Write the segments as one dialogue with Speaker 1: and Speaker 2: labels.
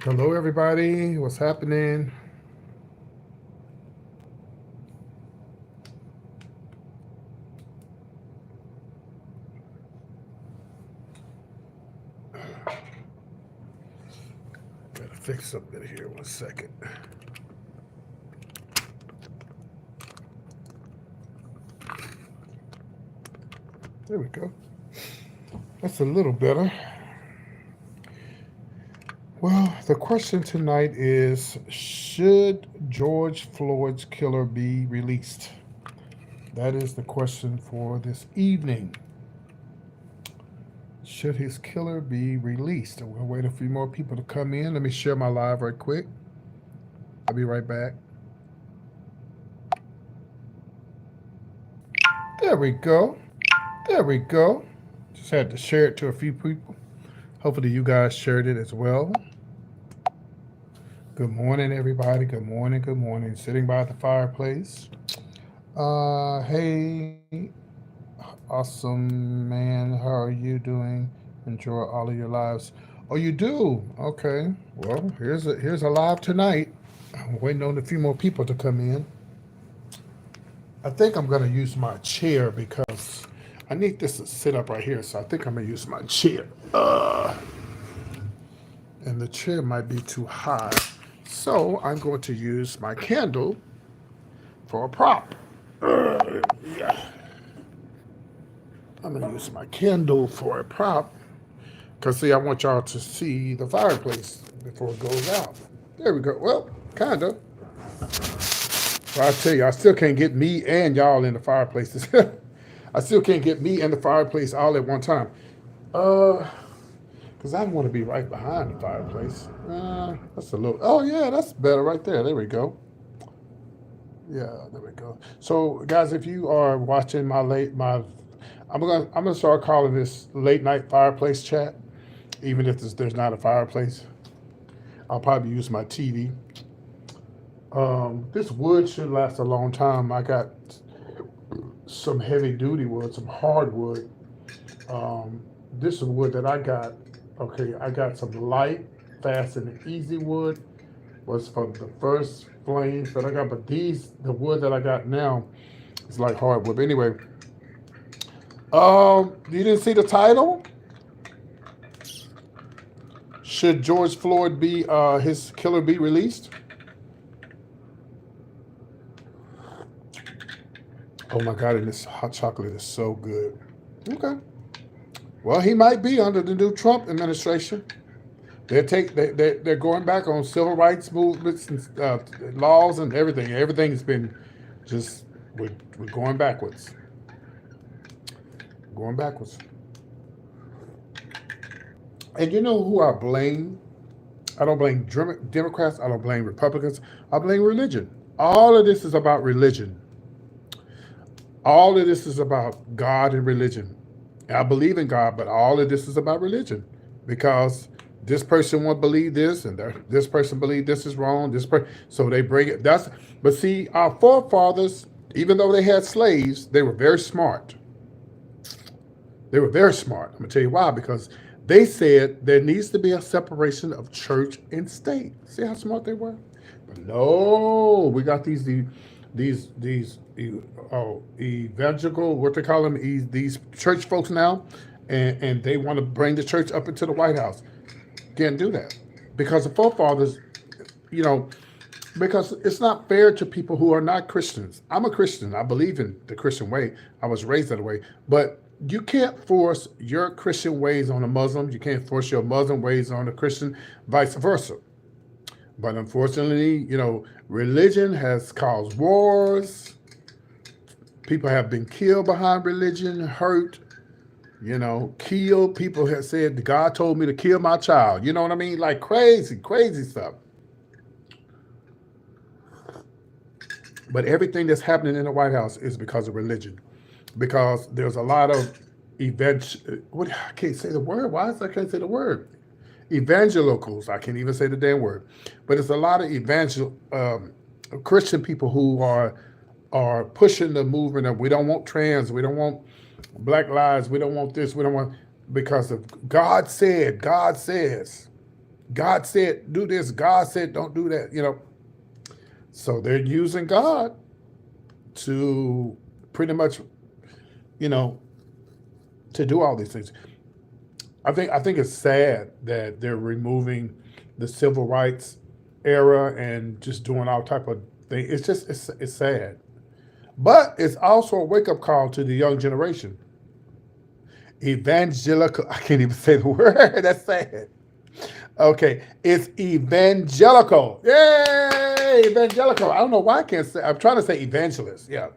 Speaker 1: Hello, everybody. What's happening? Gotta fix something here. 1 second. There we go. That's a little better. Well, the question tonight is, should George Floyd's killer be released? That is the question for this evening. Should his killer be released? We'll wait a few more people to come in. Let me share my live right quick. I'll be right back. There we go. There we go. Just had to share it to a few people. Hopefully you guys shared it as well. Good morning, everybody. Good morning. Good morning. Sitting by the fireplace. Hey, awesome man. How are you doing? Enjoy all of your lives. Oh, you do? Okay. Well, here's a live tonight. I'm waiting on a few more people to come in. I think I'm gonna use my chair because I need this to sit up right here. So I think I'm gonna use my chair. And the chair might be too high. So I'm going to use my candle for a prop. Yeah. I'm going to use my candle for a prop because, see, I want y'all to see the fireplace before it goes out. There we go. Well, kind of. Well, I tell you, I still can't get me and y'all in the fireplaces. I still can't get me and the fireplace all at one time. Because I want to be right behind the fireplace. That's a little. Oh yeah, that's better right there. There we go. Yeah, there we go. So guys, if you are watching I'm gonna start calling this late night fireplace chat, even if there's not a fireplace. I'll probably use my TV. This wood should last a long time. I got some heavy duty wood, some hardwood. This is wood that I got. Okay, I got some light, fast, and easy wood. Was from the first flames that I got, but the wood that I got now is like hardwood. But anyway, you didn't see the title? Should George Floyd be his killer be released? Oh my God, and this hot chocolate is so good. Okay. Well, he might be under the new Trump administration. They're going back on civil rights movements and laws and everything. Everything's been just we're going backwards. Going backwards. And you know who I blame? I don't blame Democrats. I don't blame Republicans. I blame religion. All of this is about religion. All of this is about God and religion. I believe in God, but all of this is about religion because this person won't believe this, and this person believe this is wrong. So they bring it. But see, our forefathers, even though they had slaves, they were very smart. They were very smart. I'm gonna tell you why. Because they said there needs to be a separation of church and state. See how smart they were? But no, we got these evangelical, what they call them, these church folks now, and they want to bring the church up into the White House. Can't do that because the forefathers, because it's not fair to people who are not Christians. I'm a Christian. I believe in the Christian way. I was raised that way. But you can't force your Christian ways on a Muslim. You can't force your Muslim ways on a Christian, vice versa. But unfortunately, religion has caused wars. People have been killed behind religion, hurt, killed. People have said, God told me to kill my child. You know what I mean? Like crazy, crazy stuff. But everything that's happening in the White House is because of religion. Because there's a lot of I can't say the word. Why I can't say the word? Evangelicals. I can't even say the damn word. But it's a lot of Christian people who are pushing the movement of we don't want trans, we don't want black lives, we don't want this, we don't want, because of God says. God said do this. God said don't do that. So they're using God to pretty much, you know, to do all these things. I think it's sad that they're removing the civil rights era and just doing all type of things. It's sad, but it's also a wake up call to the young generation. Evangelical. I can't even say the word. That's sad. Okay, it's evangelical. Yay, evangelical. I don't know why I can't say. I'm trying to say evangelist. Yeah,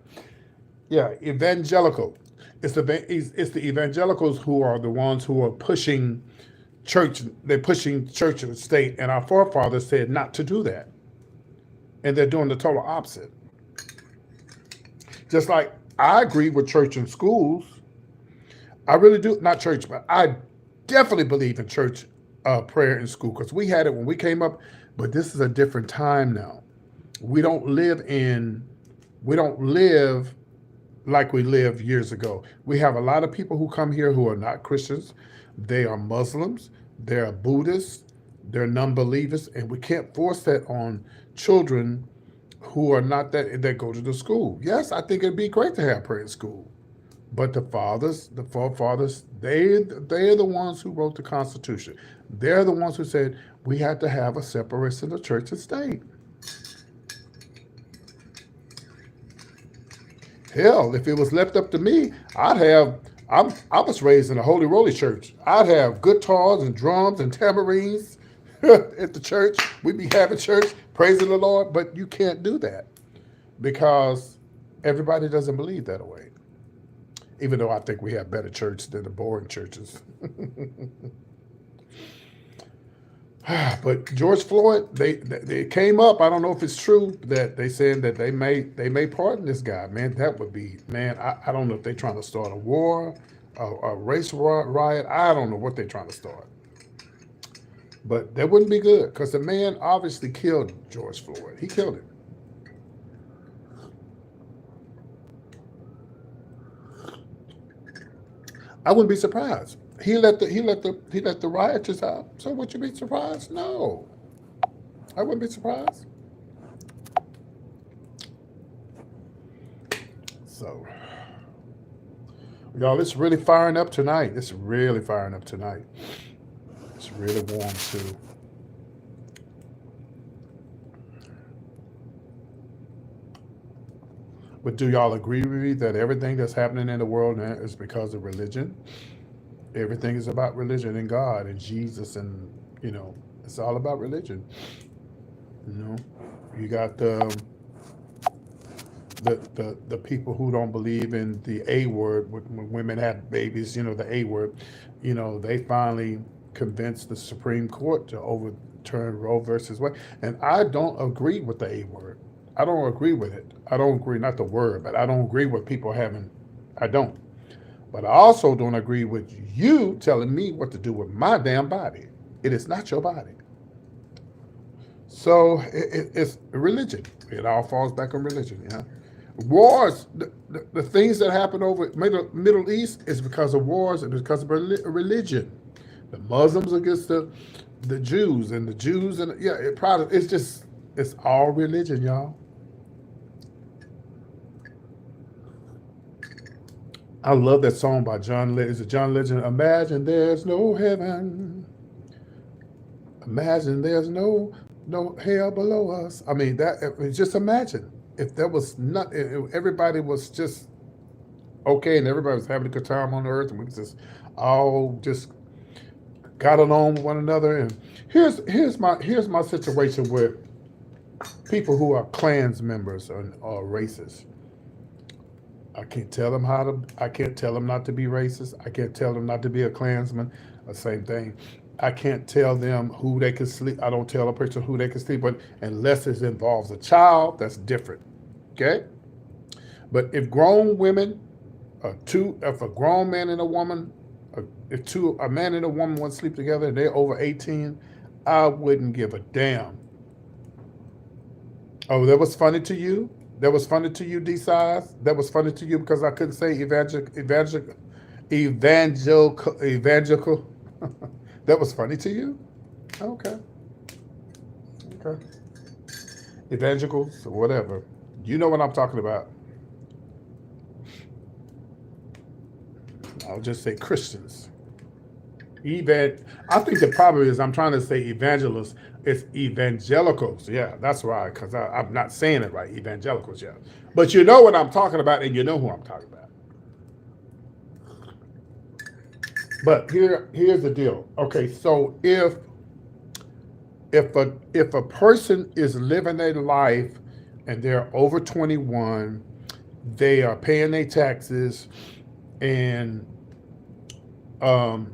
Speaker 1: evangelical. It's the evangelicals who are the ones who are pushing church. They're pushing church and state, and our forefathers said not to do that, and they're doing the total opposite. Just like I agree with church and schools, I really do. Not church, but I definitely believe in church prayer in school because we had it when we came up. But this is a different time now. We don't live like we lived years ago. We have a lot of people who come here who are not Christians. They are Muslims. They're Buddhists. They're non-believers, and we can't force that on children who are not that go to the school. Yes, I think it'd be great to have prayer in school. But the forefathers, they're the ones who wrote the Constitution. They're the ones who said we had to have a separation of church and state. Hell, if it was left up to me, I was raised in a Holy Roly church. I'd have guitars and drums and tambourines at the church. We'd be having church, praising the Lord, but you can't do that because everybody doesn't believe that way. Even though I think we have better church than the boring churches. But George Floyd, they came up. I don't know if it's true that they saying that they may pardon this guy. Man, that would be, man. I don't know if they're trying to start a war, a race riot. I don't know what they're trying to start. But that wouldn't be good because the man obviously killed George Floyd. He killed him. I wouldn't be surprised. He let the rioters out. So would you be surprised? No, I wouldn't be surprised. So, y'all, it's really firing up tonight. It's really firing up tonight. It's really warm too. But do y'all agree with me that everything that's happening in the world now is because of religion? Everything is about religion and God and Jesus, and it's all about religion. You got the people who don't believe in the A word when women have babies. The A word. They finally convinced the Supreme Court to overturn Roe versus Wade, and I don't agree with the A word. I don't agree with it. I don't agree, not the word, but I don't agree with people having. I don't. But I also don't agree with you telling me what to do with my damn body. It is not your body. So it's religion. It all falls back on religion. Yeah. Wars, the things that happen over Middle East is because of wars and because of religion. The Muslims against the Jews and the Jews and it's all religion, y'all. I love that song by John Legend. Is it John Legend? Imagine there's no heaven. Imagine there's no hell below us. I mean, just imagine if there was not, if everybody was just okay and everybody was having a good time on earth and we just all just got along with one another. And here's my situation with people who are Klans members or racist. I can't tell them I can't tell them not to be racist. I can't tell them not to be a Klansman. The same thing. I can't tell them who they can sleep. I don't tell a person who they can sleep with unless it involves a child. That's different. Okay? But if grown women, if a grown man and a woman, a man and a woman want to sleep together and they're over 18, I wouldn't give a damn. Oh, that was funny to you? That was funny to you, D-Size? That was funny to you because I couldn't say evangelical. That was funny to you? Okay. Okay. Evangelicals or whatever. You know what I'm talking about. I'll just say Christians. I think the problem is I'm trying to say evangelists. It's evangelicals. Yeah, that's right, because I'm not saying it right. Evangelicals, yeah. But you know what I'm talking about, and you know who I'm talking about. But here's the deal. Okay, so if a person is living their life and they're over 21, they are paying their taxes, and um,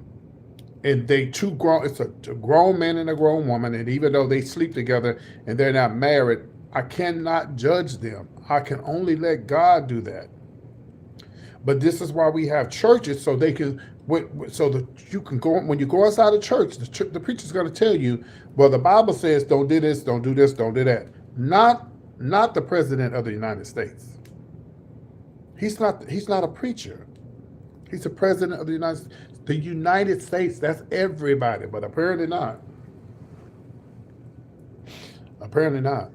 Speaker 1: they two grown. It's a grown man and a grown woman, and even though they sleep together and they're not married, I cannot judge them. I can only let God do that. But this is why we have churches, so they can, so that you can go when you go outside of church. The preacher's going to tell you, well, the Bible says, don't do this, don't do this, don't do that. Not the president of the United States. He's not a preacher. He's the president of the United States. The United States, that's everybody, but apparently not. Apparently not.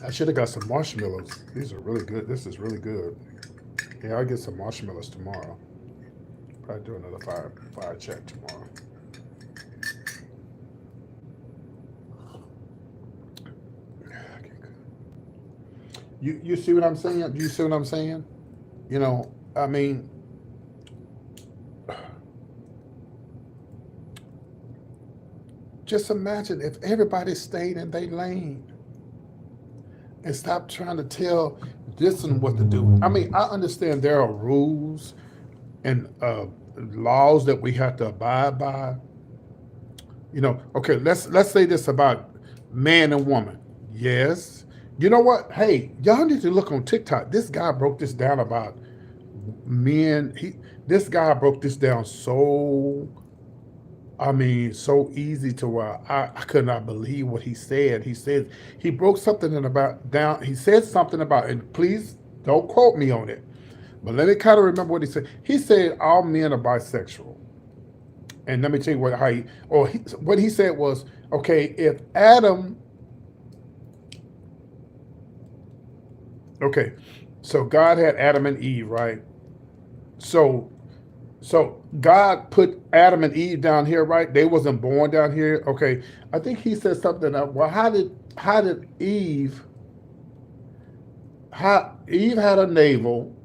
Speaker 1: I should have got some marshmallows. These are really good. This is really good. Yeah, I'll get some marshmallows tomorrow. Probably do another fire check tomorrow. You see what I'm saying? Do you see what I'm saying? You know, I mean, just imagine if everybody stayed in their lane and stopped trying to tell this and what to do. I mean, I understand there are rules and laws that we have to abide by. You know, okay, let's say this about man and woman. Yes. You know what? Hey, y'all need to look on TikTok. This guy broke this down about men. This guy broke this down so easy to where I could not believe what he said. He said he broke something he said something about, and please don't quote me on it, but let me kind of remember what he said. He said all men are bisexual. And let me tell you what he said was, okay, so God had Adam and Eve, right? So God put Adam and Eve down here, right? They wasn't born down here. Okay. I think he said something. Well, how did Eve had a navel.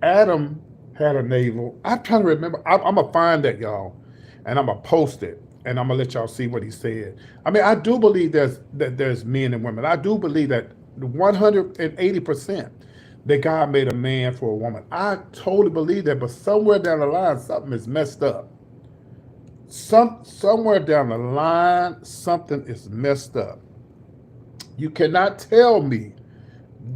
Speaker 1: Adam had a navel. I'm trying to remember. I'm going to find that, y'all. And I'm going to post it. And I'm going to let y'all see what he said. I mean, I do believe there's men and women. I do believe that 180%. That God made a man for a woman. I totally believe that, but somewhere down the line, something is messed up. Somewhere down the line, something is messed up. You cannot tell me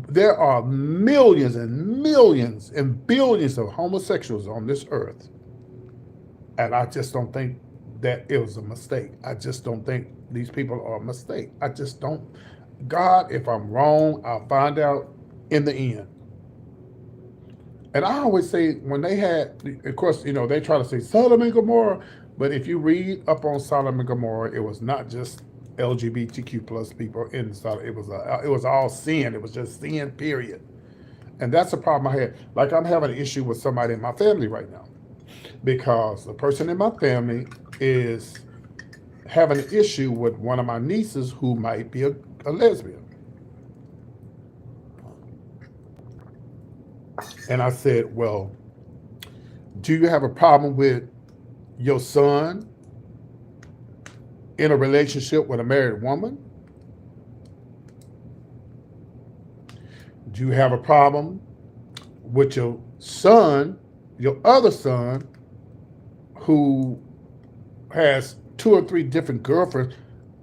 Speaker 1: there are millions and millions and billions of homosexuals on this earth, and I just don't think that it was a mistake. I just don't think these people are a mistake. I just don't. God, if I'm wrong, I'll find out in the end. And I always say, when they had, of course, you know, they try to say Sodom and Gomorrah, but if you read up on Sodom and Gomorrah, it was not just LGBTQ plus people in Sodom. It was all sin. It was just sin, period. And that's the problem I had. Like, I'm having an issue with somebody in my family right now, because the person in my family is having an issue with one of my nieces who might be a lesbian. And I said, well, do you have a problem with your son in a relationship with a married woman? Do you have a problem with your son, your other son, who has 2 or 3 different girlfriends?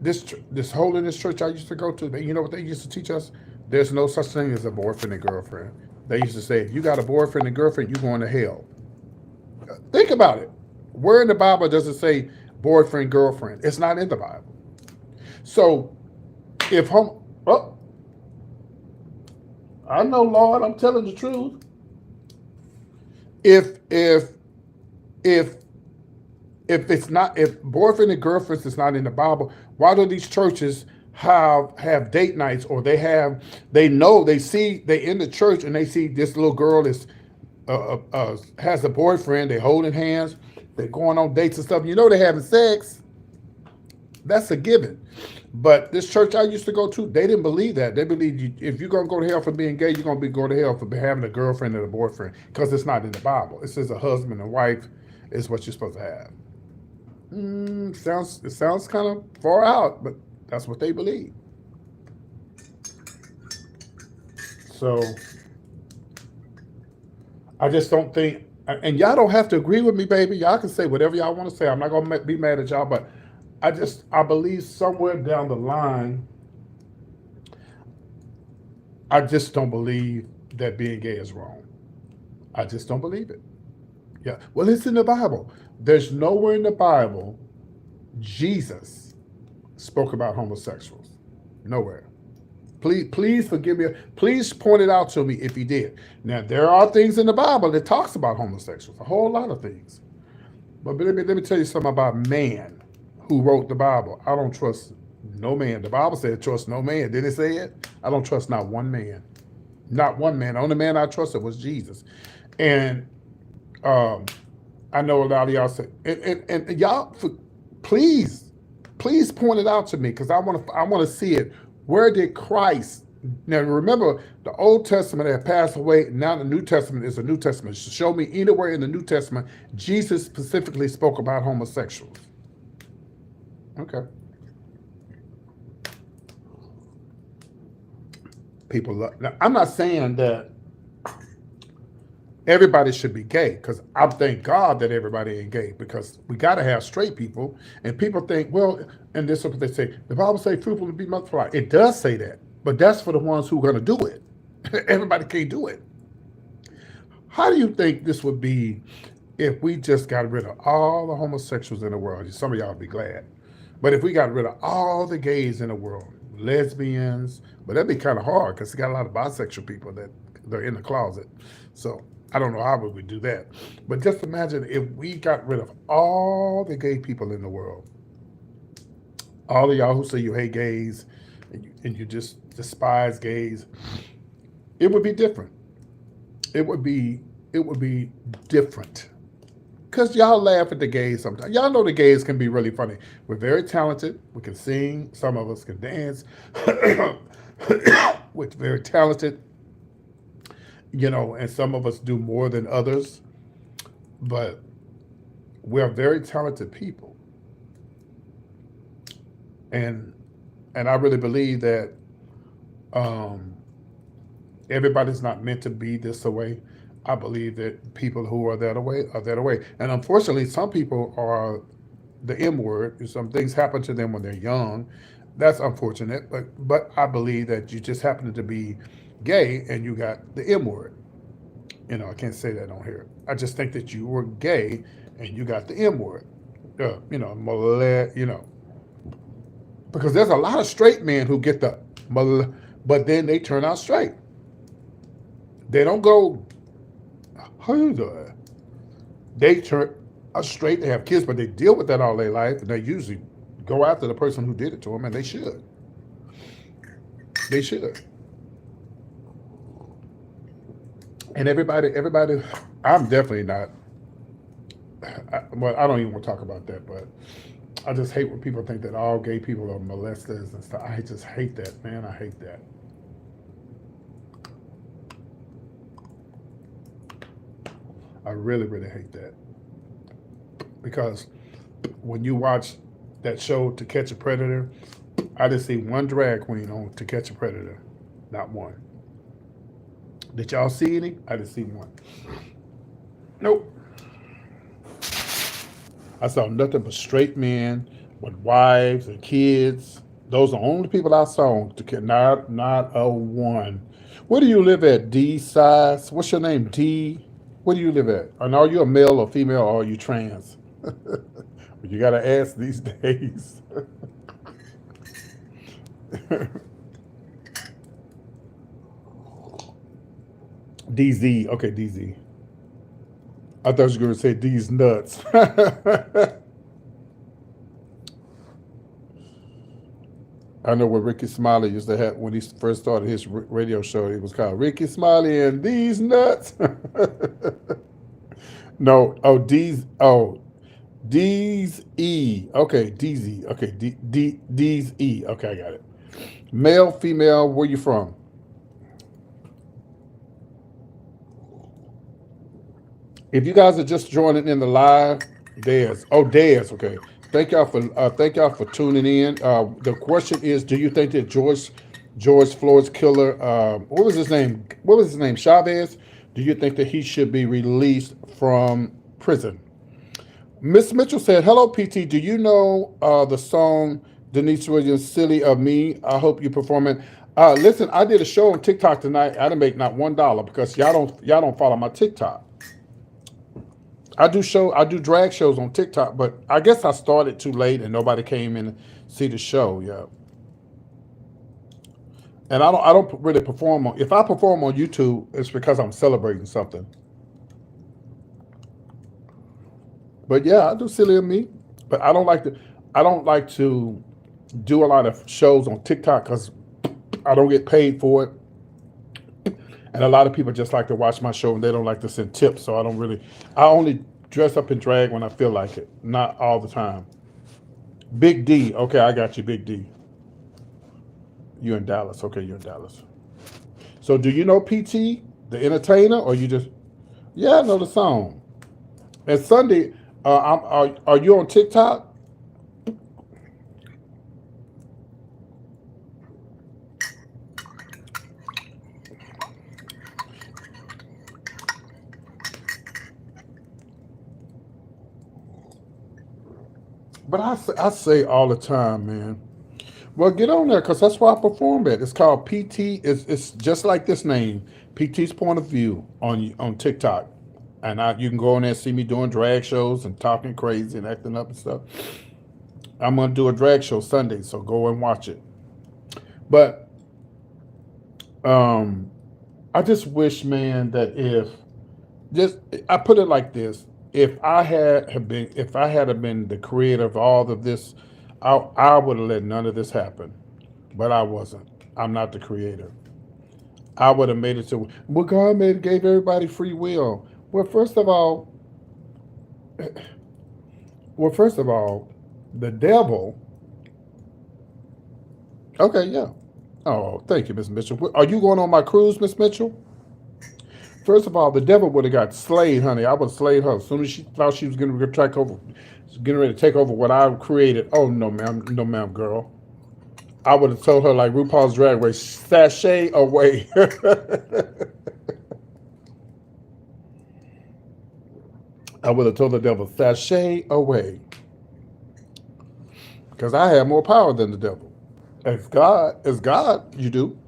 Speaker 1: This holiness church I used to go to, you know what they used to teach us? There's no such thing as a boyfriend and girlfriend. They used to say, if you got a boyfriend and girlfriend, you're going to hell. Think about it. Where in the Bible does it say boyfriend, girlfriend? It's not in the Bible. So I know, Lord, I'm telling the truth. If if if it's not, if boyfriend and girlfriends is not in the Bible, why do these churches have date nights, or they know, they see, they in the church and they see this little girl is has a boyfriend, they holding hands, they're going on dates and stuff. You know, they having sex. That's a given. But this church I used to go to, they didn't believe that. They believe if you're gonna go to hell for being gay, you're gonna be going to hell for having a girlfriend and a boyfriend, because it's not in the Bible. It says a husband and wife is what you're supposed to have. It sounds kind of far out, but that's what they believe. So I just don't think, and y'all don't have to agree with me, baby. Y'all can say whatever y'all want to say. I'm not gonna be mad at y'all, but I believe somewhere down the line, I just don't believe that being gay is wrong. I just don't believe it. Yeah. Well, it's in the Bible. There's nowhere in the Bible Jesus spoke about homosexuals. Nowhere. Please forgive me. Please point it out to me if he did. Now, there are things in the Bible that talks about homosexuals, a whole lot of things. But let me tell you something about man who wrote the Bible. I don't trust no man. The Bible said trust no man. Did it say it? I don't trust not one man. Not one man. The only man I trusted was Jesus. And I know a lot of y'all say, and y'all, please point it out to me, because I want to see it. Where did Christ? Now remember, the Old Testament had passed away. Now the New Testament is a New Testament. Show me anywhere in the New Testament Jesus specifically spoke about homosexuals. Okay. People. Now, I'm not saying that everybody should be gay, because I thank God that everybody ain't gay, because we got to have straight people. And people think, well, and this is what they say, the Bible says fruitful and be multiplied. It does say that, but that's for the ones who are going to do it. Everybody can't do it. How do you think this would be if we just got rid of all the homosexuals in the world? Some of y'all would be glad. But if we got rid of all the gays in the world, lesbians, but that'd be kind of hard, because we got a lot of bisexual people that they're in the closet. So I don't know how we would do that. But just imagine if we got rid of all the gay people in the world. All of y'all who say you hate gays and you just despise gays, it would be different. It would be different. Because y'all laugh at the gays sometimes. Y'all know the gays can be really funny. We're very talented. We can sing. Some of us can dance. We're very talented. You know, and some of us do more than others, but we're very talented people. And I really believe that everybody's not meant to be this way. I believe that people who are that way are that way. And unfortunately, some people are the M word, and some things happen to them when they're young. That's unfortunate, but I believe that you just happen to be gay and you got the M word. You know, I can't say that on here. I just think that you were gay and you got the M word. You know, because there's a lot of straight men who get the but then they turn out straight. They don't go, how you doing? They turn out straight, they have kids, but they deal with that all their life, and they usually go after the person who did it to them, and they should. They should. And everybody, I'm definitely not, well, I don't even want to talk about that, but I just hate when people think that all gay people are molesters and stuff. I just hate that, man. I hate that. I really, really hate that. Because when you watch that show, To Catch a Predator, I didn't see one drag queen on To Catch a Predator. Not one. Did y'all see any? I didn't see one. Nope. I saw nothing but straight men with wives and kids. Those are the only people I saw. Not a one. Where do you live at, D size? What's your name, D? Where do you live at? And are you a male or female, or are you trans? You got to ask these days. DZ. Okay, DZ. I thought you were going to say these nuts. I know what Ricky Smiley used to have when he first started his radio show. It was called Ricky Smiley and These Nuts. No, oh, D's E. Okay, DZ. Okay, D's E. Okay, I got it. Male, female, where you from? If you guys are just joining in the live, Dez. Oh, Dez. Okay. Thank y'all for tuning in. The question is, do you think that George Floyd's killer, what was his name? What was his name? Chavez. Do you think that he should be released from prison? Miss Mitchell said, "Hello, PT. Do you know the song Denise Williams, 'Silly of Me'? I hope you perform it." Listen, I did a show on TikTok tonight. I didn't make not $1 because y'all don't follow my TikTok. I do drag shows on TikTok, but I guess I started too late and nobody came in to see the show. Yeah, and I don't really perform on. If I perform on YouTube, it's because I'm celebrating something. But yeah, I do Silly of Me, but I don't like to do a lot of shows on TikTok because I don't get paid for it. And a lot of people just like to watch my show and they don't like to send tips. So I only dress up in drag when I feel like it, not all the time. Big D. Okay, I got you, Big D. You're in Dallas. Okay, you're in Dallas. So do you know PT, the entertainer, or you just, yeah, I know the song. And Sunday, are you on TikTok? But I say all the time, man. Well, get on there because that's why I perform at. It's called PT. It's just like this name, PT's Point of View on TikTok, and you can go on there and see me doing drag shows and talking crazy and acting up and stuff. I'm gonna do a drag show Sunday, so go and watch it. But um, I just wish, man, that just I put it like this: if I had have been the creator of all of this, I would have let none of this happen. But I wasn't. I'm not the creator. I would have made it to well, God gave everybody free will. First of all, the devil. Okay, yeah. Oh, thank you, Miss Mitchell. Are you going on my cruise, Miss Mitchell? First of all, the devil would have got slayed, honey. I would have slayed her as soon as she thought she was getting ready to take over what I created. Oh no, ma'am, no, ma'am, girl. I would have told her like RuPaul's Drag Race, sashay away. I would have told the devil, sashay away, because I have more power than the devil. As God, you do.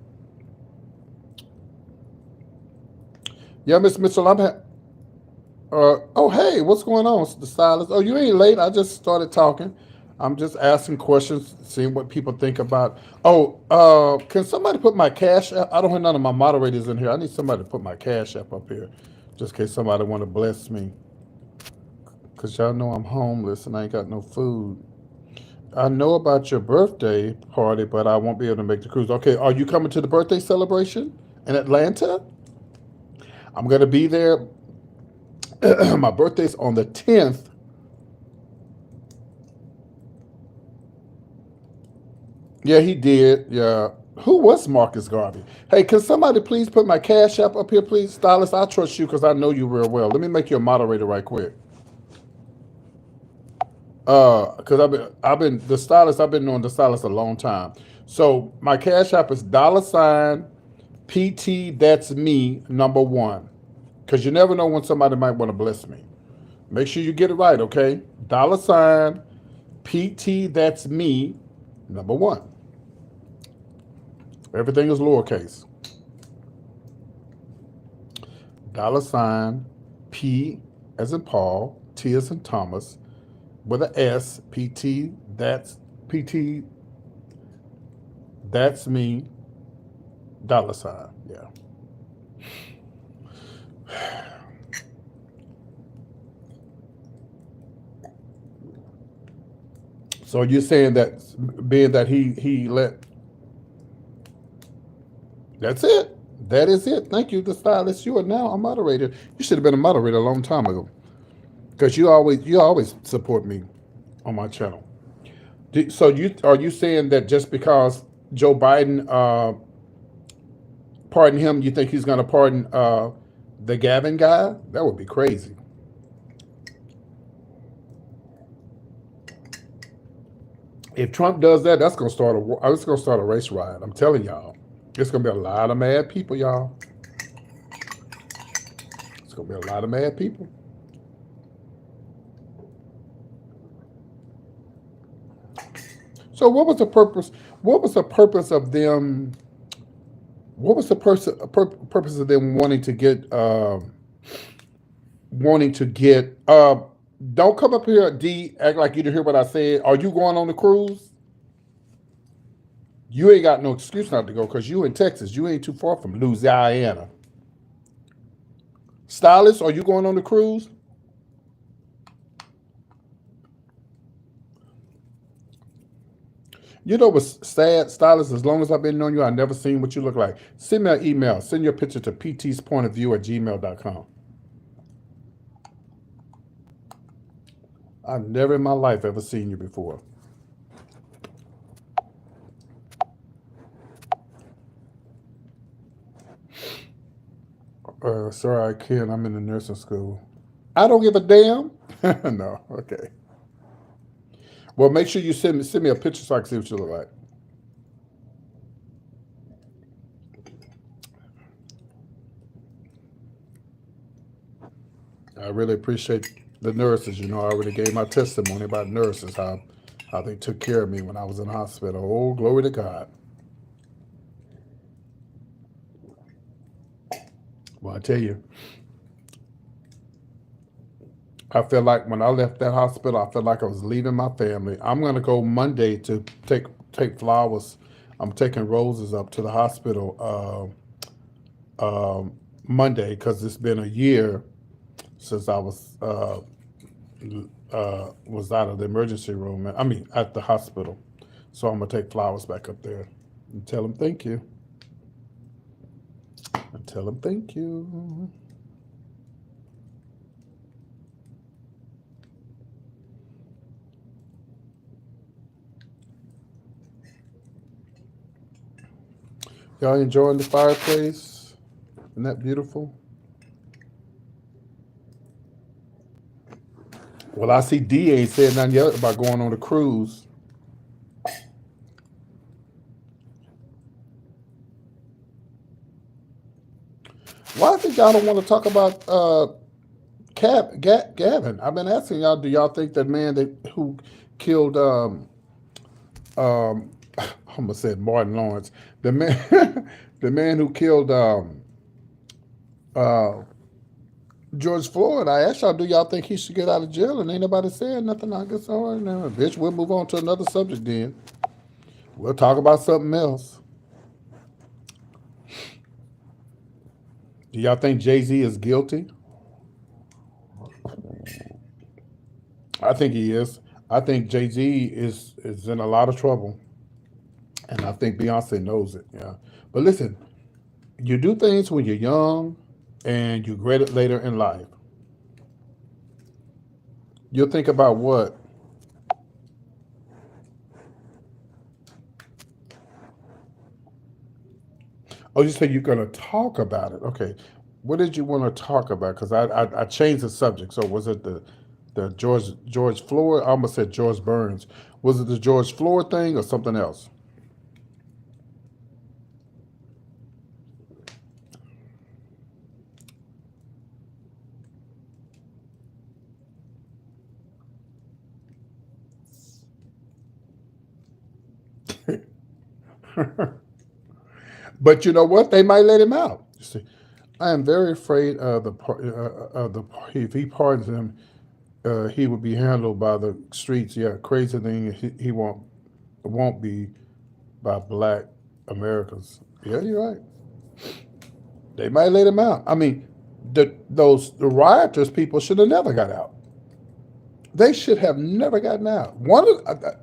Speaker 1: Yeah, Miss Mitchell, oh, hey, what's going on, the stylist? Oh, you ain't late. I just started talking. I'm just asking questions, seeing what people think about. Oh, can somebody put my cash app? I don't have none of my moderators in here. I need somebody to put my cash app up here, just in case somebody want to bless me. Because y'all know I'm homeless and I ain't got no food. I know about your birthday party, but I won't be able to make the cruise. Okay, are you coming to the birthday celebration in Atlanta? I'm going to be there. My birthday's on the 10th. Yeah, he did. Yeah. Who was Marcus Garvey? Hey, can somebody please put my cash app up here, please? Stylist, I trust you because I know you real well. Let me make you a moderator right quick. Because I've been knowing the stylist a long time. So my cash app is $PT, that's me, number 1. Because you never know when somebody might want to bless me. Make sure you get it right, okay? $PT, that's me, number 1. Everything is lowercase. $P as in Paul, T as in Thomas, with an S, PT, that's me, $. Yeah. So you're saying that being that he let that's it. That is it. Thank you, the stylist. You are now a moderator. You should have been a moderator a long time ago because you always support me on my channel. So are you saying that just because Joe Biden pardoned him, you think he's going to pardon the Gavin guy? That would be crazy. If Trump does that, that's going to start it's going to start a race riot. I'm telling y'all, it's going to be a lot of mad people, y'all. It's going to be a lot of mad people. So what was the purpose? What was the purpose of them? What was the purpose of them wanting to get? Wanting to get? Don't come up here, D. Act like you didn't hear what I said. Are you going on the cruise? You ain't got no excuse not to go because you in Texas. You ain't too far from Louisiana. Stylist, are you going on the cruise? You know what's sad, Stylist? As long as I've been knowing you, I've never seen what you look like. Send me an email. Send your picture to ptspointofview@gmail.com. I've never in my life ever seen you before. Sorry, I can't. I'm in the nursing school. I don't give a damn. No, okay. Well, make sure you send me a picture so I can see what you look like. I really appreciate the nurses. I already gave my testimony about nurses, how they took care of me when I was in the hospital. Oh, glory to God. Well, I tell you, I felt like when I left that hospital, I felt like I was leaving my family. I'm gonna go Monday to take flowers. I'm taking roses up to the hospital Monday because it's been a year since I was out of the emergency room. I mean, at the hospital. So I'm gonna take flowers back up there and tell them thank you. And tell them thank you. Y'all enjoying the fireplace? Isn't that beautiful? Well, I see D ain't said nothing yet about going on the cruise. Why think y'all don't want to talk about Gavin? I've been asking y'all, do y'all think that man who killed I almost said Martin Lawrence, the man the man who killed uh, George Floyd? I asked y'all, do y'all think he should get out of jail? And ain't nobody saying nothing. I guess all right now, bitch. We'll move on to another subject then. We'll talk about something else. Do y'all think Jay-Z is guilty? I think he is. I think Jay-Z is in a lot of trouble, and I think Beyonce knows it. Yeah, but listen, you do things when you're young, and you regret it later in life. You'll think about what? Oh, you say you're going to talk about it. Okay. What did you want to talk about? Because I changed the subject. So was it the George Floyd? I almost said George Burns. Was it the George Floyd thing or something else? But you know what? They might let him out. You see, I am very afraid of the if he pardons him, he will be handled by the streets. Yeah, crazy thing. He won't be by black Americans. Yeah, you're right. They might let him out. I mean, the rioters people should have never got out. They should have never gotten out.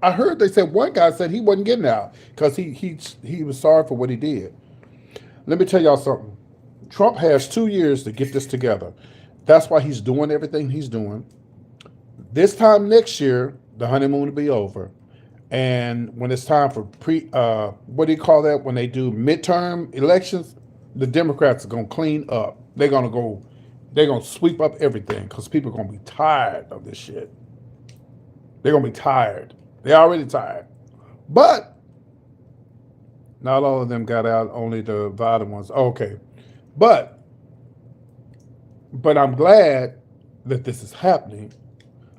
Speaker 1: I heard they said one guy said he wasn't getting out because he was sorry for what he did. Let me tell y'all something. Trump has 2 years to get this together. That's why he's doing everything he's doing. This time next year, the honeymoon will be over. And when it's time for what do you call that? When they do midterm elections, the Democrats are gonna clean up. They're gonna sweep up everything because people are gonna be tired of this shit. They're gonna be tired. They're already tired. But not all of them got out, only the violent ones. Okay. But I'm glad that this is happening.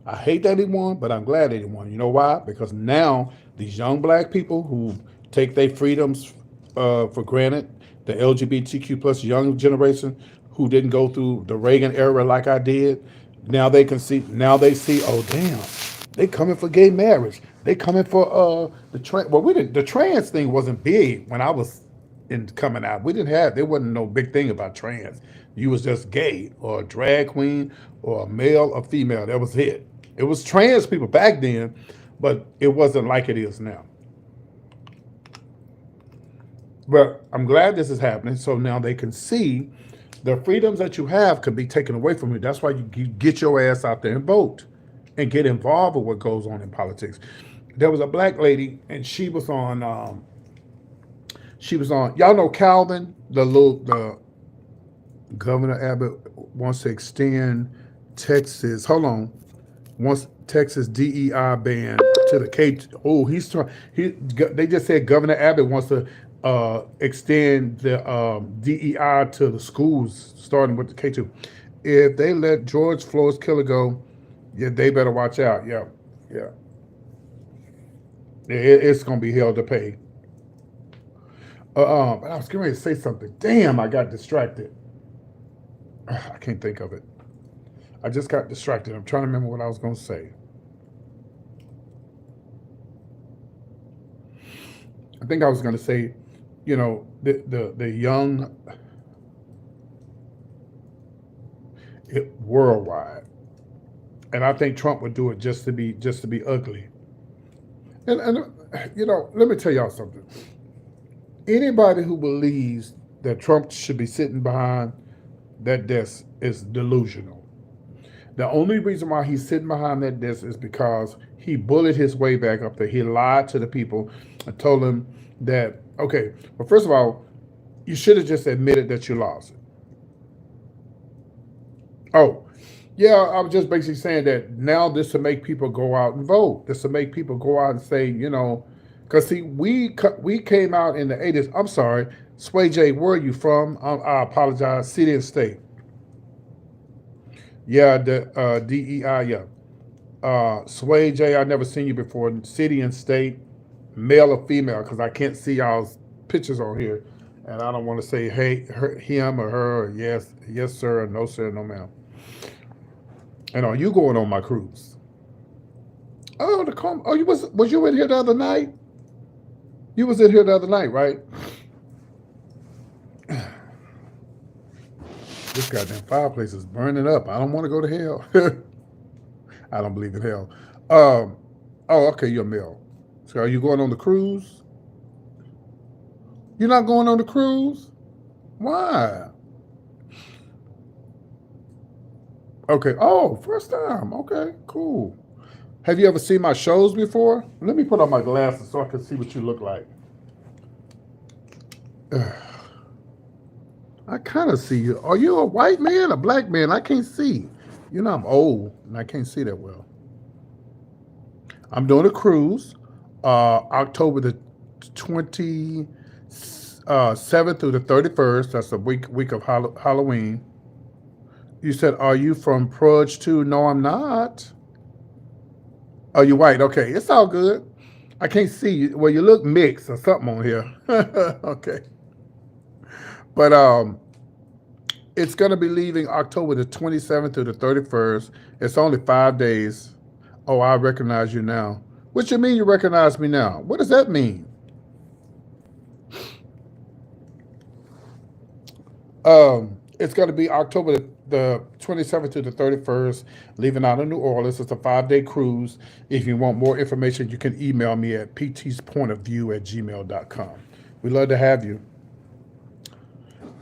Speaker 1: I hate that he won, but I'm glad that he won. You know why? Because now these young black people who take their freedoms for granted, the LGBTQ plus young generation who didn't go through the Reagan era like I did, now they see, oh damn, they coming for gay marriage. They coming for the trans. Well, the trans thing wasn't big when I was coming out. There wasn't no big thing about trans. You was just gay or a drag queen or a male or female. That was it. It was trans people back then, but it wasn't like it is now. But I'm glad this is happening, so now they can see the freedoms that you have could be taken away from you. That's why you get your ass out there and vote and get involved with what goes on in politics. There was a black lady, and she was on, y'all know Calvin, the Governor Abbott wants to extend Texas, wants Texas DEI ban to the K. Oh, they just said Governor Abbott wants to extend the DEI to the schools, starting with the K2. If they let George Floyd's killer go, yeah, they better watch out. Yeah. It's gonna be hell to pay. But I was getting ready to say something. Damn, I got distracted. I can't think of it. I just got distracted. I'm trying to remember what I was gonna say. I think I was gonna say, the young worldwide, and I think Trump would do it just to be ugly. And let me tell y'all something. Anybody who believes that Trump should be sitting behind that desk is delusional. The only reason why he's sitting behind that desk is because he bullied his way back up there. He lied to the people and told them that, okay, well, first of all, you should have just admitted that you lost it. Oh, yeah, I was just basically saying that now this will make people go out and vote. This will make people go out and say, because see, we came out in the 80s. I'm sorry, Sway J, where are you from? I apologize, city and state. Yeah, the DEI, yeah. Sway J, I've never seen you before. City and state, male or female, because I can't see y'all's pictures on here. And I don't want to say, hey, him or her, or yes, sir, or no, sir, no, ma'am. And are you going on my cruise? Oh, was you in here the other night? You was in here the other night, right? This goddamn fireplace is burning up. I don't want to go to hell. I don't believe in hell. Okay, you're a male. So are you going on the cruise? You're not going on the cruise? Why? Okay. Oh, first time. Okay, cool. Have you ever seen my shows before? Let me put on my glasses so I can see what you look like. I kind of see you. Are you a white man, a black man? I can't see. I'm old and I can't see that well. I'm doing a cruise, October the 27th through the 31st. That's the week of Halloween. You said, are you from Prudge too? No, I'm not. Oh, you're white. Okay, it's all good. I can't see you. Well, you look mixed or something on here. Okay. But it's going to be leaving October the 27th through the 31st. It's only 5 days. Oh, I recognize you now. What you mean you recognize me now? What does that mean? It's going to be October the 27th to the 31st, leaving out of New Orleans. It's a 5-day cruise. If you want more information, you can email me at ptspointofview@gmail.com. We'd love to have you.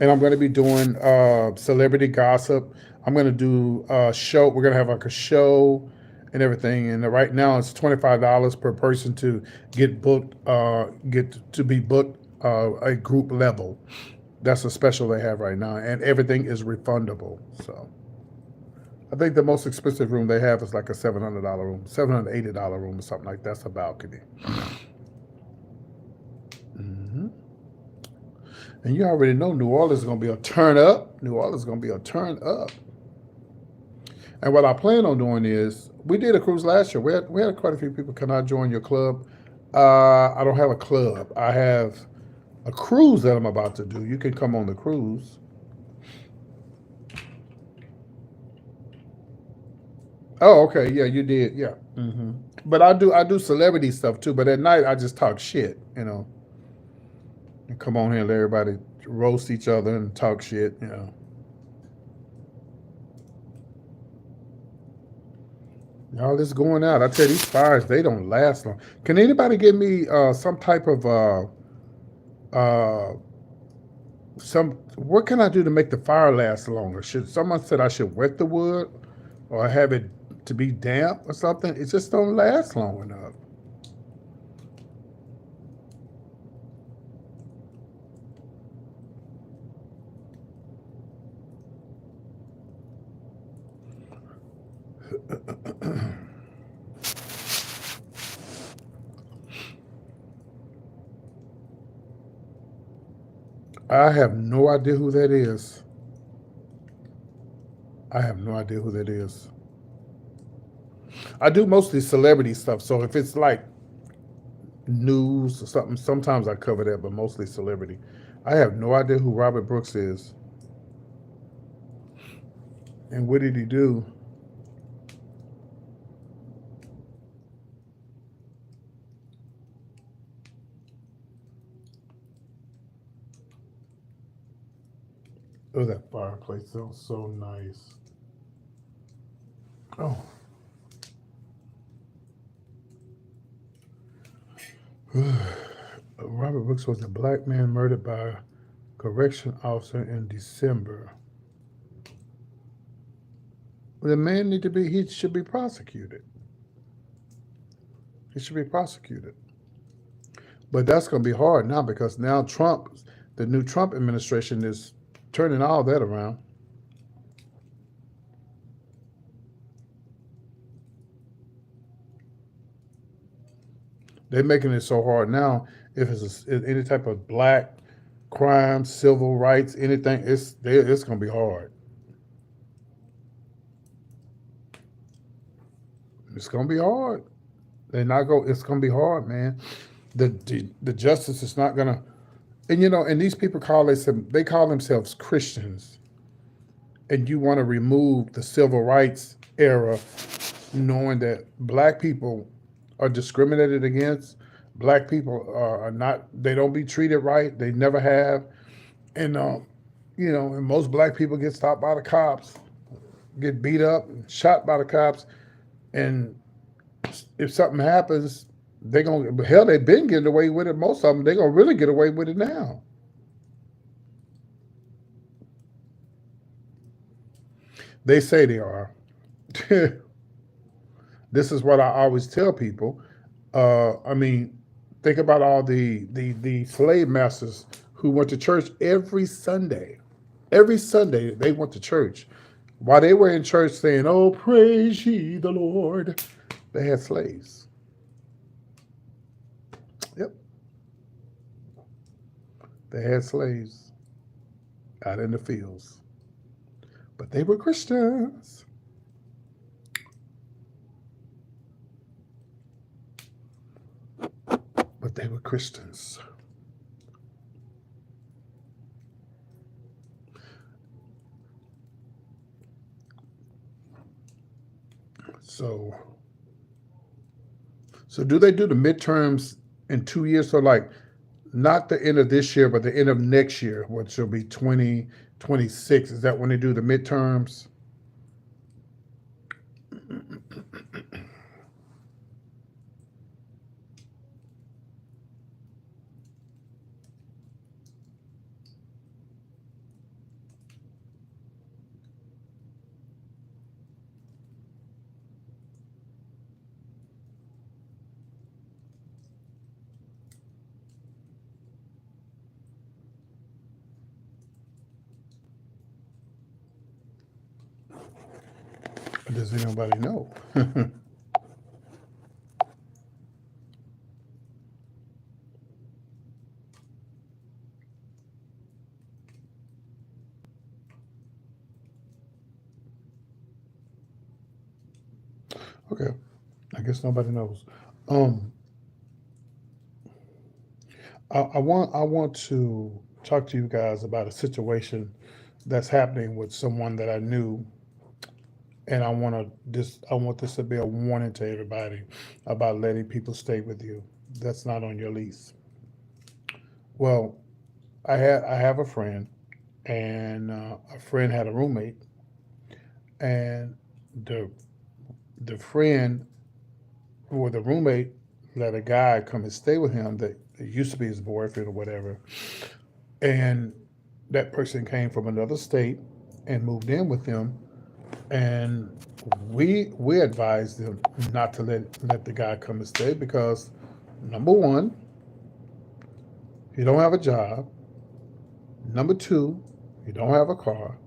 Speaker 1: And I'm going to be doing celebrity gossip. I'm going to do a show. We're going to have like a show and everything. And right now it's $25 per person to get booked, be booked a group level. That's a special they have right now, and everything is refundable. So I think the most expensive room they have is like a $700 room, $780 room or something like that. That's a balcony. Mm-hmm. And you already know New Orleans is going to be a turn up. New Orleans is going to be a turn up. And what I plan on doing is, we did a cruise last year. We had quite a few people. Can I join your club? I don't have a club. I have a cruise that I'm about to do. You can come on the cruise. Oh, okay. Yeah, you did. Yeah. Mm-hmm. But I do celebrity stuff too. But at night I just talk shit, and come on here and let everybody roast each other and talk shit. All this going out. I tell you, these fires, they don't last long. Can anybody give me some type of what can I do to make the fire last longer? Someone said I should wet the wood or have it to be damp or something? It just don't last long enough. I have no idea who that is. I have no idea who that is. I do mostly celebrity stuff, so if it's like news or something, sometimes I cover that, but mostly celebrity. I have no idea who Robert Brooks is. And what did he do? Oh, that fireplace sounds so nice. Oh. Robert Brooks was a black man murdered by a correction officer in December. The man he should be prosecuted. He should be prosecuted. But that's going to be hard now because now the new Trump administration is turning all that around. They're making it so hard now. If it's any type of black crime, civil rights, anything, it's going to be hard. It's going to be hard. It's going to be hard, man. The justice is not going to. And these people call themselves Christians, and you want to remove the civil rights era, knowing that black people are discriminated against. Black people are not. They don't be treated right. They never have, and and most black people get stopped by the cops, get beat up, and shot by the cops, and if something happens, they've been getting away with it. Most of them, they're gonna really get away with it now. They say they are. This is what I always tell people. Think about all the slave masters who went to church every Sunday. Every Sunday they went to church. While they were in church saying, "Oh, praise ye the Lord," they had slaves. Yep. They had slaves out in the fields. But they were Christians. But they were Christians. So do they do the midterms in 2 years? So like not the end of this year, but the end of next year, which will be 26. Is that when they do the midterms? Does anybody know? Okay, I guess nobody knows. Um, I want to talk to you guys about a situation that's happening with someone that I knew, and I want this to be a warning to everybody about letting people stay with you. That's not on your lease. Well, I have a friend, and a friend had a roommate, and the the friend or the roommate let a guy come and stay with him that used to be his boyfriend or whatever, and that person came from another state and moved in with him, and we advised them not to let the guy come and stay because number one, he don't have a job. Number two, he don't have a car.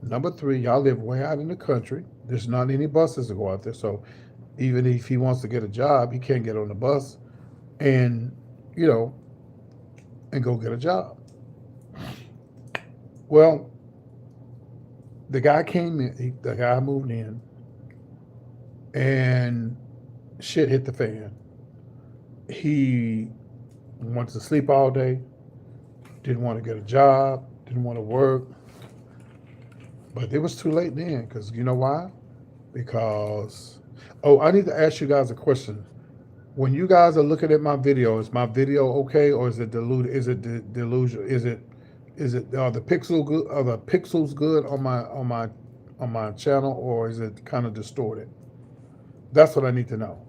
Speaker 1: Number three, y'all live way out in the country. There's not any buses to go out there, so even if he wants to get a job, he can't get on the bus and you know and go get a job. Well, the guy came in. The guy moved in, and shit hit the fan. He wanted to sleep all day. Didn't want to get a job. Didn't want to work. But it was too late then, because you know why? Because oh, I need to ask you guys a question. When you guys are looking at my video, is my video okay or is it diluted? Is it delusion? Is it are the pixel good? Are the pixels good on my channel, or is it kind of distorted? That's what I need to know.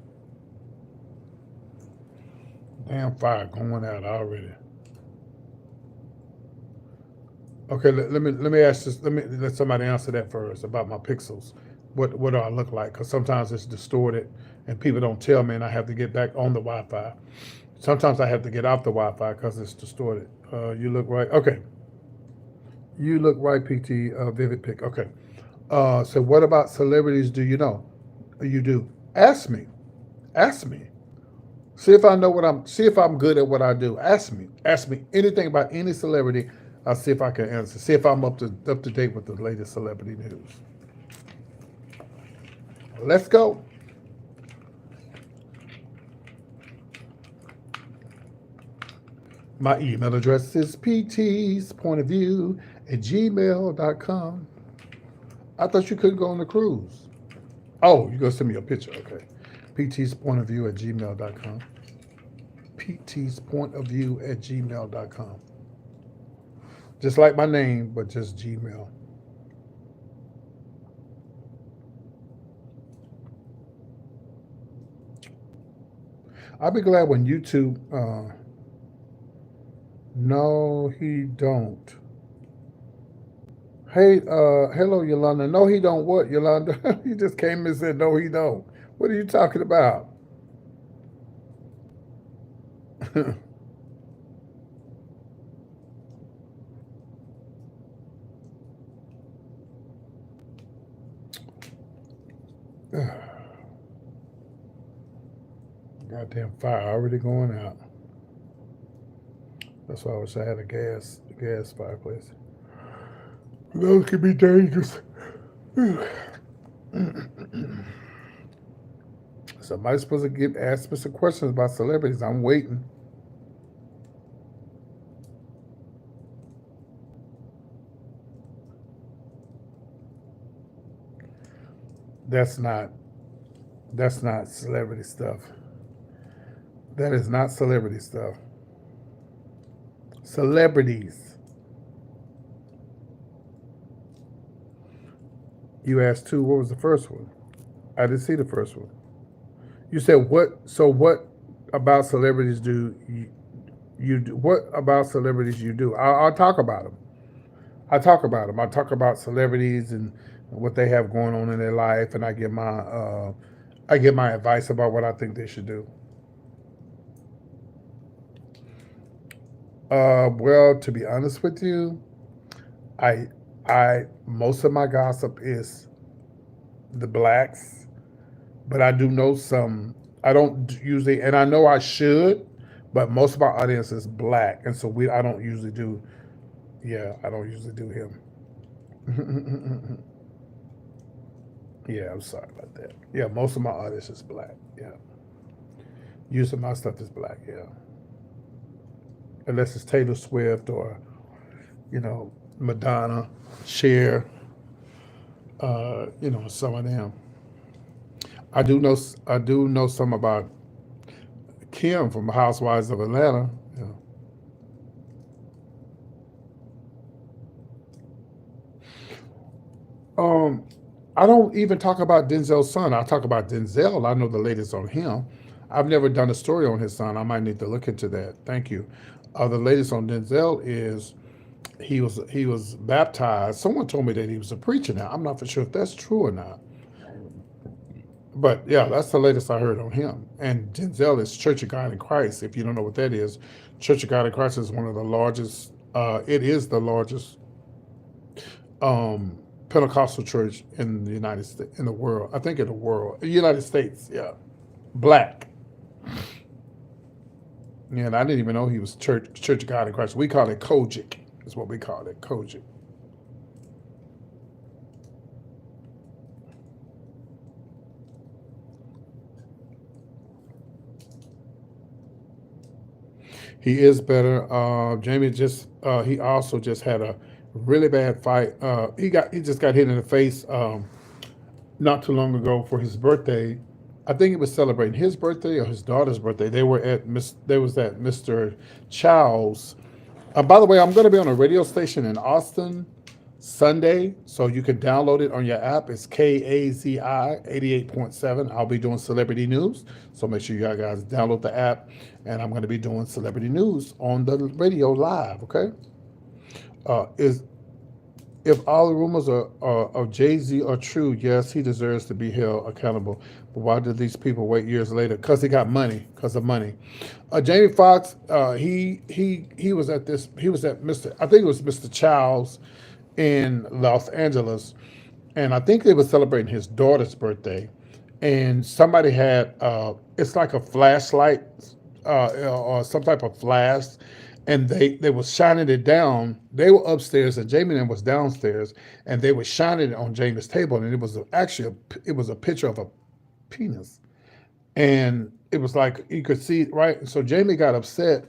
Speaker 1: Damn fire going out already. Okay, let me ask this. Let somebody answer that first about my pixels. What do I look like? Because sometimes it's distorted, and people don't tell me, and I have to get back on the Wi-Fi. Sometimes I have to get off the Wi-Fi because it's distorted. You look right. Okay, you look right. PT Vivid Pick. Okay. So what about celebrities? Do you know? You do. Ask me. Ask me. See if I know what I'm. See if I'm good at what I do. Ask me. Ask me anything about any celebrity. I'll see if I can answer. See if I'm up to date with the latest celebrity news. Let's go. My email address is ptspointofview@gmail.com. I thought you couldn't go on the cruise. Oh, you're going to send me a picture. Okay. ptspointofview@gmail.com. ptspointofview@gmail.com. Just like my name, but just Gmail. I'll be glad when YouTube. No, he don't. Hey, hello, Yolanda. No, he don't. What, Yolanda? He just came and said, no, he don't. What are you talking about? Goddamn fire already going out. That's why I wish I had a gas fireplace. Those can be dangerous. Somebody's supposed to ask me some questions about celebrities. I'm waiting. That's not that's not celebrity stuff. That is not celebrity stuff. Celebrities. You asked two. What was the first one? I didn't see the first one. You said what? So what about celebrities do you do? What about celebrities you do? I'll talk about them. I talk about them. I talk about celebrities and what they have going on in their life, and I give my advice about what I think they should do. Well, to be honest with you, I I most of my gossip is the blacks, but I do know some. I don't usually, and I know I should, but most of our audience is black, and so we. I don't usually do. Yeah, I don't usually do him. Yeah, I'm sorry about that. Yeah, most of my audience is black. Yeah, usually my stuff is black. Yeah, unless it's Taylor Swift or Madonna, Cher, some of them. I do know some about Kim from Housewives of Atlanta. Yeah. Um, I don't even talk about Denzel's son. I talk about Denzel. I know the latest on him. I've never done a story on his son. I might need to look into that. Thank you. The latest on Denzel is he was baptized. Someone told me that he was a preacher now. I'm not for sure if that's true or not. But yeah, that's the latest I heard on him. And Denzel is Church of God in Christ. If you don't know what that is, Church of God in Christ is one of the largest. It is the largest um, Pentecostal church in the United States, in the world. I think in the world, United States. Yeah, black. Yeah, and I didn't even know he was Church of God in Christ. We call it Kojic. Is what we call it, Kojic. He is better. Jamie just he also just had a really bad fight. He just got hit in the face not too long ago for his birthday. I think he was celebrating his birthday or his daughter's birthday. They was at Mr. Chow's. By the way, I'm going to be on a radio station in Austin Sunday, so you can download it on your app. It's KAZI 88.7. I'll be doing celebrity news, so make sure you guys download the app, and I'm going to be doing celebrity news on the radio live. Okay? Is If all the rumors of Jay Z are true, yes, he deserves to be held accountable. But why did these people wait years later? Because he got money. Because of money. Jamie Foxx, he was at this. He was at Mr. I think it was Mr. Chow's in Los Angeles, and I think they were celebrating his daughter's birthday. And somebody had it's like a flashlight or some type of flash, and they were shining it down. They were upstairs, and Jamie and was downstairs, and they were shining it on Jamie's table, and it was actually it was a picture of a penis, and it was like you could see it, right. So Jamie got upset.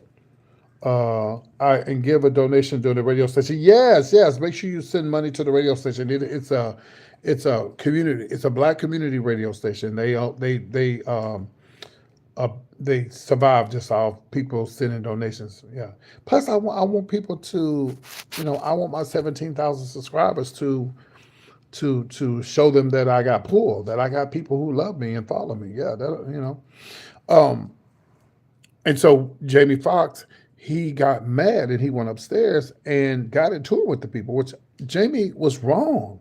Speaker 1: And give a donation to the radio station. Yes, yes. Make sure you send money to the radio station. It's a community. It's a black community radio station. They survive just off people sending donations. Yeah. Plus, I want people to, I want my 17,000 subscribers to show them that I got pulled, that I got people who love me and follow me. Yeah. Um, and so Jamie Foxx, he got mad and he went upstairs and got into it with the people, which Jamie was wrong.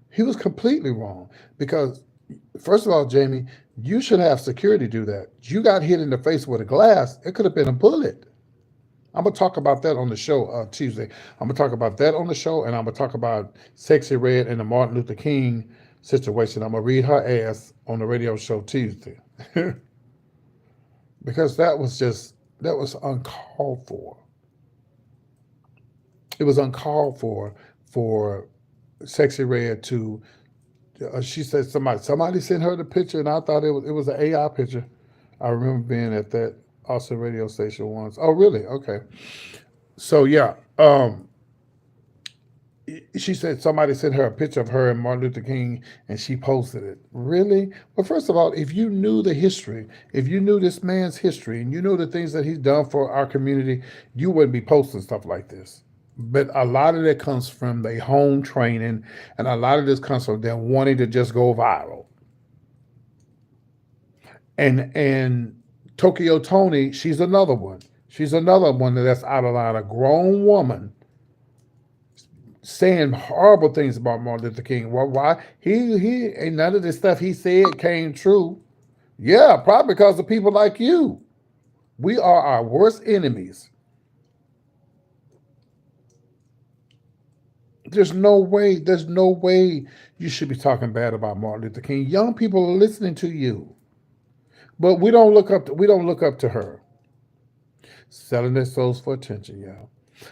Speaker 1: He was completely wrong because, first of all, Jamie, you should have security do that. You got hit in the face with a glass. It could have been a bullet. I'm going to talk about that on the show Tuesday. I'm going to talk about that on the show, and I'm going to talk about Sexy Red and the Martin Luther King situation. I'm going to read her ass on the radio show Tuesday. Because that was uncalled for. It was uncalled for Sexy Red to. She said somebody sent her the picture, and I thought it was an AI picture. I remember being at that Austin radio station once. Oh, really? Okay. So yeah, she said somebody sent her a picture of her and Martin Luther King, and she posted it. Really? Well, first of all, if you knew the history, if you knew this man's history, and you know the things that he's done for our community, you wouldn't be posting stuff like this. But a lot of that comes from their home training, and a lot of this comes from them wanting to just go viral. And Tokyo Tony, she's another one. She's another one that's out of line. A grown woman saying horrible things about Martin Luther King. Well, why? He ain't none of this stuff he said came true. Yeah, probably because of people like you. We are our worst enemies. There's no way you should be talking bad about Martin Luther King. Young people are listening to you. But we don't look up to her. Selling their souls for attention, yeah.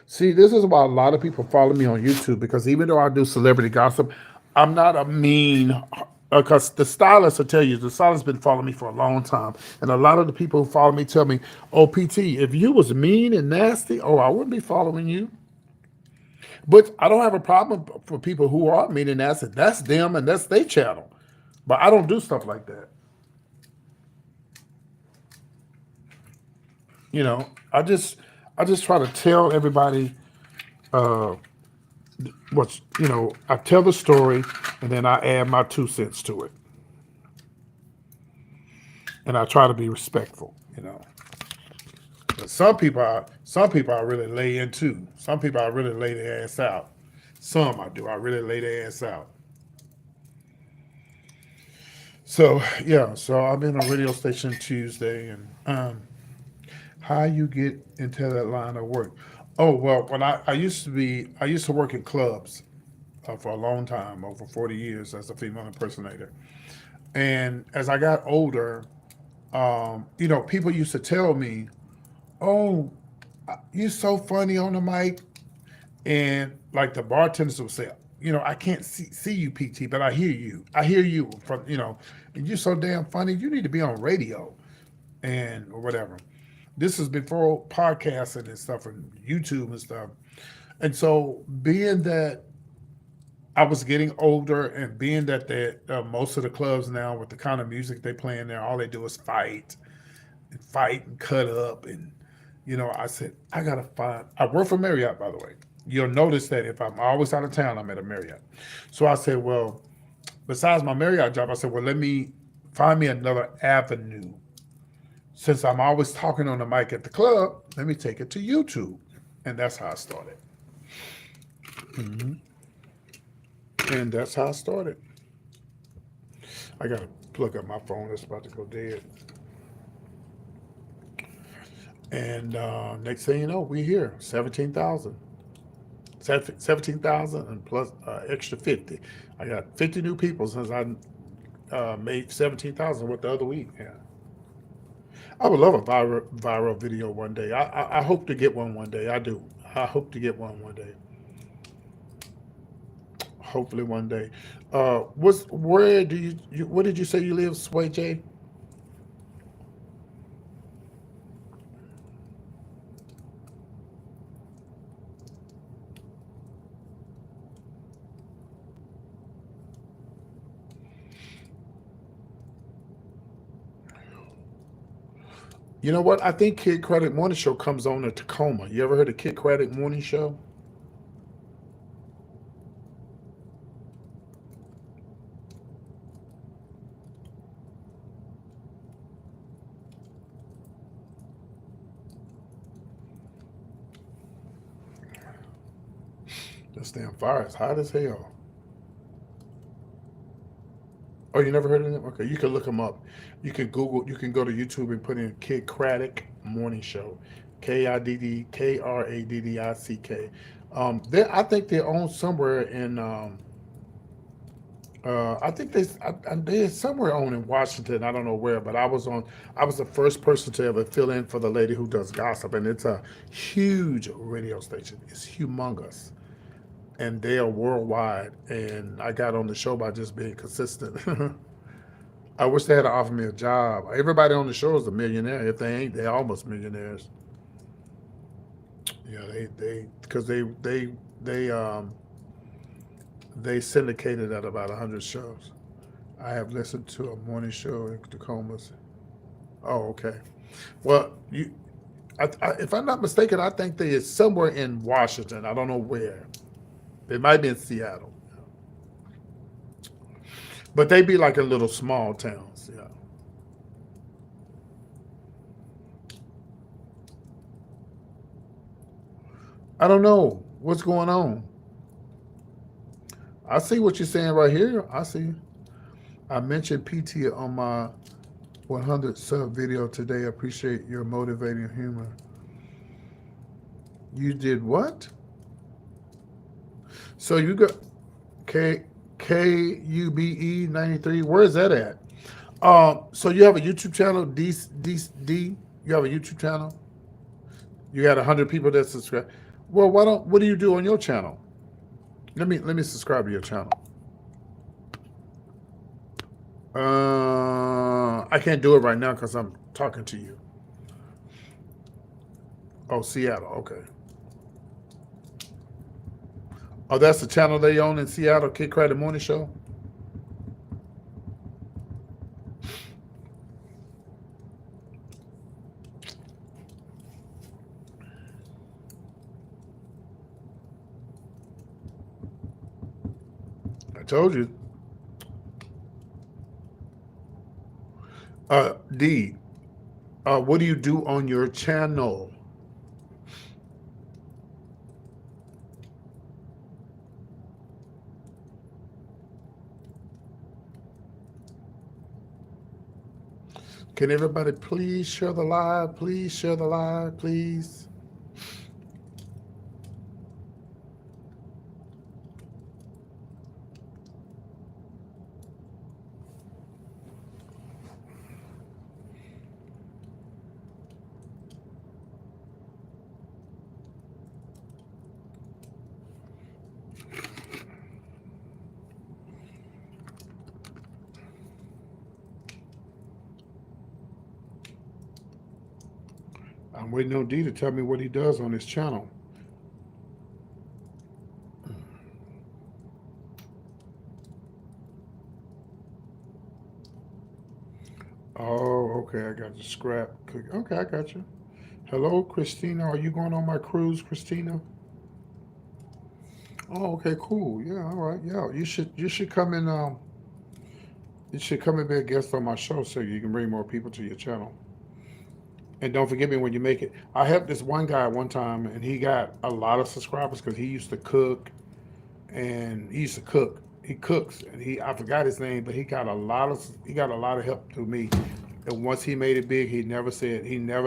Speaker 1: See, this is why a lot of people follow me on YouTube, because even though I do celebrity gossip, I'm not a mean, because the stylists will tell you, the stylist been following me for a long time. And a lot of the people who follow me tell me, oh, PT, if you was mean and nasty, oh, I wouldn't be following you. But I don't have a problem for people who are mean and nasty. That's them and that's their channel. But I don't do stuff like that. You know, I just try to tell everybody uh, what's, I tell the story and then I add my 2 cents to it. And I try to be respectful. But some people I really lay into. Some people I really lay their ass out. Some I do. I really lay their ass out. So yeah, so I'm in a radio station Tuesday, and how you get into that line of work? Oh well, when I used to work in clubs for a long time, over 40 years as a female impersonator. And as I got older, people used to tell me, "Oh, you're so funny on the mic," and like the bartenders would say, "I can't see you, PT, but I hear you. I hear you and you're so damn funny. You need to be on radio and or whatever." This is before podcasting and stuff and YouTube and stuff. And so, being that I was getting older, and being that most of the clubs now, with the kind of music they play in there, all they do is fight and cut up. And I said, I gotta find. I work for Marriott, by the way. You'll notice that if I'm always out of town, I'm at a Marriott. So I said, well, besides my Marriott job, I said, well, let me find me another avenue. Since I'm always talking on the mic at the club, let me take it to YouTube. And that's how I started. Hmm. And that's how I started. I got to plug up my phone. It's about to go dead. And next thing you know, we here, 17,000. 17,000 and plus extra 50. I got 50 new people since I made 17,000 with the other week. Yeah. I would love a viral video one day. I hope to get one day. I do. I hope to get one day. Hopefully one day. Where do where did you say you live, Sway J? You know what? I think Kid Credit Morning Show comes on in Tacoma. You ever heard of Kid Credit Morning Show? This damn fire is hot as hell. Oh, you never heard of them? Okay, you can look them up. You can Google. You can go to YouTube and put in Kid Craddock Morning Show, KIDDKRADDICK. I think they're on somewhere in. I think they're somewhere on in Washington. I don't know where, but I was on. I was the first person to ever fill in for the lady who does gossip, and it's a huge radio station. It's humongous, and they are worldwide. And I got on the show by just being consistent. I wish they had offered me a job. Everybody on the show is a millionaire. If they ain't, they're almost millionaires. Yeah, because they they syndicated at about 100 shows. I have listened to a morning show in Tacoma's. Oh, okay. Well, If I'm not mistaken, I think they is somewhere in Washington. I don't know where. It might be in Seattle. But they be like in little small towns. Yeah. I don't know what's going on. I see what you're saying right here. I see. I mentioned PT on my 100 sub video today. I appreciate your motivating humor. You did what? So you got KUBE 93. Where is that at? So you have a YouTube channel, D. You have a YouTube channel. You got 100 people that subscribe. Well, why don't? What do you do on your channel? Let me subscribe to your channel. I can't do it right now because I'm talking to you. Oh, Seattle. Okay. Oh, that's the channel they own in Seattle, Kid Credit Morning Show. I told you. D. What do you do on your channel? Can everybody please share the live? Please share the live, please. I'm waiting on D to tell me what he does on his channel. Oh, okay. I got the scrap. Okay, I got you. Hello, Christina. Are you going on my cruise, Christina? Oh, okay, cool. Yeah, all right. Yeah, you should come in. You should come and be a guest on my show so you can bring more people to your channel. And don't forget me when you make it. I helped this one guy one time, and he got a lot of subscribers because he used to cook, and he used to cook. He cooks, and I forgot his name, but he got a lot of help through me. And once he made it big, he never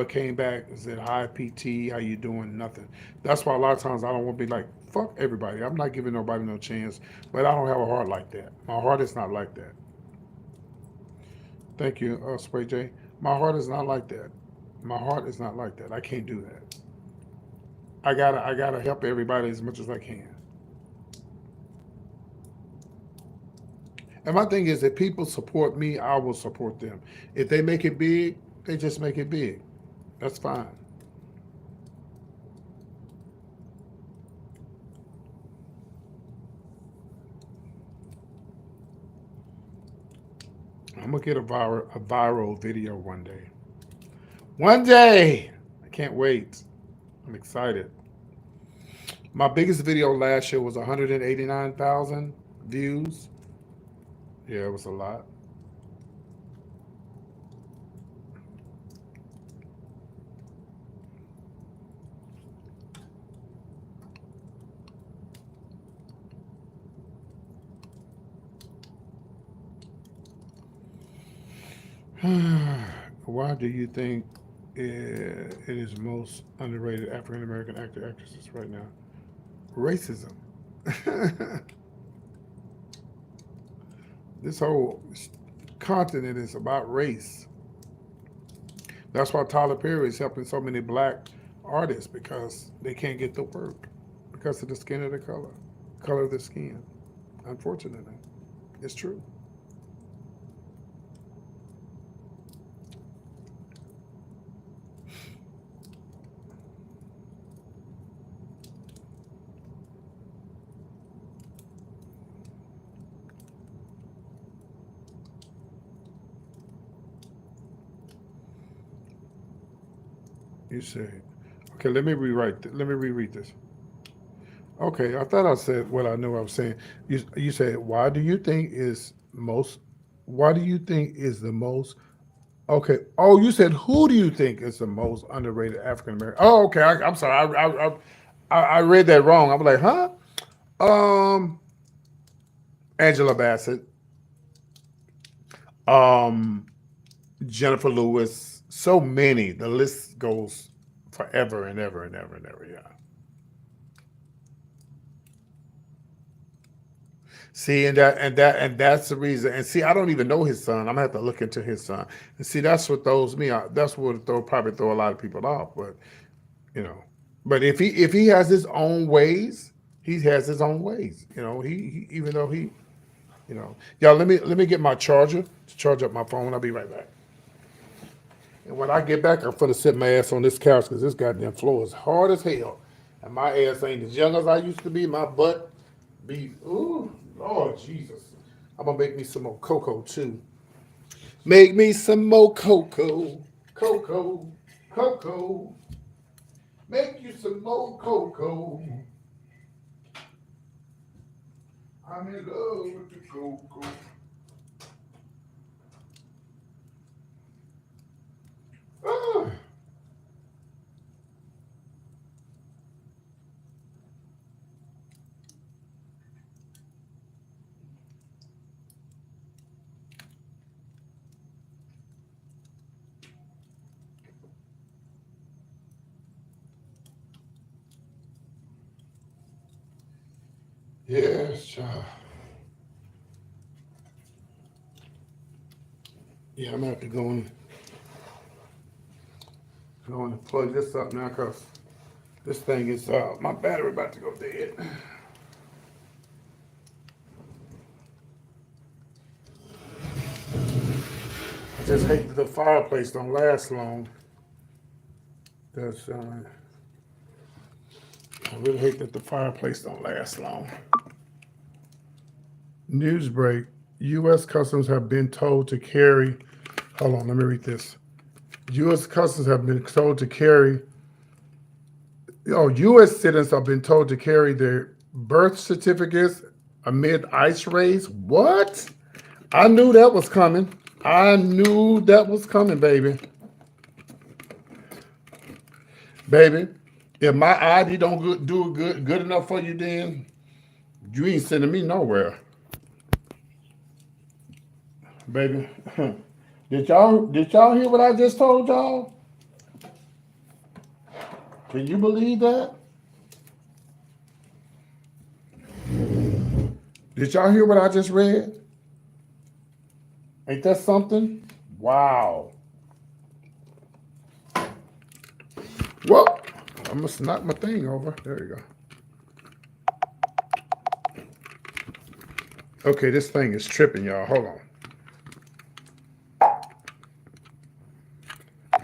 Speaker 1: came back and said, "Hi, PT, how you doing?" Nothing. That's why a lot of times I don't want to be like, "Fuck everybody." I'm not giving nobody no chance, but I don't have a heart like that. My heart is not like that. Thank you, Spray J. My heart is not like that. My heart is not like that. I can't do that. I gotta help everybody as much as I can. And my thing is, if people support me, I will support them. If they make it big, they just make it big. That's fine. I'm gonna get a viral video one day. One day. I can't wait. I'm excited. My biggest video last year was 189,000 views. Yeah, it was a lot. Why do you think it is most underrated African American actor actresses right now? Racism. This whole continent is about race. That's why Tyler Perry is helping so many black artists because they can't get the work because of the skin of the color of the skin. Unfortunately, it's true. You said, okay, let me rewrite. Let me reread this. Okay, I thought I said what I knew I was saying. You said, why do you think is most? Why do you think is the most? Okay. Oh, you said who do you think is the most underrated African American? Oh, okay. I'm sorry. I read that wrong. I'm like, huh? Um, Angela Bassett, um, Jennifer Lewis, so many. The list goes forever and ever and ever and ever. Yeah. See, and that's the reason. And see, I don't even know his son. I'm gonna have to look into his son. And see, that's what throws me out. That's what probably throw a lot of people off. But you know, but if he has his own ways, he has his own ways. You know, he even though he, y'all let me get my charger to charge up my phone. I'll be right back. And when I get back, I'm gonna sit my ass on this couch because this goddamn floor is hard as hell, and my ass ain't as young as I used to be. My butt be ooh, Lord Jesus. I'm gonna make me some more cocoa too. Make me some more cocoa, cocoa, cocoa. Make you some more cocoa. I'm in love with the cocoa. Ah. Yes, child. Yeah, I'm gonna have to go and plug this up now because this thing is my battery about to go dead. I just hate that the fireplace don't last long. That's I really hate that the fireplace don't last long. News break. U.S. Customs have been told to carry. Hold on, let me read this. U.S. Customs have been told to carry. Oh, U.S. citizens have been told to carry their birth certificates amid ICE raids. What? I knew that was coming. I knew that was coming, baby. Baby, if my ID don't do good enough for you, then you ain't sending me nowhere, baby. Did y'all hear what I just told y'all? Can you believe that? Did y'all hear what I just read? Ain't that something? Wow. Well, I must knock my thing over. There you go. Okay, this thing is tripping, y'all. Hold on.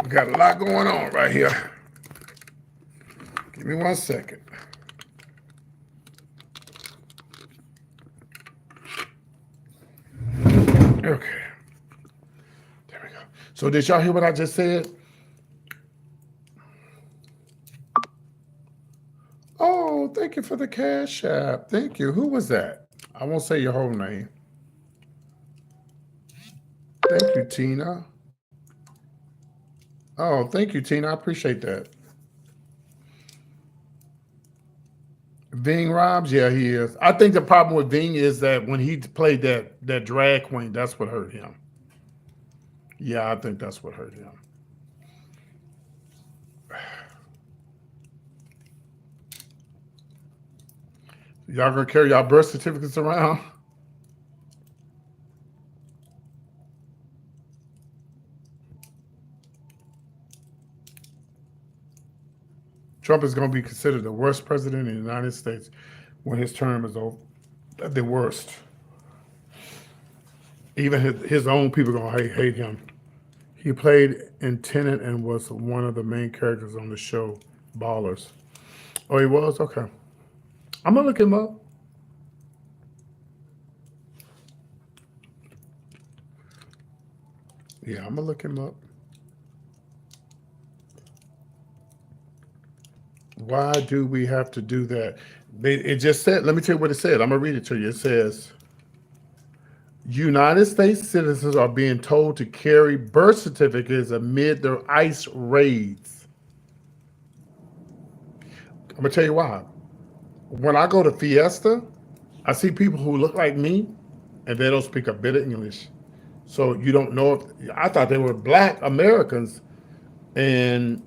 Speaker 1: We got a lot going on right here. Give me 1 second. Okay. There we go. So did y'all hear what I just said? Oh, thank you for the cash app. Thank you. Who was that? I won't say your whole name. Thank you, Tina. Oh, thank you, Tina. I appreciate that. Ving Rhymes, yeah, he is. I think the problem with Ving is that when he played that drag queen, that's what hurt him. Yeah, I think that's what hurt him. Y'all gonna carry y'all birth certificates around? Trump is gonna be considered the worst president in the United States when his term is over. The worst. Even his own people gonna hate him. He played in Tenet and was one of the main characters on the show Ballers. Oh, he was? Okay. I'm gonna look him up. Yeah, I'm gonna look him up. Why do we have to do that? It just said, let me tell you what it said. I'm going to read it to you. It says, United States citizens are being told to carry birth certificates amid their ICE raids. I'm going to tell you why. When I go to Fiesta, I see people who look like me and they don't speak a bit of English. So you don't know if, I thought they were black Americans. And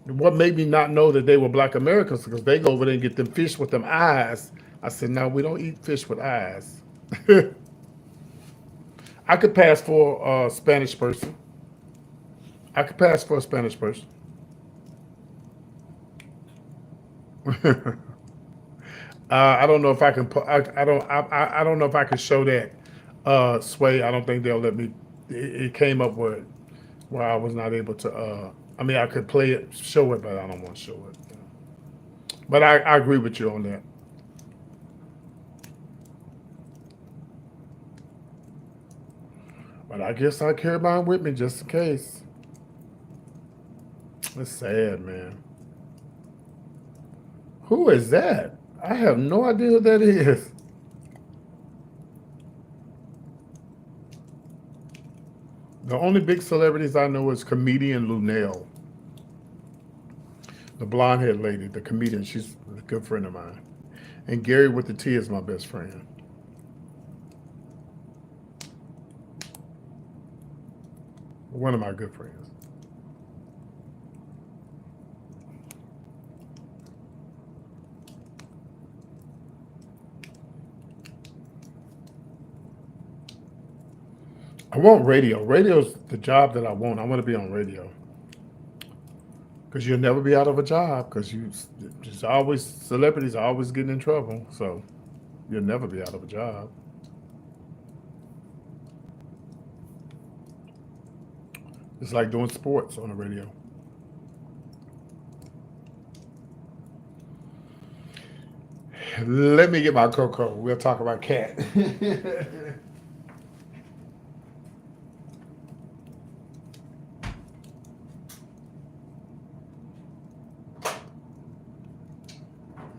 Speaker 1: what made me not know that they were black Americans because they go over there and get them fish with them eyes. I said, no, we don't eat fish with eyes. I could pass for a Spanish person. I could pass for a Spanish person. I don't know if I can. I don't. I don't know if I can show that. Sway. I don't think they'll let me. It came up with where I was not able to. I mean, I could play it, show it, but I don't want to show it. But I agree with you on that. But I guess I carry mine with me just in case. It's sad, man. Who is that? I have no idea who that is. The only big celebrities I know is comedian Lunel, the blonde haired lady, the comedian. She's a good friend of mine. And Gary with the T is my best friend. One of my good friends. I want radio. Radio's the job that I want. I want to be on radio. Because you'll never be out of a job. Because just always, celebrities are always getting in trouble. So you'll never be out of a job. It's like doing sports on the radio. Let me get my cocoa. We'll talk about Katt.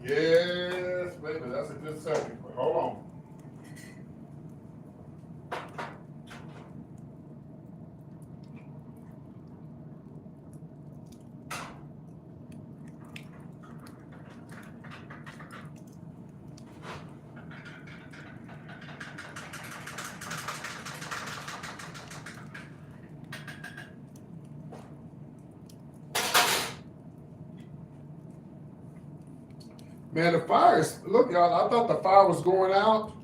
Speaker 1: Yes, baby, that's a good subject. But hold on. Man, the fire is, look, y'all, I thought the fire was going out,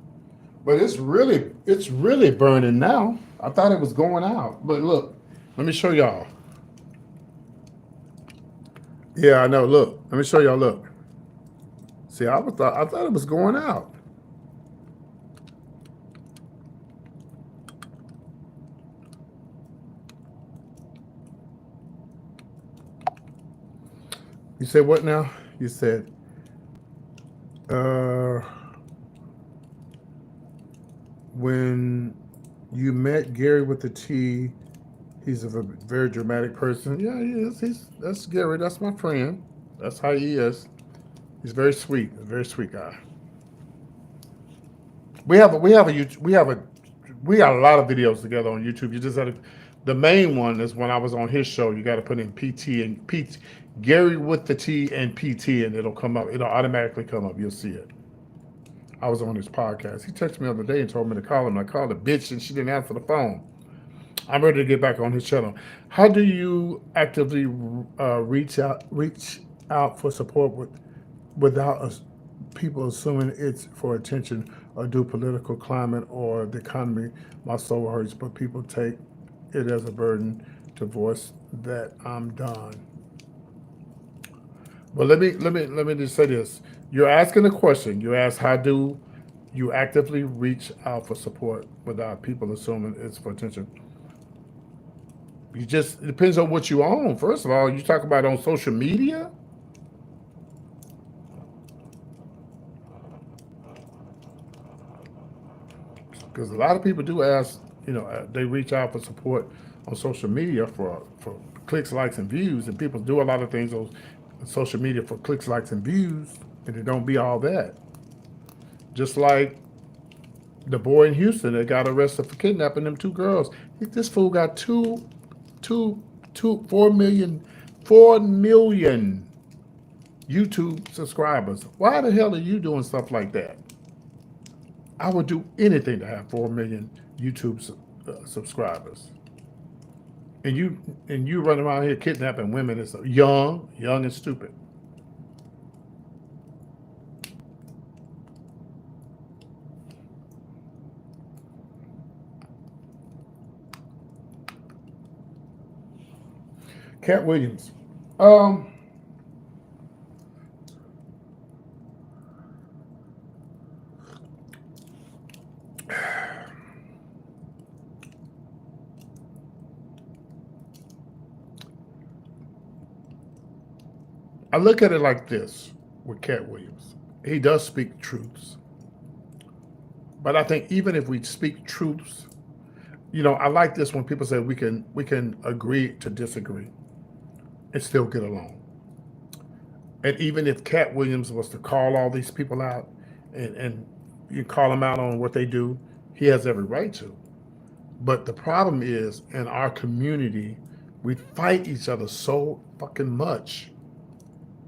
Speaker 1: but it's really burning now. I thought it was going out. But look, let me show y'all. Yeah, I know. Look, let me show y'all. Look. See, I thought it was going out. You said what now? You said when you met Gary with the T, he's a very dramatic person. Yeah, he is. That's Gary. That's my friend. That's how he is. He's very sweet. A very sweet guy. We got a lot of videos together on YouTube. You just had the main one is when I was on his show. You got to put in PT and PT, Gary with the T and PT, and it'll come up. It'll automatically come up. You'll see it. I was on his podcast. He texted me the other day and told me to call him. I called a bitch and she didn't answer the phone. I'm ready to get back on his channel. How do you actively reach out for support without people assuming it's for attention or due political climate or the economy? My soul hurts, but people take it as a burden to voice that I'm done. But let me just say this. You're asking a question. You ask, how do you actively reach out for support without people assuming it's for attention? It depends on what you own. First of all, you talk about on social media. Because a lot of people do ask, they reach out for support on social media for clicks, likes, and views, and people do a lot of things social media for clicks, likes, and views, and it don't be all that. Just like the boy in Houston that got arrested for kidnapping them two girls. This fool got 4 million YouTube subscribers. Why the hell are you doing stuff like that? I would do anything to have 4 million YouTube subscribers. And you run around here kidnapping women and stuff. Young and stupid. Katt Williams. I look at it like this with Katt Williams. He does speak truths. But I think even if we speak truths, I like this when people say we can agree to disagree and still get along. And even if Katt Williams was to call all these people out and you call them out on what they do, he has every right to. But the problem is, in our community, we fight each other so fucking much.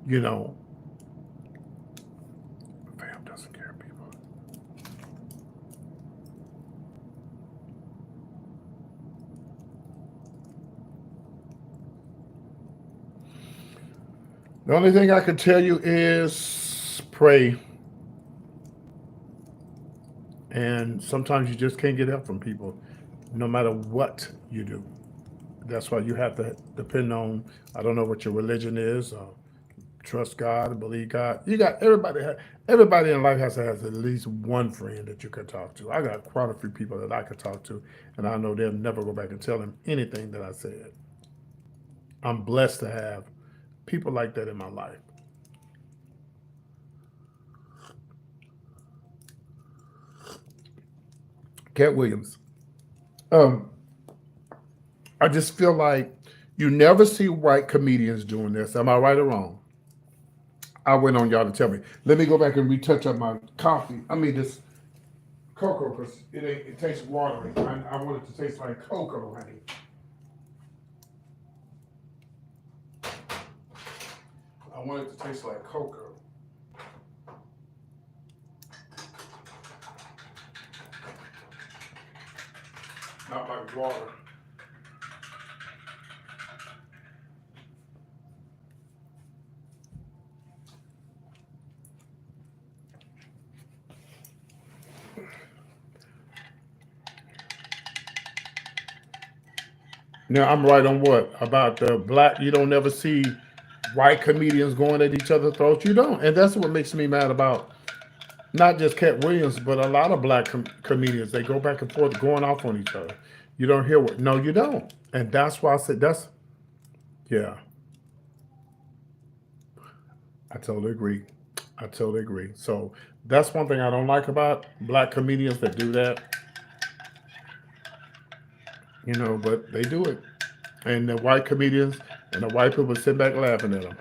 Speaker 1: Fam doesn't care, people. The only thing I can tell you is pray. And sometimes you just can't get help from people, no matter what you do. That's why you have to depend on, I don't know what your religion is, trust God, believe God. You got everybody in life has to have at least one friend that you can talk to. I got quite a few people that I could talk to, and I know they'll never go back and tell them anything that I said. I'm blessed to have people like that in my life. Katt Williams. I just feel like you never see white comedians doing this. Am I right or wrong? I wait on y'all to tell me. Let me go back and retouch up my coffee. I mean this cocoa, because it tastes watery. I want it to taste like cocoa, honey. I want it to taste like cocoa. Not like water. Now I'm right on what? About the black, you don't never see white comedians going at each other's throats. You don't. And that's what makes me mad about not just Katt Williams, but a lot of black comedians. They go back and forth going off on each other. You don't hear what? No, you don't. And that's why I said yeah. I totally agree. I totally agree. So that's one thing I don't like about black comedians that do that. But they do it. And the white comedians and the white people sit back laughing at them.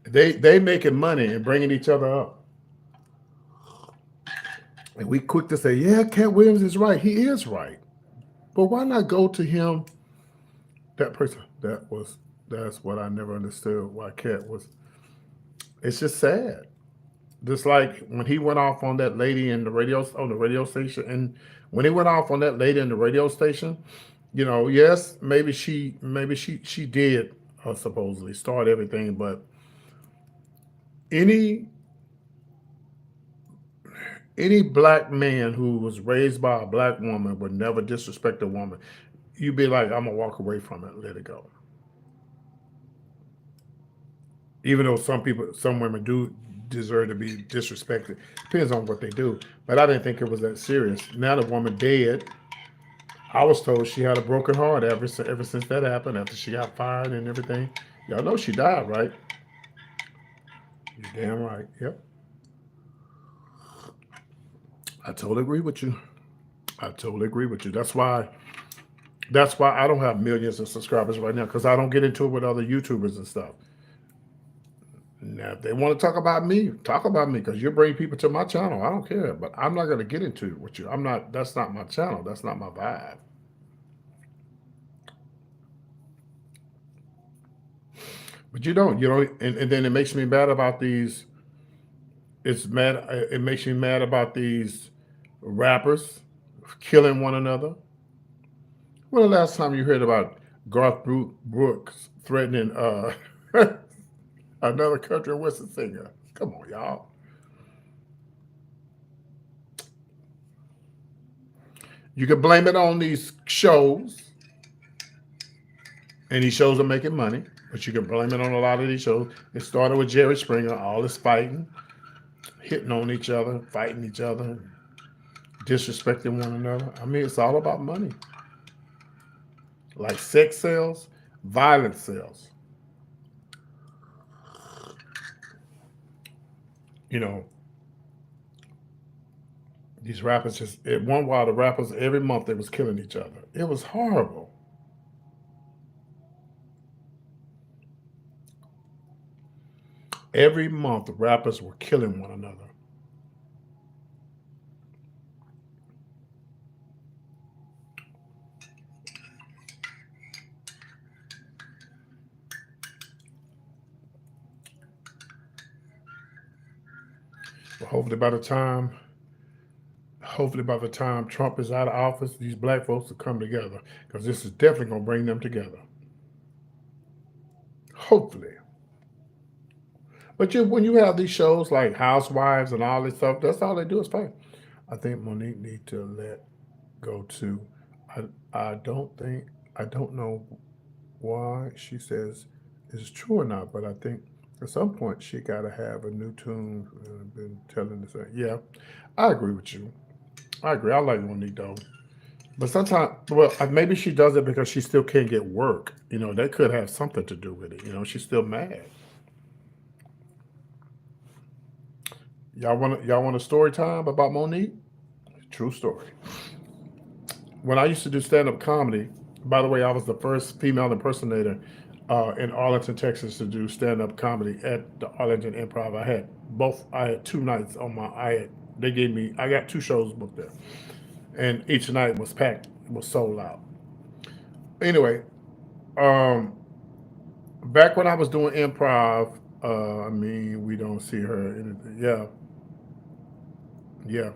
Speaker 1: They making money and bringing each other up. And we quick to say, yeah, Katt Williams is right. He is right. But why not go to him? That person, that's what I never understood why Katt was. It's just sad. Just like when he went off on that lady on the radio station, and when he went off on that lady in the radio station, yes, maybe she did supposedly start everything, but any black man who was raised by a black woman would never disrespect a woman. You'd be like, I'm gonna walk away from it and let it go. Even though some women do deserve to be disrespected. Depends on what they do. But I didn't think it was that serious. Now the woman dead. I was told she had a broken heart ever since that happened, after she got fired and everything. Y'all know she died, right? You're damn right. Yep. I totally agree with you. That's why That's why I don't have millions of subscribers right now, because I don't get into it with other YouTubers and stuff. Now, if they want to talk about me, because you bring people to my channel. I don't care, but I'm not going to get into it with you. I'm not. That's not my channel. That's not my vibe. But and then it makes me mad about these. It's mad. It makes me mad about these rappers killing one another. When the last time you heard about Garth Brooks threatening another country and western singer? Come on, y'all. You can blame it on these shows, and these shows are making money. But you can blame it on a lot of these shows. It started with Jerry Springer, all this fighting, hitting on each other, fighting each other, disrespecting one another. I mean, it's all about money. Like sex sells, violence sells. You know, these rappers just, at one while, the rappers, every month they was killing each other. It was horrible. Every month, rappers were killing one another. But hopefully by the time Trump is out of office, these black folks will come together, because this is definitely going to bring them together. Hopefully. But when you have these shows like Housewives and all this stuff, that's all they do is fight. I think Monique need to let go too. I I don't know why she says it's true or not, but I think at some point she got to have a new tune. I've been telling this. Yeah, I agree with you. I agree. I like Monique though. But sometimes, well, maybe she does it because she still can't get work. That could have something to do with it. She's still mad. Y'all want a story time about Monique? True story. When I used to do stand up comedy, by the way, I was the first female impersonator in Arlington, Texas, to do stand up comedy at the Arlington Improv. I had 2 nights on my. They gave me. I got 2 shows booked there, and each night was packed. It was sold out. Anyway, um, back when I was doing improv, I mean, we don't see her. Yeah, yeah,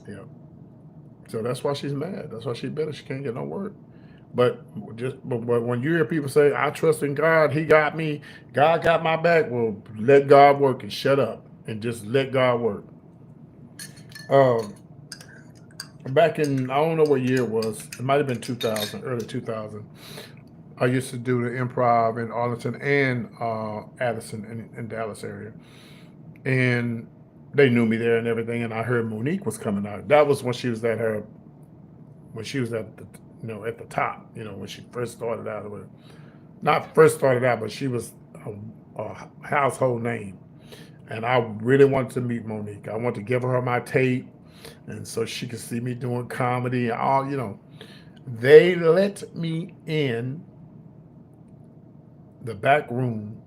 Speaker 1: yeah. So that's why she's mad. That's why she's bitter. She can't get no work. But but when you hear people say, "I trust in God, He got me, God got my back," well, let God work and shut up and just let God work. Um, Back in, I don't know what year it was. It might have been 2000, early 2000. I used to do the improv in Arlington and Addison in Dallas area, and they knew me there and everything. And I heard Monique was coming out. That was when she was at her, when she was at the, at the top. When she first started out. Not first started out, but she was a household name. And I really wanted to meet Monique. I wanted to give her my tape, and so she could see me doing comedy. They let me in the back room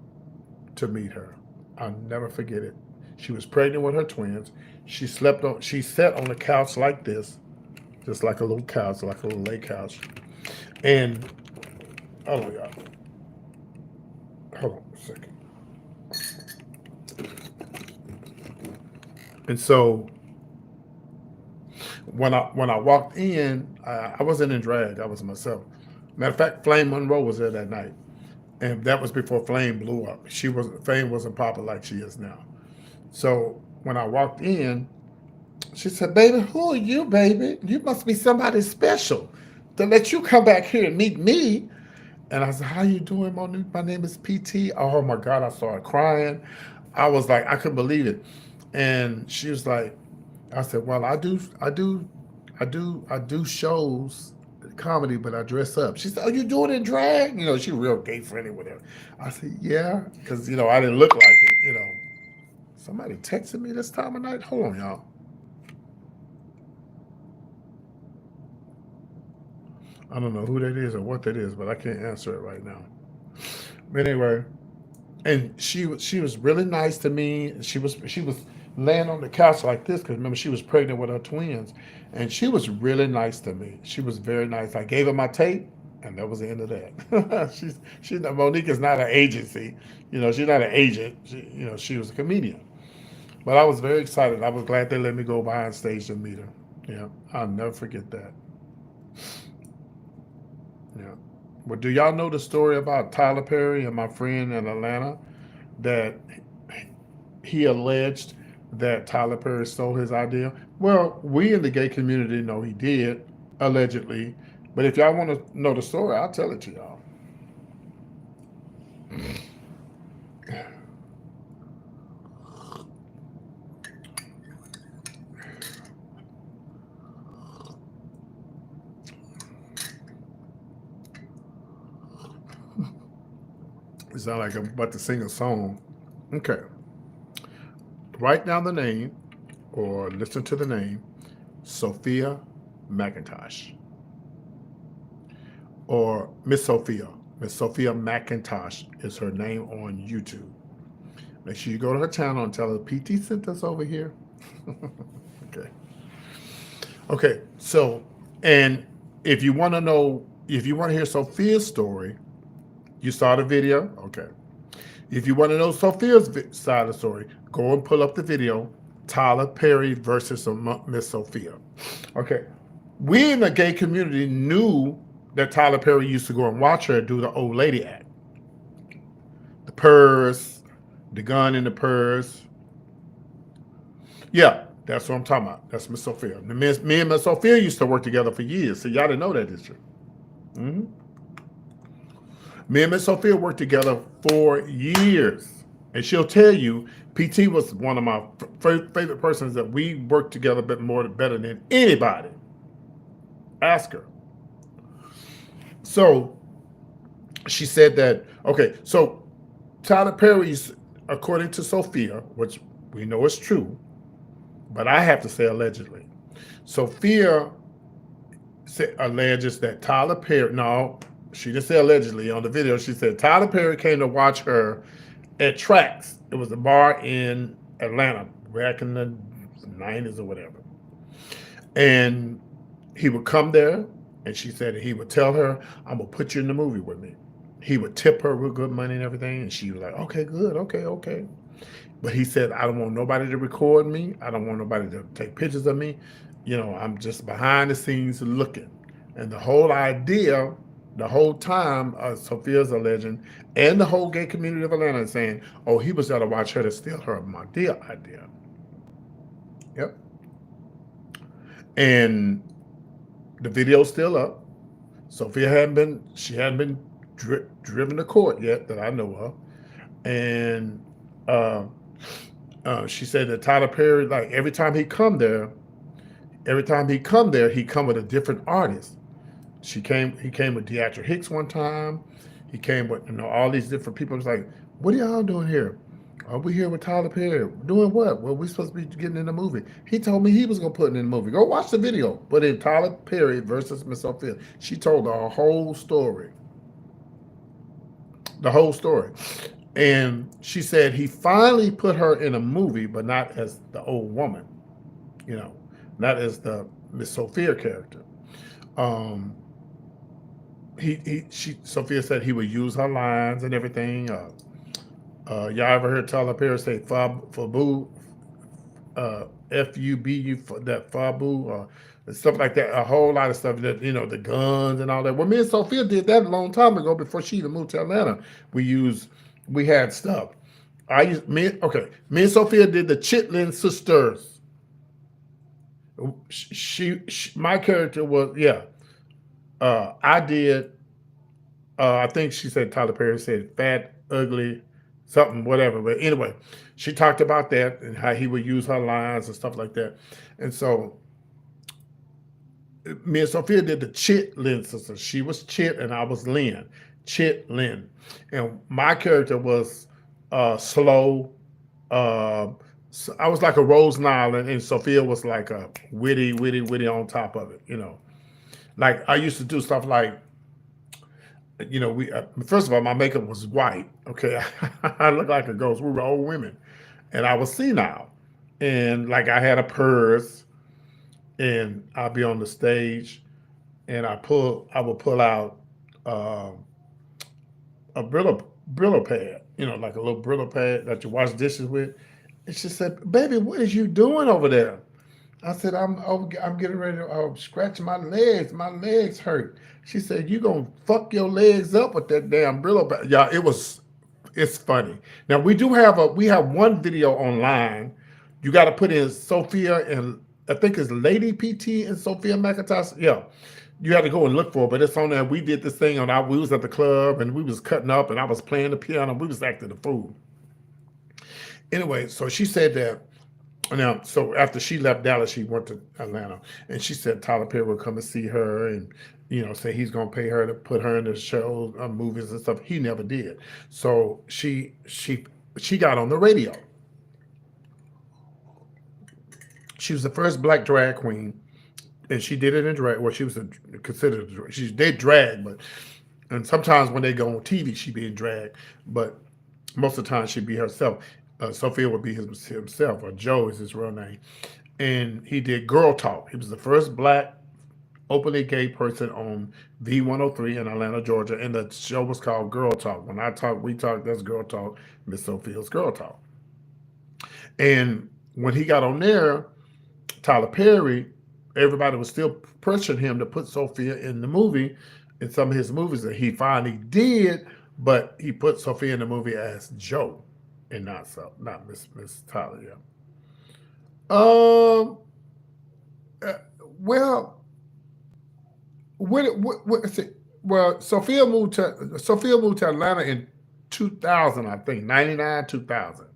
Speaker 1: to meet her. I'll never forget it. She was pregnant with her twins. She sat on a couch like this, just like a little couch, like a little lay couch. And, oh my God. Hold on a second. And so when I walked in, I wasn't in drag. I was myself. Matter of fact, Flame Monroe was there that night, and that was before Flame blew up. Flame wasn't popular like she is now. So when I walked in, she said, "Baby, who are you, baby? You must be somebody special to let you come back here and meet me." And I said, "How you doing, Monique? My name is PT." Oh my God, I started crying. I was like, I couldn't believe it. And she was like, I said, "Well, I do shows, comedy, but I dress up." She said, "Oh, you do it in drag?" She real gay friendly with her. I said, "Yeah," because I didn't look like it. Somebody texted me this time of night. Hold on, y'all. I don't know who that is or what that is, but I can't answer it right now. But anyway, and she was really nice to me. She was laying on the couch like this because remember she was pregnant with her twins, and she was really nice to me. She was very nice. I gave her my tape, and that was the end of that. she's Monique is not an agency, she's not an agent. She was a comedian. But I was very excited. I was glad they let me go behind stage and meet her. Yeah, I'll never forget that. Yeah. But do y'all know the story about Tyler Perry and my friend in Atlanta that he alleged that Tyler Perry stole his idea? Well, we in the gay community know he did, allegedly. But if y'all want to know the story, I'll tell it to y'all. It sounds like I'm about to sing a song. Okay. Write down the name or listen to the name Sophia McIntosh or Miss Sophia. Miss Sophia McIntosh is her name on YouTube. Make sure you go to her channel and tell her PT sent us over here. Okay. Okay. So, and if you want to hear Sophia's story, you saw the video? Okay. If you want to know Sophia's side of the story, go and pull up the video, Tyler Perry versus Miss Sophia. Okay. We in the gay community knew that Tyler Perry used to go and watch her do the old lady act. The purse, the gun in the purse. Yeah, that's what I'm talking about. That's Miss Sophia. Me and Miss Sophia used to work together for years, so y'all didn't know that, did you? Mm-hmm. Me and Miss Sophia worked together for years. And she'll tell you, PT was one of my favorite persons that we worked together better than anybody. Ask her. So she said that, okay, so Tyler Perry's, according to Sophia, which we know is true, but I have to say allegedly. Sophia alleges that Tyler Perry, no, she didn't say allegedly on the video. She said Tyler Perry came to watch her at Tracks. It was a bar in Atlanta back in the 90s or whatever. And he would come there, and she said he would tell her, I'm going to put you in the movie with me. He would tip her real good money and everything. And she was like, okay, good, okay. But he said, I don't want nobody to record me. I don't want nobody to take pictures of me. I'm just behind the scenes looking. And the whole idea, the whole time, Sophia's a legend, and the whole gay community of Atlanta is saying, oh, he was there to watch her to steal her idea. Yep. And the video's still up. Sophia hadn't been driven to court yet that I know of. And she said that Tyler Perry, like every time he come there, he come with a different artist. He came with Deatra Hicks one time. He came with all these different people. It's like, what are y'all doing here? Are we here with Tyler Perry? Doing what? Well, we're supposed to be getting in the movie. He told me he was going to put it in the movie. Go watch the video. But in Tyler Perry versus Miss Sophia, she told the whole story. The whole story. And she said he finally put her in a movie, but not as the old woman, not as the Miss Sophia character. Sophia said he would use her lines and everything. Y'all ever heard Tyler Perry say "fabu," F-U-B-U, that fabu, and stuff like that? A whole lot of stuff that the guns and all that. Well, me and Sophia did that a long time ago before she even moved to Atlanta. We had stuff. Me and Sophia did the Chitlin Sisters. My character was I did. I think she said Tyler Perry said fat, ugly, something, whatever. But anyway, she talked about that and how he would use her lines and stuff like that. And so me and Sophia did the Chit Lynn sister. She was Chit and I was Lynn. Chit Lynn. And my character was slow. So I was like a Rose Nyland, and Sophia was like a witty on top of it, Like I used to do stuff like, we first of all, my makeup was white. Okay, I looked like a ghost. We were old women, and I was senile, and like I had a purse, and I'd be on the stage, and I would pull out um, a Brillo pad, like a little Brillo pad that you wash dishes with. And she said, "Baby, what is you doing over there?" I said, I'm getting ready to scratch my legs. My legs hurt." She said, "You gonna fuck your legs up with that damn Brillo pad?" Yeah, it's funny. Now we have one video online. You got to put in Sophia, and I think it's Lady PT and Sophia McIntosh. Yeah, you had to go and look for it, but it's on there. We did this thing we was at the club and we was cutting up, and I was playing the piano. We was acting the fool. Anyway, so she said that. Now, so after she left Dallas, she went to Atlanta, and she said Tyler Perry would come and see her, and say he's gonna pay her to put her in the show, movies and stuff. He never did. So she got on the radio. She was the first black drag queen, and she did it in drag. Well, she was considered she did drag, but and sometimes when they go on TV, she be in drag, but most of the time she'd be herself. Sophia would be himself, or Joe is his real name, and he did Girl Talk. He was the first black openly gay person on V103 in Atlanta, Georgia, and the show was called Girl Talk. When I talk, we talk. That's Girl Talk. Miss Sophia's Girl Talk. And when he got on there, Tyler Perry, everybody was still pressuring him to put Sophia in the movie, in some of his movies that he finally did, but he put Sophia in the movie as Joe and not Miss Tyler. Yeah. Um. Well, let's see. Well, Sophia moved to Atlanta in 2000, I think, 99, 2000,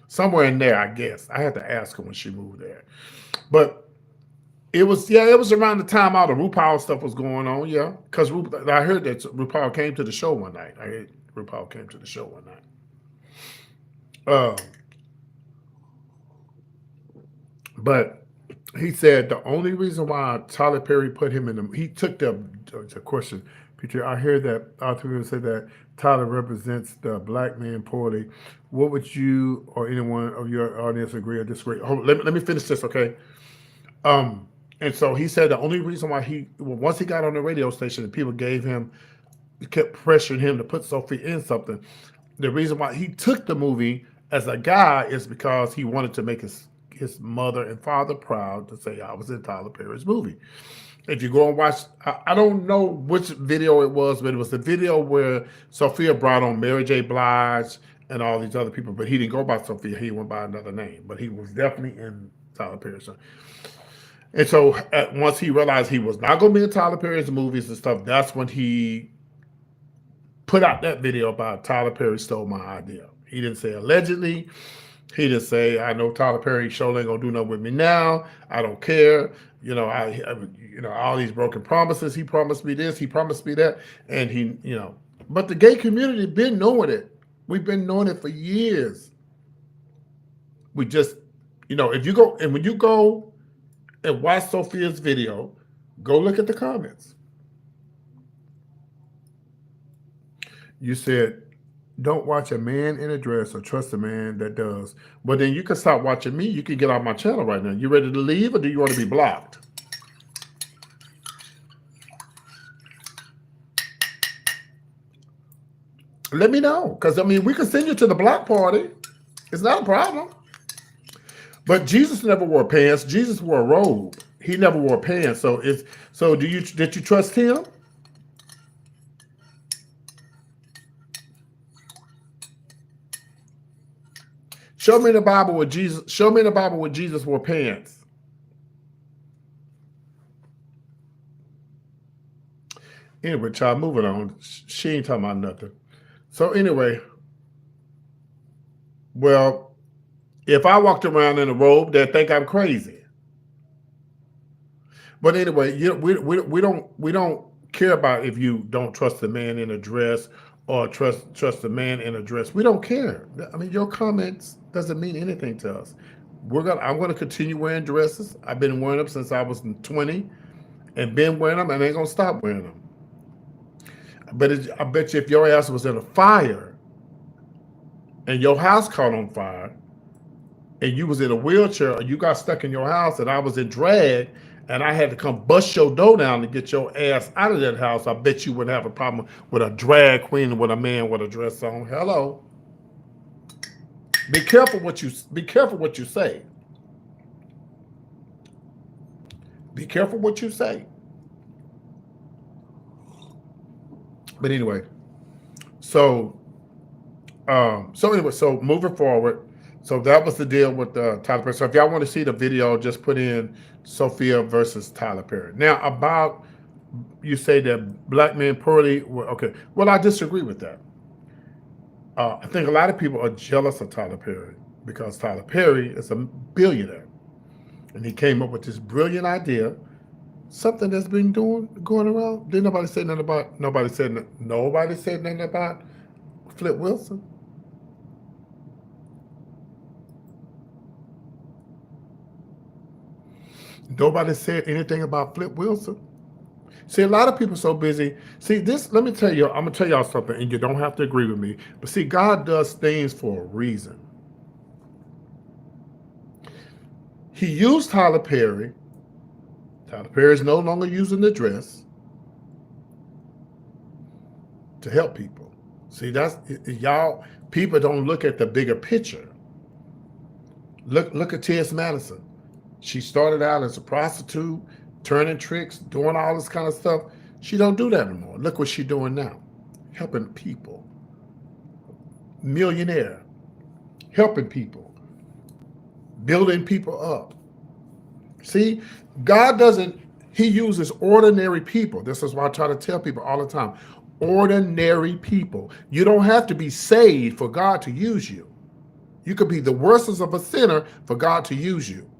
Speaker 1: somewhere in there. I guess I had to ask her when she moved there, but it was around the time all the RuPaul stuff was going on. Yeah, because I heard that RuPaul came to the show one night. I heard RuPaul came to the show one night. But he said the only reason why Tyler Perry put him in he took the question. Peter, I hear that author say that Tyler represents the black man poorly. What would you or anyone of your audience agree or disagree? Let me finish this, okay? And so he said the only reason why once he got on the radio station and people kept pressuring him to put Sophie in something, the reason why he took the movie as a guy is because he wanted to make his mother and father proud to say I was in Tyler Perry's movie. If you go and watch, I don't know which video it was, but it was the video where Sophia brought on Mary J. Blige and all these other people, but he didn't go by Sophia. He went by another name, but he was definitely in Tyler Perry's. And so once he realized he was not going to be in Tyler Perry's movies and stuff, that's when he put out that video about Tyler Perry stole my idea. He didn't say allegedly. He didn't say, I know Tyler Perry show ain't gonna do nothing with me now. I don't care. All these broken promises. He promised me this. He promised me that. And but the gay community been knowing it. We've been knowing it for years. We just, if you go and when you go and watch Sophia's video, go look at the comments. You said, don't watch a man in a dress or trust a man that does. But then you can stop watching me. You can get off my channel right now. You ready to leave or do you want to be blocked? Let me know. Because, we can send you to the block party. It's not a problem. But Jesus never wore pants. Jesus wore a robe. He never wore pants. So did you trust him? Show me in the Bible where Jesus wore pants. Anyway, child, moving on. She ain't talking about nothing. So anyway, well, if I walked around in a robe, they'd think I'm crazy. But anyway, we don't care about if you don't trust a man in a dress or trust a man in a dress. We don't care. Your comments doesn't mean anything to us. I'm gonna continue wearing dresses. I've been wearing them since I was 20, and been wearing them and ain't gonna stop wearing them. But I bet you if your ass was in a fire and your house caught on fire and you was in a wheelchair or you got stuck in your house and I was in drag and I had to come bust your door down to get your ass out of that house, I bet you wouldn't have a problem with a drag queen and with a man with a dress on. Hello. Be careful what you say. Be careful what you say. But anyway, so moving forward, so that was the deal with Tyler Perry. So if y'all want to see the video, just put in Sophia versus Tyler Perry. Now about, you say that black men poorly, okay. Well, I disagree with that. I think a lot of people are jealous of Tyler Perry because Tyler Perry is a billionaire. And he came up with this brilliant idea, something that's been going around. Didn't nobody say nothing about, nobody said nothing about Flip Wilson. Nobody said anything about Flip Wilson. See, a lot of people are so busy. See, this, let me tell you, I'm going to tell y'all something, and you don't have to agree with me. But see, God does things for a reason. He used Tyler Perry. Tyler Perry is no longer using the dress to help people. See, that's, y'all, people don't look at the bigger picture. Look at T.S. Madison. She started out as a prostitute, turning tricks, doing all this kind of stuff. She don't do that anymore. Look what she's doing now. Helping people. Millionaire. Helping people. Building people up. See, God doesn't, he uses ordinary people. This is why I try to tell people all the time. Ordinary people. You don't have to be saved for God to use you. You could be the worstest of a sinner for God to use you.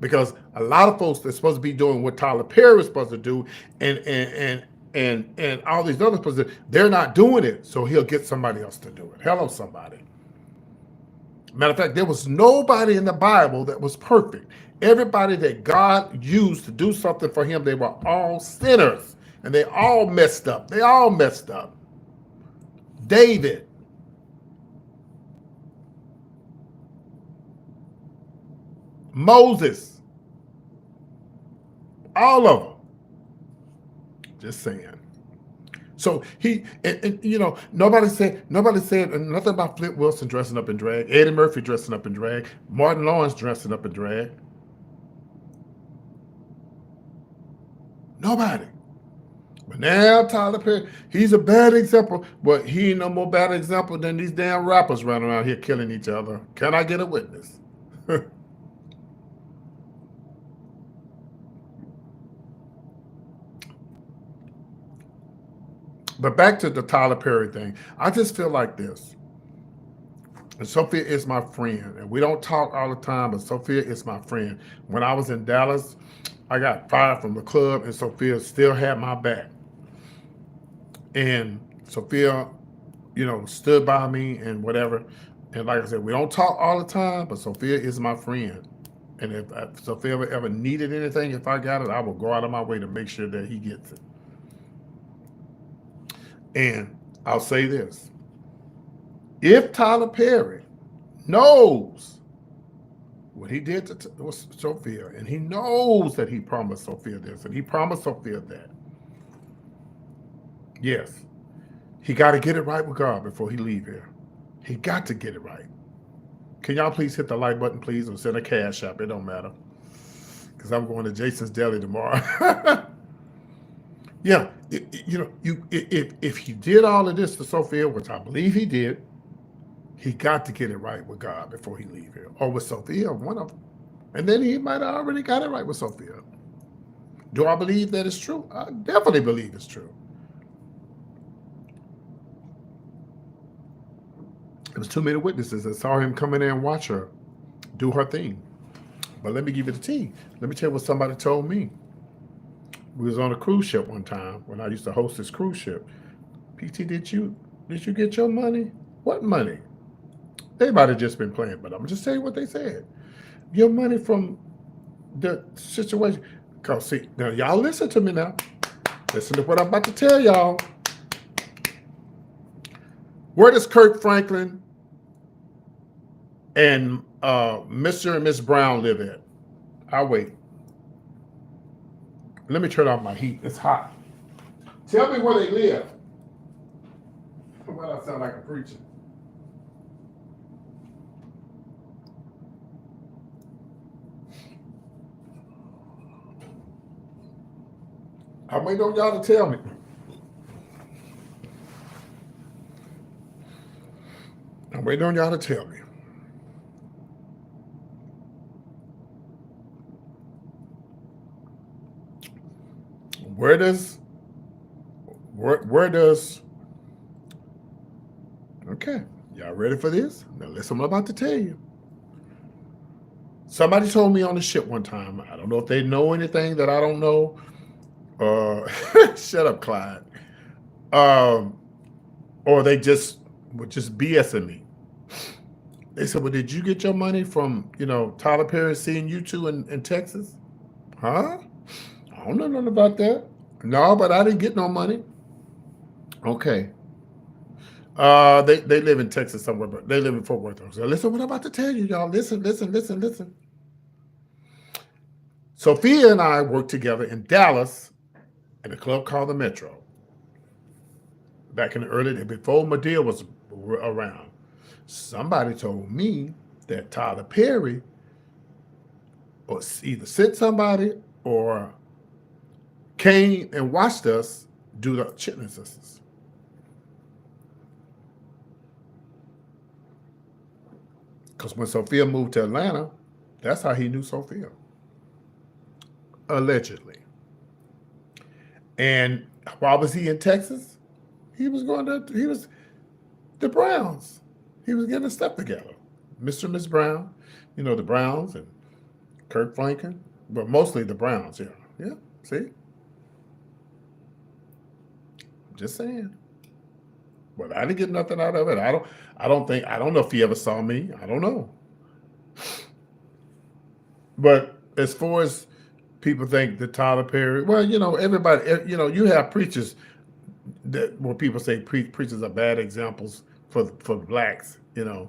Speaker 1: Because a lot of folks that's supposed to be doing what Tyler Perry is supposed to do and all these other people, they're not doing it. So he'll get somebody else to do it. Hello, somebody. Matter of fact, there was nobody in the Bible that was perfect. Everybody that God used to do something for him, they were all sinners. And they all messed up. They all messed up. David. Moses. All of them. Just saying. So he, and you know, nobody said nothing about Flip Wilson dressing up in drag, Eddie Murphy dressing up in drag, Martin Lawrence dressing up in drag. Nobody. But now Tyler Perry, he's a bad example, but he ain't no more bad example than these damn rappers running around here killing each other. Can I get a witness? But back to the Tyler Perry thing. I just feel like this. And Sophia is my friend. And we don't talk all the time, but Sophia is my friend. When I was in Dallas, I got fired from the club, and Sophia still had my back. And Sophia, you know, stood by me and whatever. And like I said, we don't talk all the time, but Sophia is my friend. And if Sophia ever needed anything, if I got it, I will go out of my way to make sure that he gets it. And I'll say this. If Tyler Perry knows what he did to Sophia, and he knows that he promised Sophia this, and he promised Sophia that, yes, he got to get it right with God before he leave here. He got to get it right. Can y'all please hit the like button, please, or send a cash app? It don't matter. Because I'm going to Jason's Deli tomorrow. Yeah, you know, if he did all of this to Sophia, which I believe he did, he got to get it right with God before he leave here. Or with Sophia, one of them. And then he might have already got it right with Sophia. Do I believe that it's true? I definitely believe it's true. There was too many witnesses that saw him come in there and watch her do her thing. But let me give you the tea. Let me tell you what somebody told me. We was on a cruise ship one time when I used to host this cruise ship. PT, did you get your money? What money? They might have just been playing, but I'm just saying what they said. Your money from the situation. Cause see, now y'all listen to me now. Listen to what I'm about to tell y'all. Where does Kirk Franklin and Mr. and Miss Brown live at? I'll wait. Let me turn off my heat. It's hot. Tell me where they live. Well, I sound like a preacher. I'm waiting on y'all to tell me. I'm waiting on y'all to tell me. Where does okay, y'all ready for this? Now listen what I'm about to tell you. Somebody told me on the ship one time, I don't know if they know anything that I don't know. Shut up, Clyde. Or they just were just BSing me. They said, well, did you get your money from, Tyler Perry seeing you two in Texas? Huh? I don't know nothing about that. No, but I didn't get no money. Okay. They live in Texas somewhere, but they live in Fort Worth. So listen what I'm about to tell you, y'all. Listen. Sophia and I worked together in Dallas at a club called the Metro. Back in the early days, before Madea was around. Somebody told me that Tyler Perry or either sent somebody or came and watched us do the Chitlin Sisters. Because when Sophia moved to Atlanta, that's how he knew Sophia. Allegedly. And why was he in Texas? He was the Browns. He was getting his stuff together. Mr. and Miss Brown, the Browns and Kirk Franklin, but mostly the Browns, yeah. Yeah, see? Just saying. But I didn't get nothing out of it. I don't know if he ever saw me. I don't know. But as far as people think that Tyler Perry, well, everybody, you have preachers where people say preachers are bad examples for blacks, You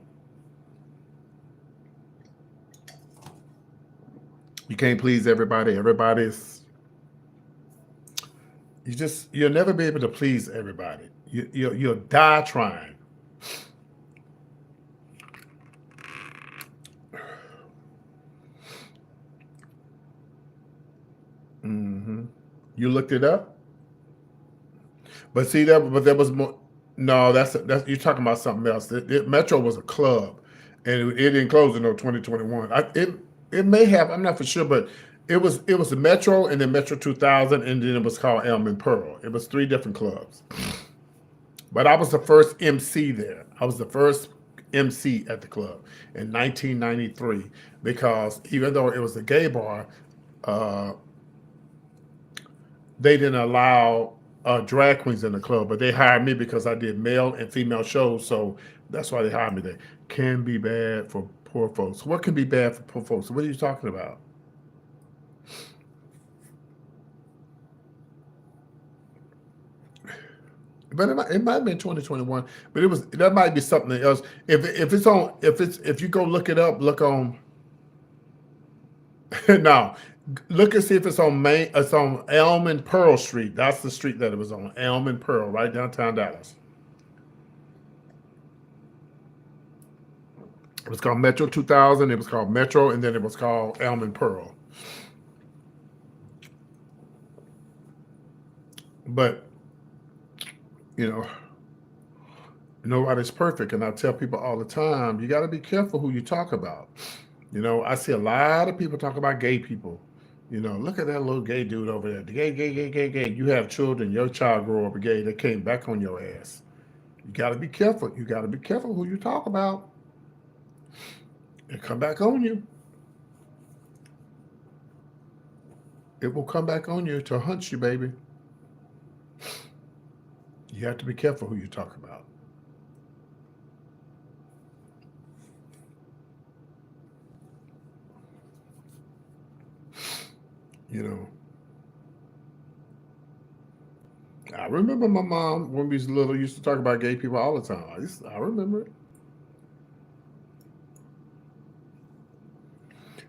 Speaker 1: can't please everybody. You'll never be able to please everybody. You'll die trying. Mm-hmm. You looked it up? But see there was more. No, that's you're talking about something else. Metro was a club, and it didn't close until 2021. It may have. I'm not for sure, but it was a Metro and then Metro 2000, and then it was called Elm and Pearl. It was 3 different clubs. But I was the first MC there. I was the first MC at the club in 1993 because even though it was a gay bar, they didn't allow drag queens in the club, but they hired me because I did male and female shows, so that's why they hired me there. Can be bad for poor folks. What can be bad for poor folks? What are you talking about? But it might have been 2021, but that might be something else. If you go look it up, look on. No, look and see if it's on It's on Elm and Pearl Street. That's the street that it was on. Elm and Pearl, right downtown Dallas. It was called Metro 2000. It was called Metro, and then it was called Elm and Pearl. But nobody's perfect, and I tell people all the time, you got to be careful who you talk about. I see a lot of people talk about gay people. Look at that little gay dude over there. Gay. You have children, your child grow up gay, they came back on your ass. You got to be careful. You got to be careful who you talk about. It come back on you. It will come back on you to hunt you, baby. You have to be careful who you talk about. I remember my mom when we was little used to talk about gay people all the time. I remember it.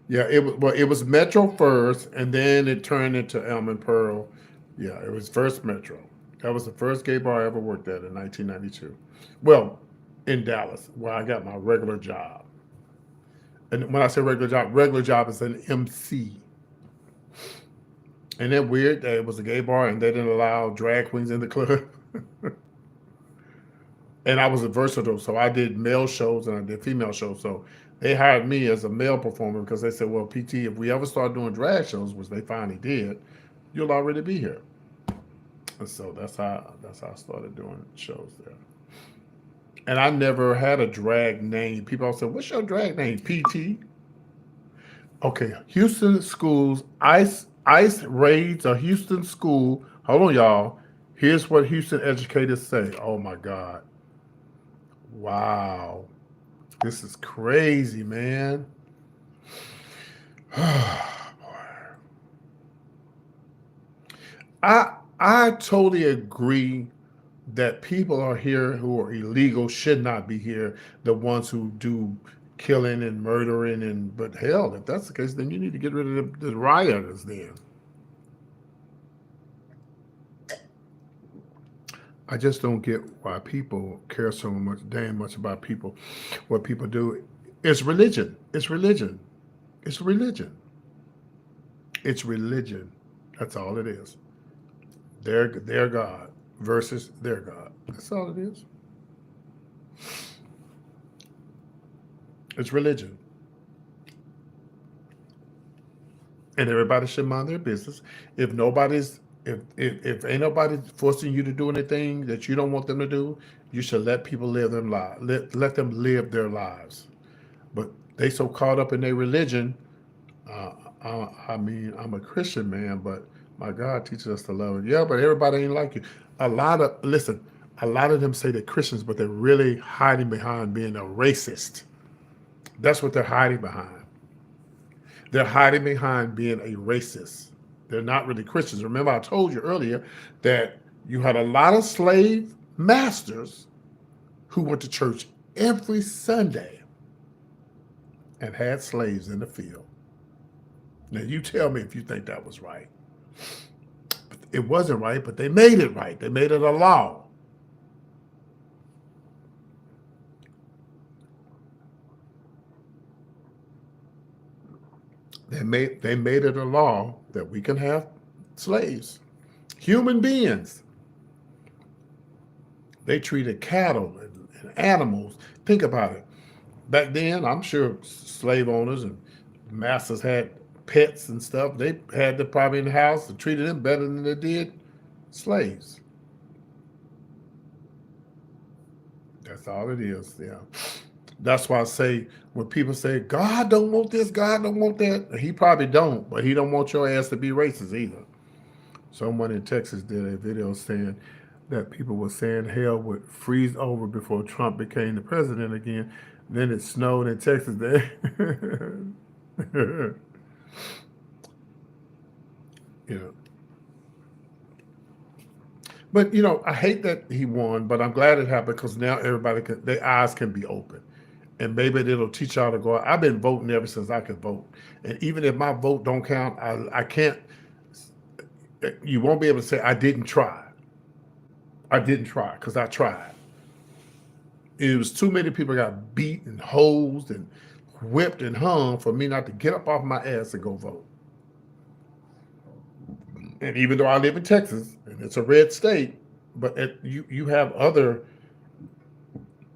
Speaker 1: Yeah, it was Metro first, and then it turned into Elm and Pearl. Yeah, it was first Metro. That was the first gay bar I ever worked at in 1992. Well, in Dallas, where I got my regular job. And when I say regular job is an MC. And then weird that it was a gay bar and they didn't allow drag queens in the club. And I was a versatile, so I did male shows and I did female shows. So they hired me as a male performer because they said, well, PT, if we ever start doing drag shows, which they finally did, you'll already be here. And so that's how I started doing shows there. And I never had a drag name. People always say, what's your drag name? PT. Okay, Houston schools, ICE raids a Houston school. Hold on, y'all. Here's what Houston educators say. Oh my God. Wow. This is crazy, man. I totally agree that people are here who are illegal should not be here. The ones who do killing and murdering but hell, if that's the case, then you need to get rid of the rioters then. I just don't get why people care so much, damn much about people. What people do, it's religion. It's religion. It's religion. It's religion. That's all it is. Their God versus their God. That's all it is. It's religion. And everybody should mind their business. If ain't nobody forcing you to do anything that you don't want them to do, you should let people live their lives. Let them live their lives. But they so caught up in their religion. I mean, I'm a Christian man, but my God teaches us to love it. Yeah, but everybody ain't like you. A lot of them say they're Christians, but they're really hiding behind being a racist. That's what they're hiding behind. They're hiding behind being a racist. They're not really Christians. Remember, I told you earlier that you had a lot of slave masters who went to church every Sunday and had slaves in the field. Now, you tell me if you think that was right. It wasn't right, but they made it right. They made it a law. They made it a law that we can have slaves, human beings. They treated cattle and animals. Think about it. Back then, I'm sure slave owners and masters had pets and stuff. They had them probably in the house and treated them better than they did slaves. That's all it is. Yeah. That's why I say when people say God don't want this, God don't want that, he probably don't, but he don't want your ass to be racist either. Someone in Texas did a video saying that people were saying hell would freeze over before Trump became the president again. Then it snowed in Texas there. Yeah. But I hate that he won, but I'm glad it happened because now their eyes can be open. And maybe it'll teach y'all to go out. I've been voting ever since I could vote. And even if my vote don't count, I can't, you won't be able to say I didn't try. I didn't try because I tried. It was too many people got beat and hosed and whipped and hung for me not to get up off my ass and go vote. And even though I live in Texas and it's a red state, but you have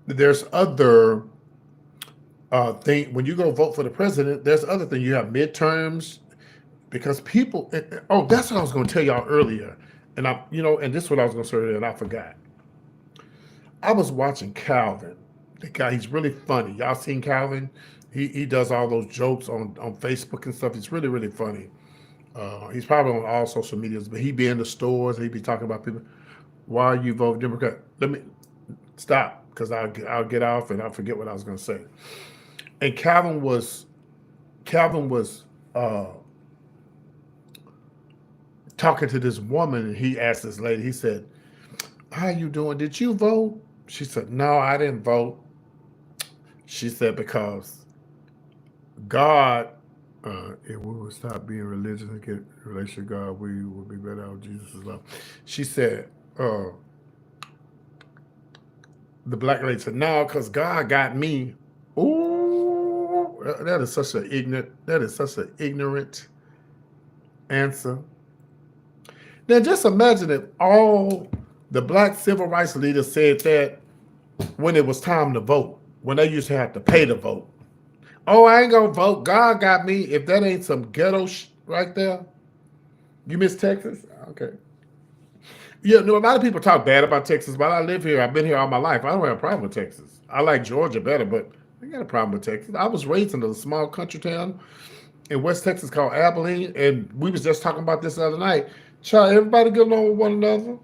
Speaker 1: there's other thing when you go vote for the president. There's other thing. You have midterms because people. Oh, that's what I was going to tell y'all earlier, and and this is what I was going to say earlier, and I forgot. I was watching Calvin. The guy, he's really funny. Y'all seen Calvin? He does all those jokes on Facebook and stuff. He's really, really funny. He's probably on all social medias, but he be in the stores and he be talking about people. Why you vote Democrat? Let me stop because I'll get off and I'll forget what I was going to say. And Calvin was talking to this woman, and he asked this lady. He said, how you doing? Did you vote? She said, no, I didn't vote. She said, because God, if we would stop being religious and get a relationship with God, we would be better out of Jesus' love. She said, the black lady said, no, because God got me. Ooh, that is such an ignorant answer. Now just imagine if all the black civil rights leaders said that when it was time to vote, when they used to have to pay to vote. Oh, I ain't gonna vote. God got me. If that ain't some ghetto right there. You miss Texas? Okay. Yeah, no, a lot of people talk bad about Texas, but I live here. I've been here all my life. I don't have a problem with Texas. I like Georgia better, but I got a problem with Texas. I was raised in a small country town in West Texas called Abilene, and we was just talking about this the other night. Child, everybody get along with one another.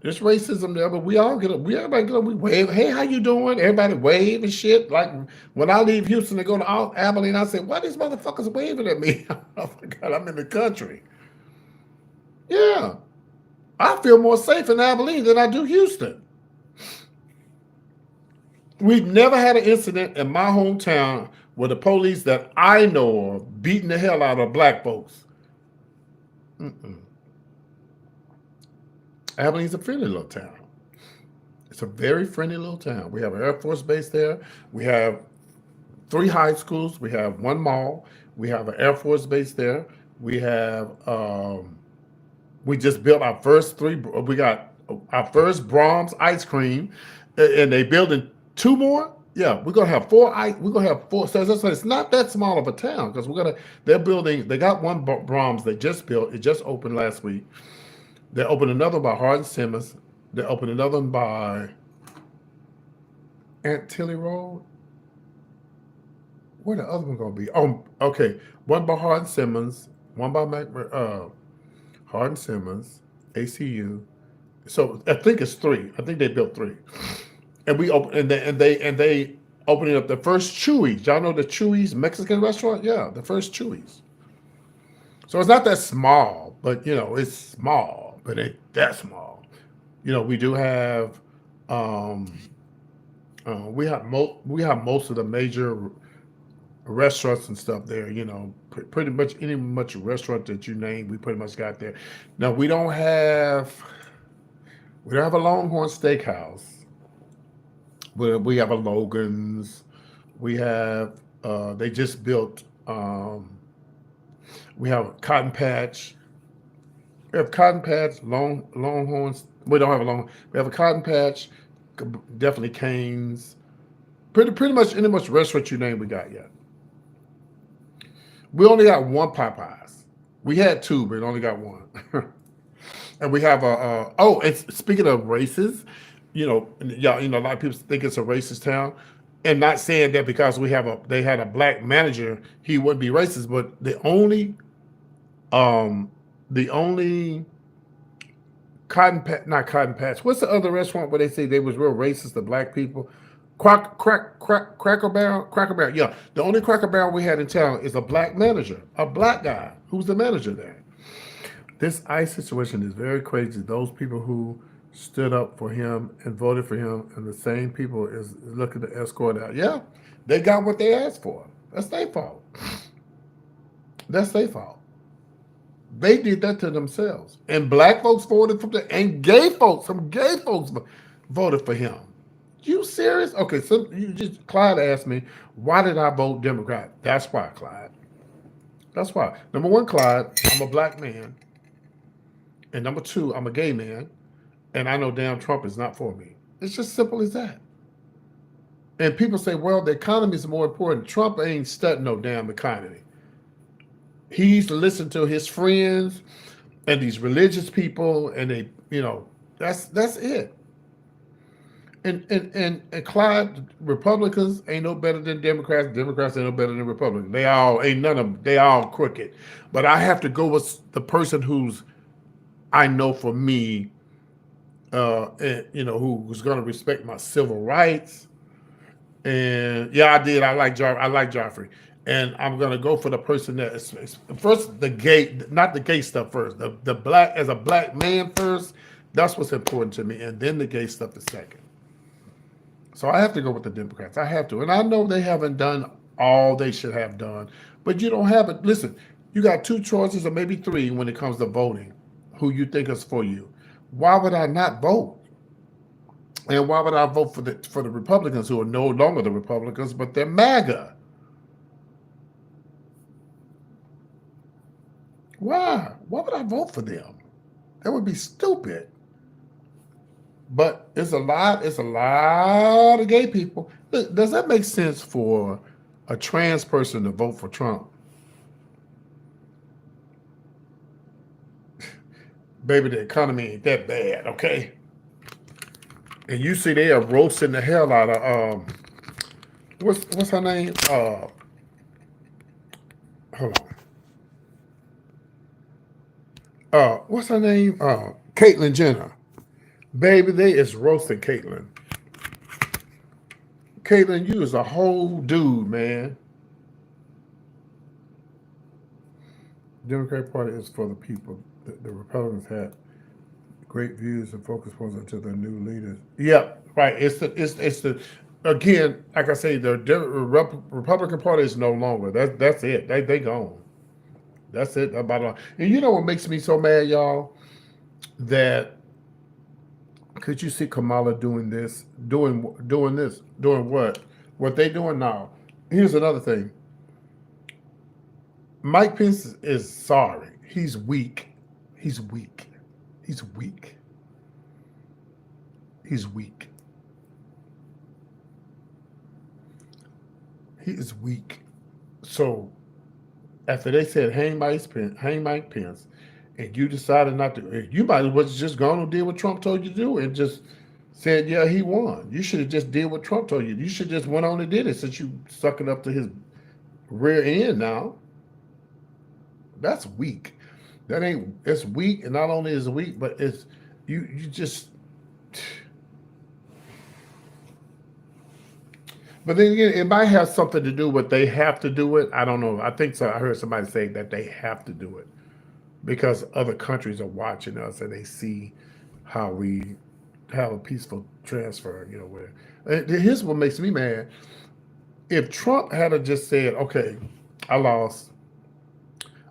Speaker 1: There's racism there, but we all get up. Everybody get up. We wave. Hey, how you doing? Everybody wave and shit. Like when I leave Houston to go to Abilene, I say, "Why these motherfuckers waving at me?" Oh my God, I'm in the country. Yeah, I feel more safe in Abilene than I do Houston. We've never had an incident in my hometown where the police that I know of beating the hell out of black folks. Mm-mm. Abilene's a friendly little town. It's a very friendly little town. We have an Air Force base there. We have 3 high schools. We have 1 mall. We have an Air Force base there. We have, we just built our first 3, we got our first Brahms ice cream, and they building 2 more. Yeah, we're gonna have 4 we're gonna have 4. So it's not that small of a town because they're building, they got 1 Brahms they just built. It just opened last week. They opened another by Hardin Simmons. They opened another one by Aunt Tilly Road. Where the other one gonna be? Oh, okay. 1 by Hardin Simmons, 1 by Hardin Simmons, ACU. So I think it's 3. I think they built 3. And we open and they opening up the first Chewy's. Y'all know the Chewy's Mexican restaurant? Yeah, the first Chewy's. So it's not that small, but it's small, but it ain't that small. We do have we have most of the major restaurants and stuff there. Pretty much any restaurant that you name, we pretty much got there. Now we don't have a Longhorn Steakhouse, but we have a Logan's. We have they just built. We have Cotton Patch. We have Cotton Patch, Longhorns. We don't have a Longhorn. We have a Cotton Patch, definitely Cane's. Pretty much any restaurant you name, we got yet. We only got 1 Popeyes. We had 2, but only got 1. And we have and speaking of races, y'all, a lot of people think it's a racist town. And not saying that because they had a black manager, he wouldn't be racist, but the only not Cotton Patch. What's the other restaurant where they say they was real racist to black people? Cracker Barrel. Yeah, the only Cracker Barrel we had in town is a black manager, a black guy who's the manager there. This ICE situation is very crazy. Those people who stood up for him and voted for him, and the same people is looking to escort out. Yeah, they got what they asked for. That's their fault. That's their fault. They did that to themselves. And black folks voted for them, and some gay folks voted for him. You serious? Okay, so Clyde asked me, why did I vote Democrat? That's why, Clyde. That's why. Number 1, Clyde, I'm a black man. And number 2, I'm a gay man. And I know damn Trump is not for me. It's just simple as that. And people say, well, the economy is more important. Trump ain't studying no damn economy. He's listened to his friends and these religious people, and they, that's it. And Clyde, Republicans ain't no better than Democrats. Democrats ain't no better than Republicans. They all crooked. But I have to go with the person who's, I know for me, who's going to respect my civil rights. And yeah, I did. I like Joffrey. And I'm going to go for the person that is first, not the gay stuff first. The black, as a black man first, That's what's important to me. And then the gay stuff is second. So I have to go with the Democrats. I have to. And I know they haven't done all they should have done, but you don't have it. Listen, you got two choices or maybe three when it comes to voting, who you think is for you. Why would I not vote? And why would I vote for the Republicans who are no longer the Republicans, but they're MAGA? Why? Why would I vote for them? That would be stupid. But it's a lot of gay people. Does that make sense for a trans person to vote for Trump? Baby, the economy ain't that bad, okay? And you see they are roasting the hell out of what's her name? Hold on. What's her name? Caitlyn Jenner. Baby, they is roasting Caitlyn. Caitlyn, you is a whole dude, man. Democratic Party is for the people. The Republicans had great views and focus points until their new leaders. Yep, right. It's the again, like I say, the Republican Party is no longer. That's it. They gone. That's it about all. And you know what makes me so mad, y'all? That could you see Kamala doing this? Doing what? What they doing now? Here's another thing. Mike Pence is sorry. He's weak. He's weak. He's weak. He's weak. He is weak. So after they said hang Mike Pence, and you decided not to, you might as well just gone and did what Trump told you to do and just said, yeah, he won. You should have just did what Trump told you. You should just went on and did it since you sucking up to his rear end now. That's weak. That ain't, it's weak, and not only is it weak, but it's, you just, but then again, it might have something to do with they have to do it. I don't know. I think so. I heard somebody say that they have to do it because other countries are watching us and they see how we have a peaceful transfer, you know, where, here's what makes me mad. If Trump had just said, okay, I lost,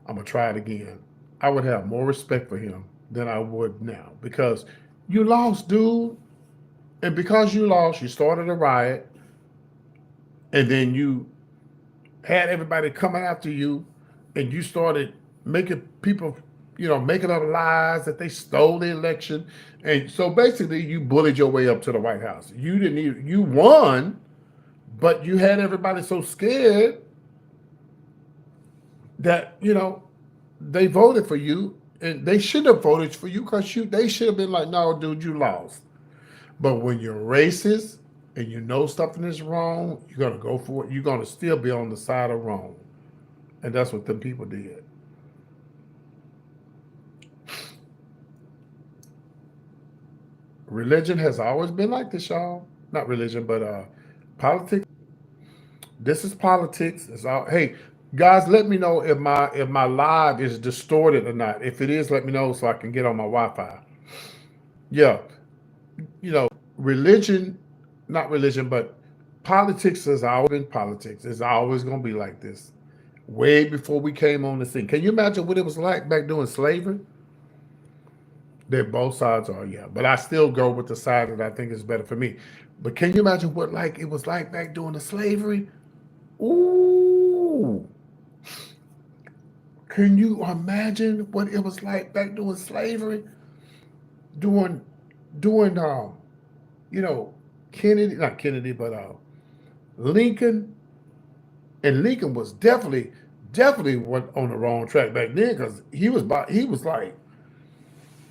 Speaker 1: I'm going to try it again, I would have more respect for him than I would now because you lost, dude. And because you lost, you started a riot, and then you had everybody coming after you, and you started making people, you know, making up lies that they stole the election. And so basically you bullied your way up to the White House. You didn't even, you won, but you had everybody so scared that, you know, they voted for you, and they should have voted for you because they should have been like, no, dude, you lost. But when you're racist and you know something is wrong, you're going to go for it. You're going to still be on the side of wrong. And that's what them people did. Religion has always been like this, y'all. Not religion, but politics. This is politics. It's all, hey, guys, let me know if my live is distorted or not. If it is, let me know so I can get on my Wi-Fi. Yeah. You know, religion, not religion, but politics has always been politics. It's always going to be like this. Way before we came on the scene. Can you imagine what it was like back during slavery? That both sides are, yeah. But I still go with the side that I think is better for me. But can you imagine what it was like back during the slavery? Ooh. Can you imagine what it was like back during slavery? During you know, not Kennedy, but Lincoln. And Lincoln was definitely went on the wrong track back then because he was like,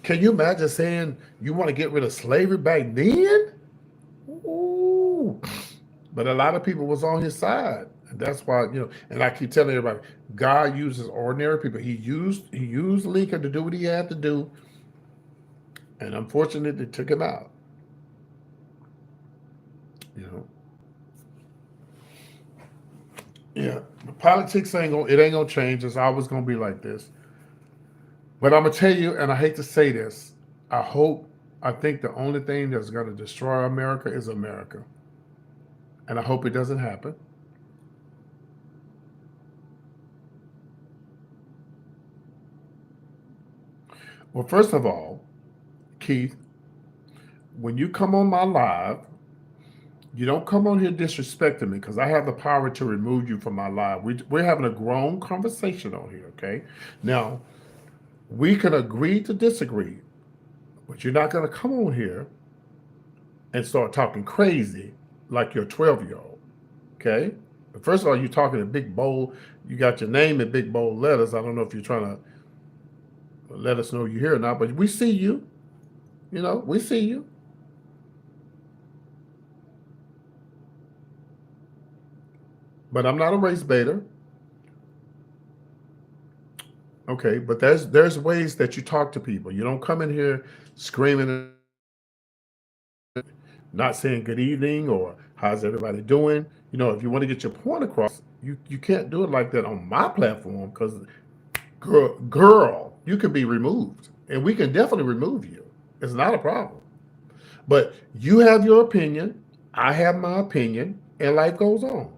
Speaker 1: can you imagine saying you want to get rid of slavery back then? Ooh. But a lot of people was on his side. And that's why, you know, and I keep telling everybody, God uses ordinary people. He used Lincoln to do what he had to do. And unfortunately, they took him out. You know. Yeah. Politics ain't gonna change. It's always gonna be like this. But I'm gonna tell you, and I hate to say this, I hope I think the only thing that's going to destroy America is America. And I hope it doesn't happen. Well, first of all, Keith, when you come on my live, you don't come on here disrespecting me because I have the power to remove you from my live. We're having a grown conversation on here, okay? Now, we can agree to disagree, but you're not going to come on here and start talking crazy like you're a 12-year-old, okay? First of all, you're talking in big, bold, you got your name in big, bold letters. I don't know if you're trying to let us know you're here or not, but we see you. You know, we see you. But I'm not a race baiter. Okay, but there's ways that you talk to people. You don't come in here screaming, not saying good evening or how's everybody doing. You know, if you want to get your point across, you can't do it like that on my platform because girl, you can be removed. And we can definitely remove you. It's not a problem. But you have your opinion, I have my opinion, and life goes on.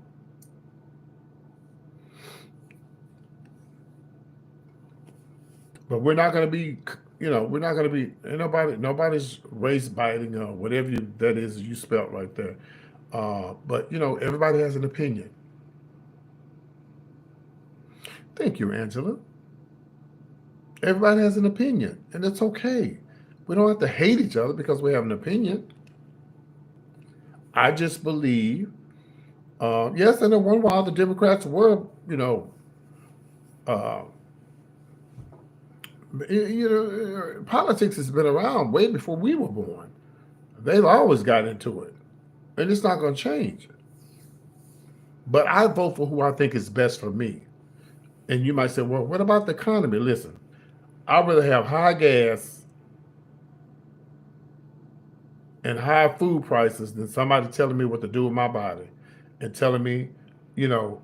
Speaker 1: But we're not going to be, we're not going to be, nobody's race biting or whatever that is you spelt right there. But, everybody has an opinion. Thank you, Angela. Everybody has an opinion, and it's okay. We don't have to hate each other because we have an opinion. I just believe, yes, and at one while the Democrats were, uh, politics has been around way before we were born. They've always got into it, and it's not going to change. But I vote for who I think is best for me. And you might say, well, what about the economy? Listen, I'd rather have high gas and high food prices than somebody telling me what to do with my body and telling me, that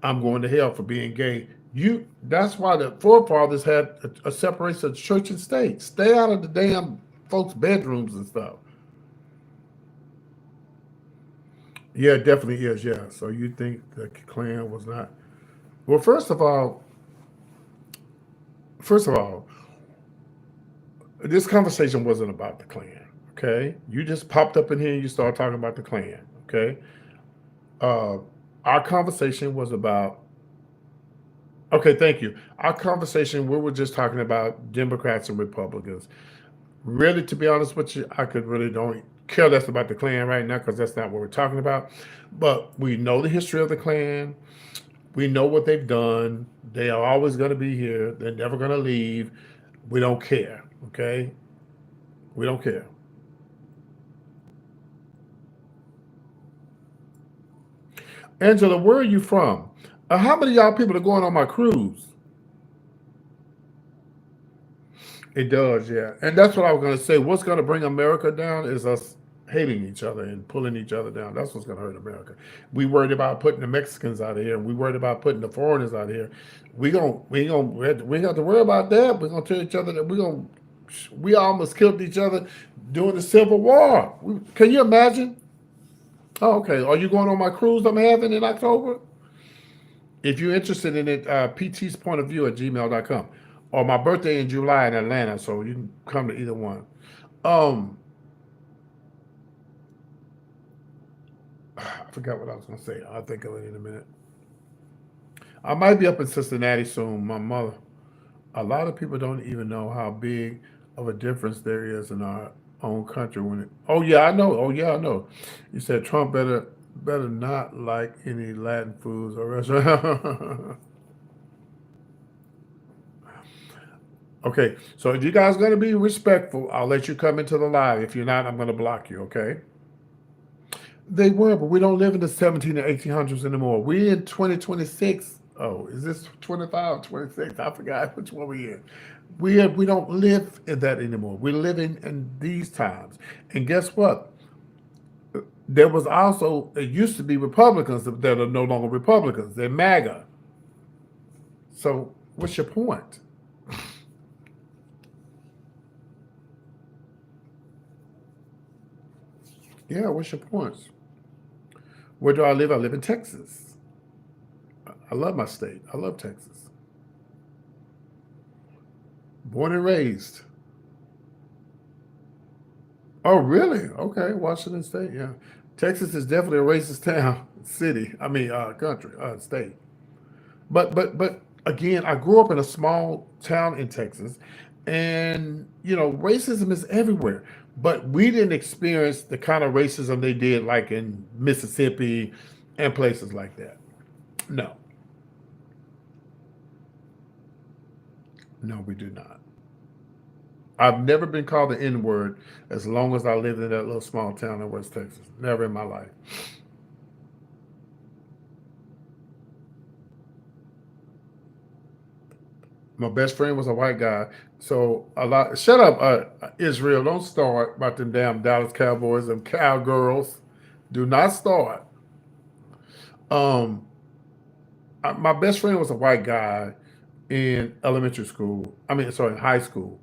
Speaker 1: I'm going to hell for being gay. That's why the forefathers had a separation of church and state. Stay out of the damn folks' bedrooms and stuff. Yeah, it definitely is. Yeah. So you think the Klan was not? Well, first of all, this conversation wasn't about the Klan. Okay, you just popped up in here and you started talking about the Klan. Okay, our conversation was about. Okay, thank you. Our conversation, we were just talking about Democrats and Republicans. Really, to be honest with you, I could really don't care less about the Klan right now because that's not what we're talking about. But we know the history of the Klan. We know what they've done. They are always going to be here. They're never going to leave. We don't care, okay? We don't care. Angela, where are you from? How many of y'all people are going on my cruise? It does, yeah. And that's what I was going to say. What's going to bring America down is us hating each other and pulling each other down. That's what's going to hurt America. We worried about putting the Mexicans out of here. And we worried about putting the foreigners out of here. We ain't got to worry about that. We're going to tell each other that we almost killed each other during the Civil War. Can you imagine? Oh, okay. Are you going on my cruise I'm having in October? If you're interested in it, PT's point of view at gmail.com. Or my birthday in July in Atlanta, so you can come to either one. I forgot what I was going to say. I'll think of it in a minute. I might be up in Cincinnati soon. My mother. A lot of people don't even know how big of a difference there is in our own country when it. Oh yeah, I know. Oh yeah, I know. You said Trump better not like any Latin foods or restaurant. Okay, so if you guys are going to be respectful, I'll let you come into the live. If you're not, I'm going to block you, okay? They were, but we don't live in the 17 and 1800s anymore. We in 2026. Oh, is this 25 or 26? I forgot which one we in. We don't live in that anymore. We're living in these times. And guess what? There was also, it used to be Republicans that are no longer Republicans. They're MAGA. So what's your point? Yeah, what's your points? Where do I live? I live in Texas. I love my state. I love Texas. Born and raised. Oh, really? Okay, Washington State. Yeah, Texas is definitely a racist town, city. I mean, country, state. But again, I grew up in a small town in Texas, and racism is everywhere. But we didn't experience the kind of racism they did, like in Mississippi and places like that. No, no, we do not. I've never been called the N word as long as I lived in that little small town in West Texas. Never in my life. My best friend was a white guy. So a lot. Shut up, Israel. Don't start about them damn Dallas Cowboys, them cowgirls. Do not start. Um, my best friend was a white guy in elementary school. I mean, sorry, in high school.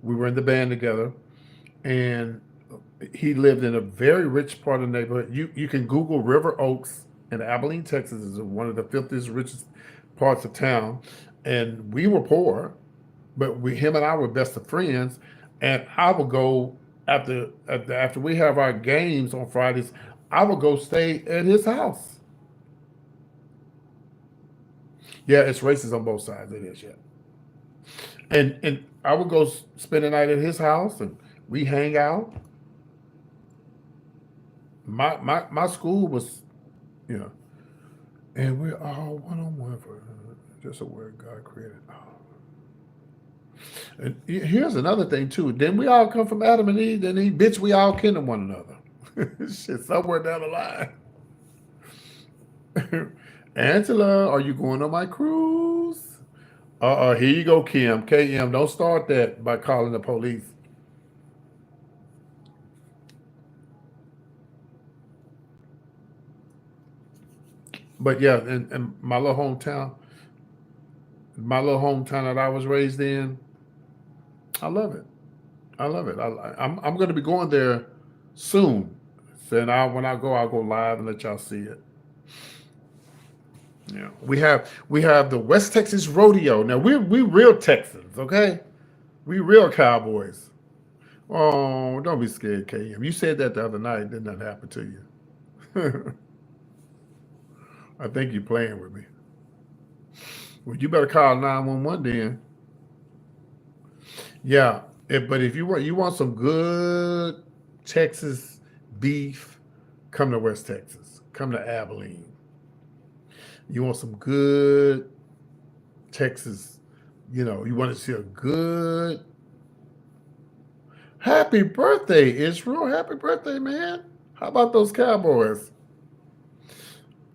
Speaker 1: We were in the band together, and he lived in a very rich part of the neighborhood. You can Google River Oaks in Abilene, Texas, is one of the filthiest, richest parts of town. And we were poor, but him and I were best of friends. And I would go after we have our games on Fridays. I would go stay at his house. Yeah, it's racist on both sides. It is, yeah. And I would go spend the night at his house, and we hang out. My school was, you know, and we're all one on one for just a word God created. Oh. And here's another thing too. Then we all come from Adam and Eve. Then bitch, we all kin to one another. Shit, somewhere down the line. Angela, are you going on my cruise? Here you go, Kim. KM, don't start that by calling the police. But yeah, and my little hometown that I was raised in, I love it. I love it. I'm going to be going there soon. So when I go, I'll go live and let y'all see it. Yeah, we have the West Texas Rodeo. Now we real Texans, okay? We real cowboys. Oh, don't be scared, KM. You said that the other night. Didn't that happen to you? I think you're playing with me. Well, you better call 911 then. Yeah, but if you want some good Texas beef, come to West Texas. Come to Abilene. You want some good Texas, you want to see a good happy birthday, Israel. Happy birthday, man. How about those Cowboys?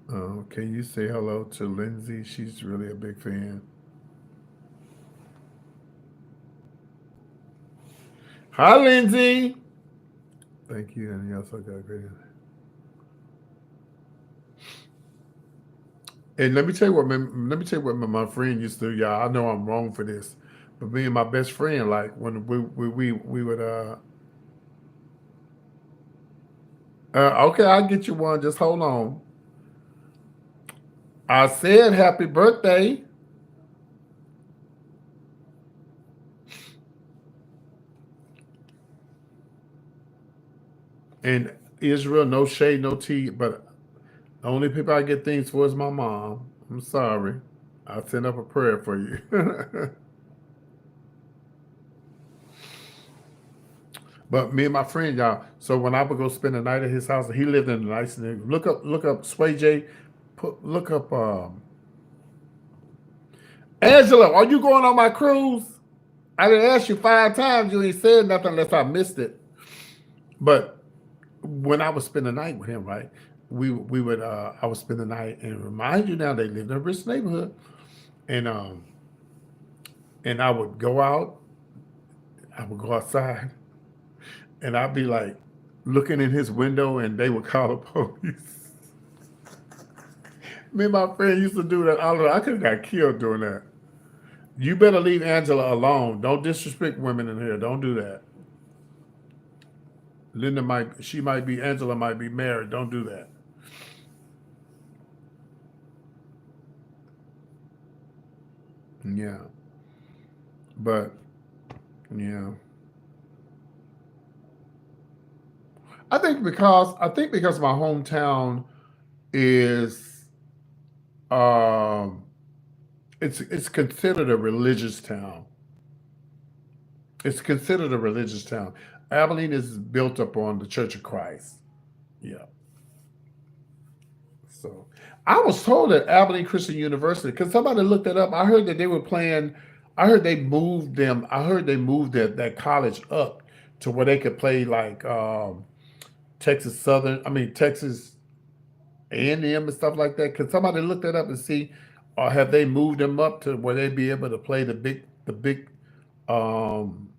Speaker 1: Can you say hello to Lindsay? She's really a big fan. Hi, Lindsay. Thank you. And you also got great. And let me tell you what my friend used to do, y'all. I know I'm wrong for this, but me and my best friend, like when we would okay, I'll get you one. Just hold on. I said happy birthday. And Israel, no shade, no tea, but the only people I get things for is my mom. I'm sorry. I'll send up a prayer for you. But me and my friend, y'all. So when I would go spend the night at his house, he lived in a nice neighborhood. Look up Sway J. Look up Angela. Are you going on my cruise? I didn't ask you 5 times. You ain't said nothing unless I missed it. But when I would spend the night with him, right? We would I would spend the night, and remind you now they lived in a rich neighborhood, and I would go out, I would go outside, and I'd be like looking in his window, and they would call the police. Me and my friend used to do that all the time. I could have got killed doing that. You better leave Angela alone. Don't disrespect women in here. Don't do that. Angela might be married. Don't do that. Yeah. But yeah. I think because my hometown is um it's considered a religious town. It's considered a religious town. Abilene is built upon the Church of Christ. Yeah. So I was told at Abilene Christian University, because somebody looked that up. I heard that they were playing. I heard they moved them. I heard they moved that college up to where they could play like Texas Southern. I mean Texas A&M and stuff like that. Because somebody looked that up and see, or have they moved them up to where they'd be able to play the big um,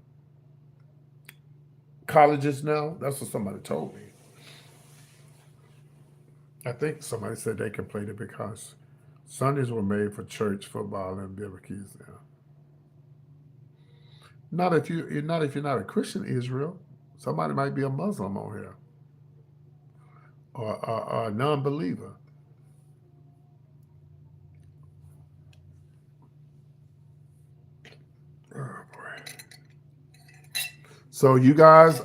Speaker 1: colleges now? That's what somebody told me. I think somebody said they can play it because Sundays were made for church football and biblicals now. Not if you're not a Christian, Israel. Somebody might be a Muslim on here or a non-believer. Oh boy. So you guys,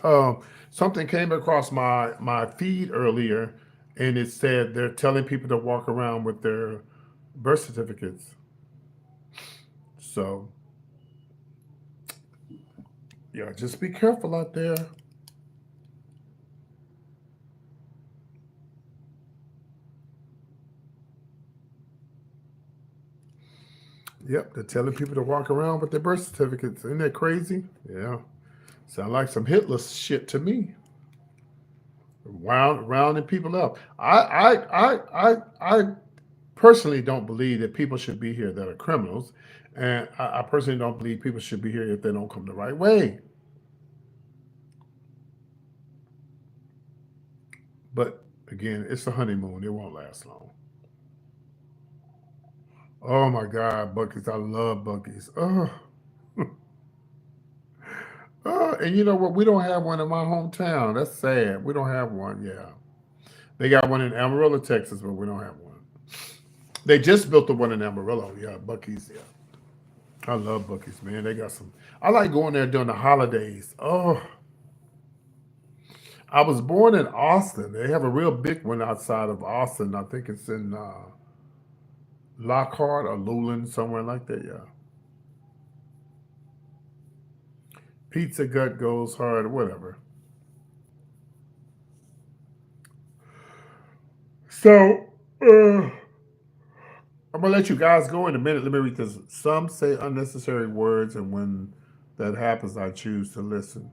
Speaker 1: something came across my feed earlier, and it said they're telling people to walk around with their birth certificates. So yeah, just be careful out there. Yep, they're telling people to walk around with their birth certificates. Isn't that crazy? Yeah, sound like some Hitler shit to me. Rounding people up. I personally don't believe that people should be here that are criminals, and I personally don't believe people should be here if they don't come the right way. But again, it's a honeymoon; it won't last long. Oh my God, Bucky's! I love Bucky's. Oh, oh, and you know what? We don't have one in my hometown. That's sad. We don't have one. Yeah, they got one in Amarillo, Texas, but we don't have one. They just built the one in Amarillo. Yeah, Bucky's. Yeah, I love Bucky's, man. They got some. I like going there during the holidays. Oh, I was born in Austin. They have a real big one outside of Austin. I think it's in Lockhart or Luland, somewhere like that. Yeah, Pizza Gut goes hard, whatever. So I'm gonna let you guys go in a minute. Let me read this. Some say unnecessary words, and when that happens, I choose to listen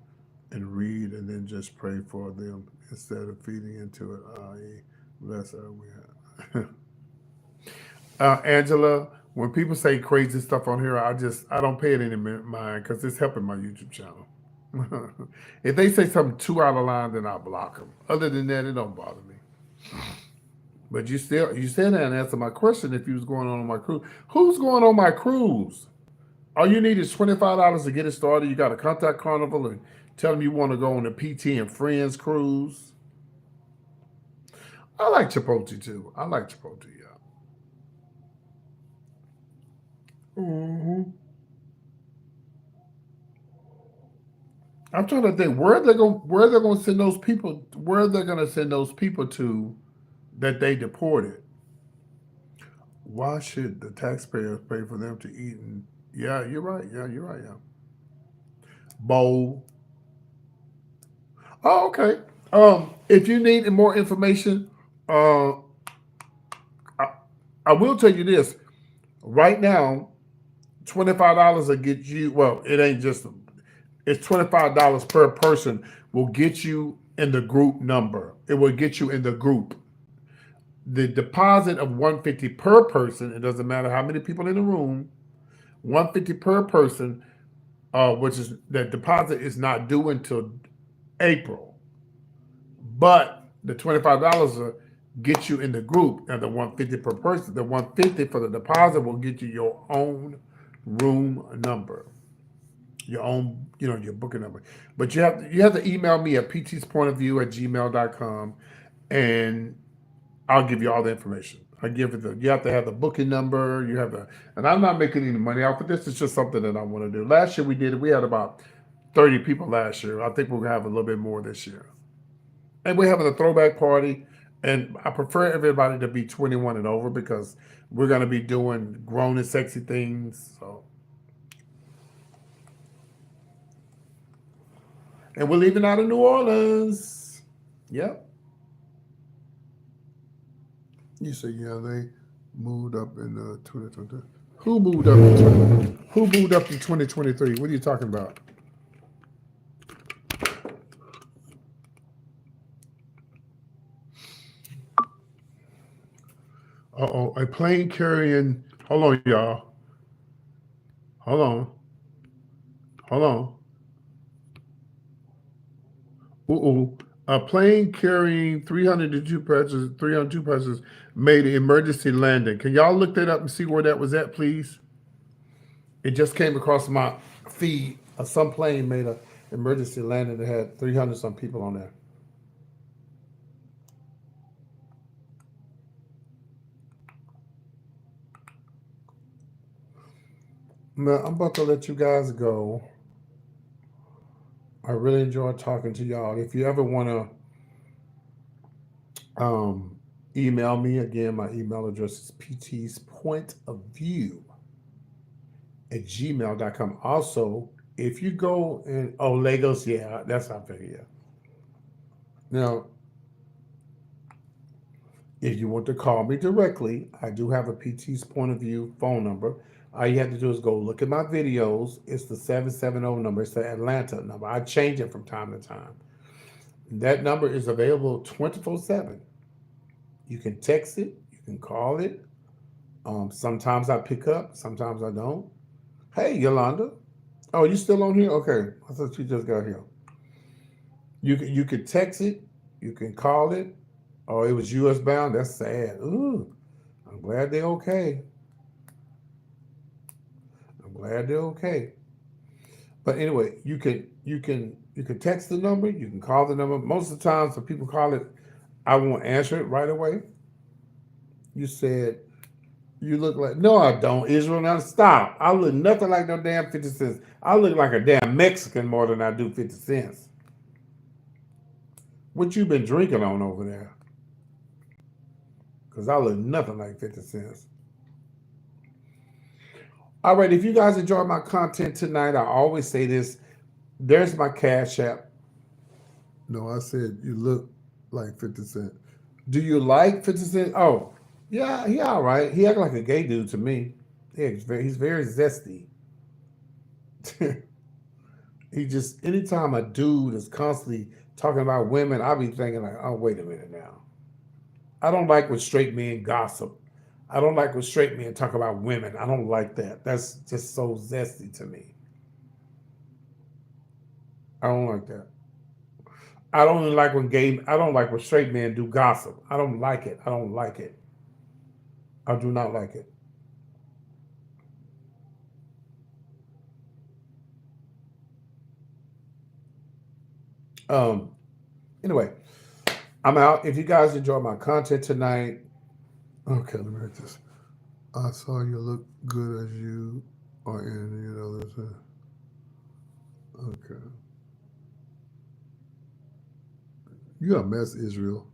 Speaker 1: and read, and then just pray for them instead of feeding into it. I.e., bless her. We have. Angela, when people say crazy stuff on here, I don't pay it any mind because it's helping my YouTube channel. If they say something too out of line, then I block them. Other than that, it don't bother me. But you still didn't answer my question if you was going on my cruise. Who's going on my cruise? All you need is $25 to get it started. You got to contact Carnival and tell them you want to go on the PT and Friends cruise. I like Chipotle too. I like Chipotle, yeah. Hmm. I'm trying to think where they're going to send those people. Where they're going to send those people to that they deported. Why should the taxpayers pay for them to eat? And yeah, you're right. Yeah, you're right. Yeah. Bowl. Oh, okay. If you need more information, uh, I, I will tell you this. Right now, $25 will get you. Well, it ain't just. It's $25 per person will get you in the group number. It will get you in the group. The deposit of 150 per person. It doesn't matter how many people in the room. 150 per person, which is that deposit is not due until April. But the $25 will get you in the group, and the 150 per person, the 150 for the deposit will get you your own room number. your own, your booking number. But you have to email me at ptspointofview@gmail.com, and I'll give you all the information. I give it you have to have the booking number. And I'm not making any money off of this. It's just something that I want to do. Last year we did it. We had about 30 people last year. I think we're gonna have a little bit more this year. And we're having a throwback party. And I prefer everybody to be 21 and over because we're gonna be doing grown and sexy things. So, and we're leaving out of New Orleans. Yep. You say, yeah, they moved up in 2023. Who moved up Who moved up to 2023? What are you talking about? Uh-oh, a plane carrying, hold on, y'all. Hold on. Hold on. Uh-oh. A plane carrying 302 passengers made an emergency landing. Can y'all look that up and see where that was at, please? It just came across my feed. Some plane made an emergency landing that had 300 some people on there. Now, I'm about to let you guys go. I really enjoyed talking to y'all. If you ever want to email me, again, my email address is ptspointofview@gmail.com. Also, if you go and, Legos, yeah, that's how I figure, yeah. Now, if you want to call me directly, I do have a PT's Point of View phone number. All you have to do is go look at my videos. It's the 770 number. It's the Atlanta number. I change it from time to time. That number is available 24/7. You can text it. You can call it. Sometimes I pick up. Sometimes I don't. Hey, Yolanda. Oh, you still on here? Okay. I thought you just got here. You can text it. You can call it. Oh, it was U.S. bound. That's sad. Ooh, I'm glad they're okay. I'm glad they're okay. But anyway, you can text the number. You can call the number. Most of the times, when people call it, I won't answer it right away. You said you look like, no, I don't. Israel, now stop. I look nothing like no damn 50 cents. I look like a damn Mexican more than I do 50 cents. What you been drinking on over there? Because I look nothing like 50 cents. All right, if you guys enjoy my content tonight, I always say this. There's my Cash App. No, I said you look like 50 Cent. Do you like 50 Cent? Oh, yeah, he all right. He act like a gay dude to me. Yeah, he's very zesty. He just, anytime a dude is constantly talking about women, I'll be thinking like, oh, wait a minute now. I don't like when straight men gossip. I don't like when straight men talk about women. I don't like that. That's just so zesty to me. I don't like that. I don't like when straight men do gossip. I don't like it. I don't like it. I do not like it. Anyway, I'm out. If you guys enjoy my content tonight, okay, let me write this. I saw you look good as you are in, okay. You a mess, Israel.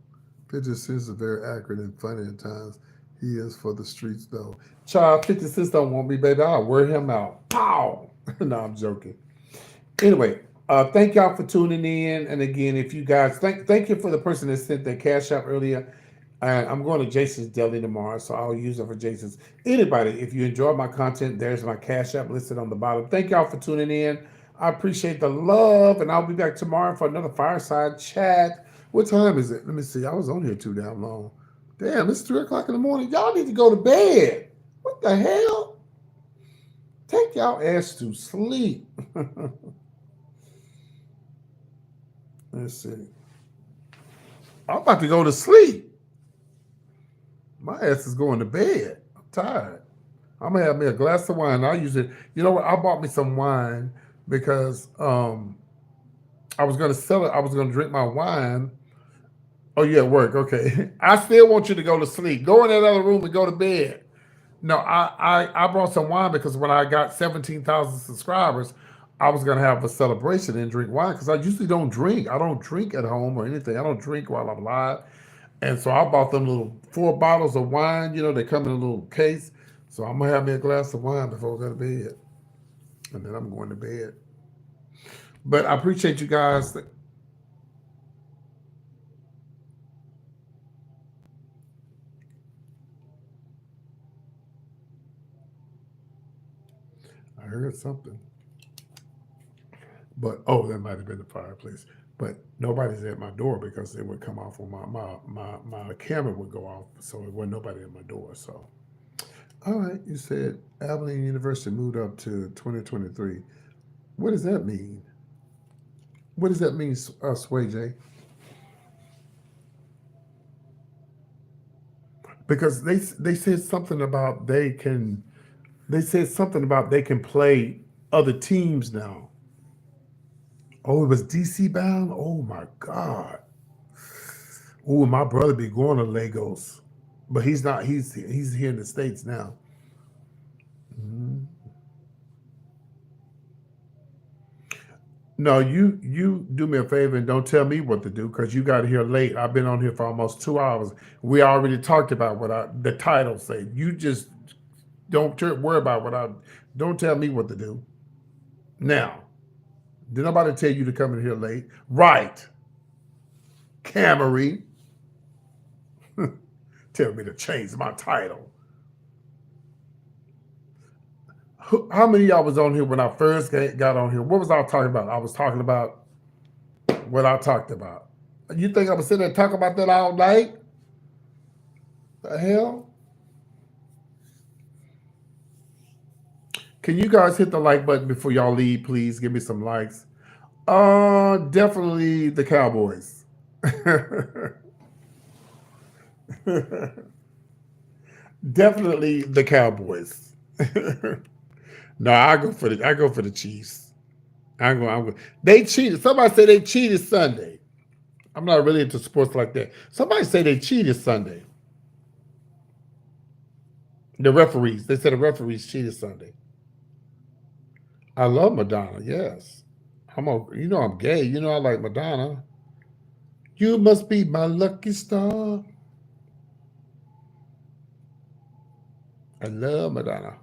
Speaker 1: 50 Cent is very accurate and funny at times. He is for the streets, though. Child, 50 Cent don't want me, baby. I'll wear him out. Pow! No, I'm joking. Anyway, thank y'all for tuning in. And again, if you guys, thank you for the person that sent their Cash App earlier. And I'm going to Jason's Deli tomorrow, so I'll use it for Jason's. Anybody, if you enjoy my content, there's my Cash App listed on the bottom. Thank y'all for tuning in. I appreciate the love, and I'll be back tomorrow for another fireside chat. What time is it? Let me see. I was on here too damn long. Damn, it's 3 o'clock in the morning. Y'all need to go to bed. What the hell? Take y'all ass to sleep. Let's see. I'm about to go to sleep. My ass is going to bed. I'm tired. I'm going to have me a glass of wine. I use it. You know what? I bought me some wine because I was gonna sell it. I was gonna drink my wine. Oh, you at work? Okay. I still want you to go to sleep. Go in that other room and go to bed. No, I brought some wine because when I got 17,000 subscribers, I was gonna have a celebration and drink wine because I usually don't drink. I don't drink at home or anything. I don't drink while I'm live. And so I bought them little 4 bottles of wine. You know, they come in a little case. So I'm gonna have me a glass of wine before I go to bed, and then I'm going to bed. But I appreciate you guys. I heard something, but oh, that might have been the fireplace. But nobody's at my door because it would come off when my camera would go off, so it wasn't nobody at my door. So, all right, you said Abilene University moved up to 2023. What does that mean? What does that mean, Sway J? Because they said something about they can play other teams now. Oh, it was DC bound. Oh my God. Oh, my brother be going to Lagos, but he's not. He's here in the States now. Mhm. No, you do me a favor and don't tell me what to do because you got here late. I've been on here for almost 2 hours. We already talked about what the title say. You just don't worry about what I. Don't tell me what to do. Now, did nobody tell you to come in here late? Right, Camry. Tell me to change my title. How many of y'all was on here when I first got on here? What was I talking about? I was talking about what I talked about. You think I'm gonna sit there and talk about that all night? The hell? Can you guys hit the like button before y'all leave, please? Give me some likes. Definitely the Cowboys. Definitely the Cowboys. No, I go for the Chiefs. I'm go. They cheated. Somebody say they cheated Sunday. I'm not really into sports like that. Somebody say they cheated Sunday. The referees. They said the referees cheated Sunday. I love Madonna. Yes, You know I'm gay. You know I like Madonna. You must be my lucky star. I love Madonna.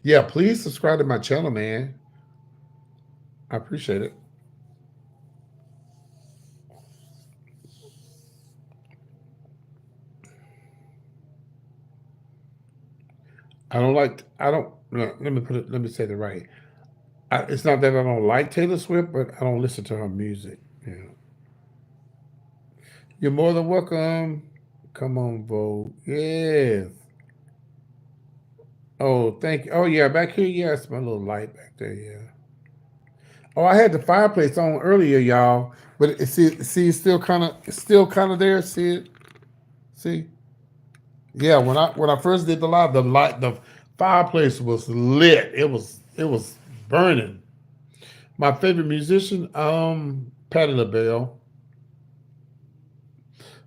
Speaker 1: Yeah, please subscribe to my channel, man. I appreciate it. I don't like. I don't. No, let me put it. Let me say it right. It's not that I don't like Taylor Swift, but I don't listen to her music. Yeah. You're more than welcome. Come on, vote. Yes. Oh, thank you. Oh, yeah, back here. Yes, my little light back there. Yeah. Oh, I had the fireplace on earlier, y'all, but it's still kind of there. See it? See? Yeah. When I first did the fireplace was lit. It was burning. My favorite musician, Patti LaBelle.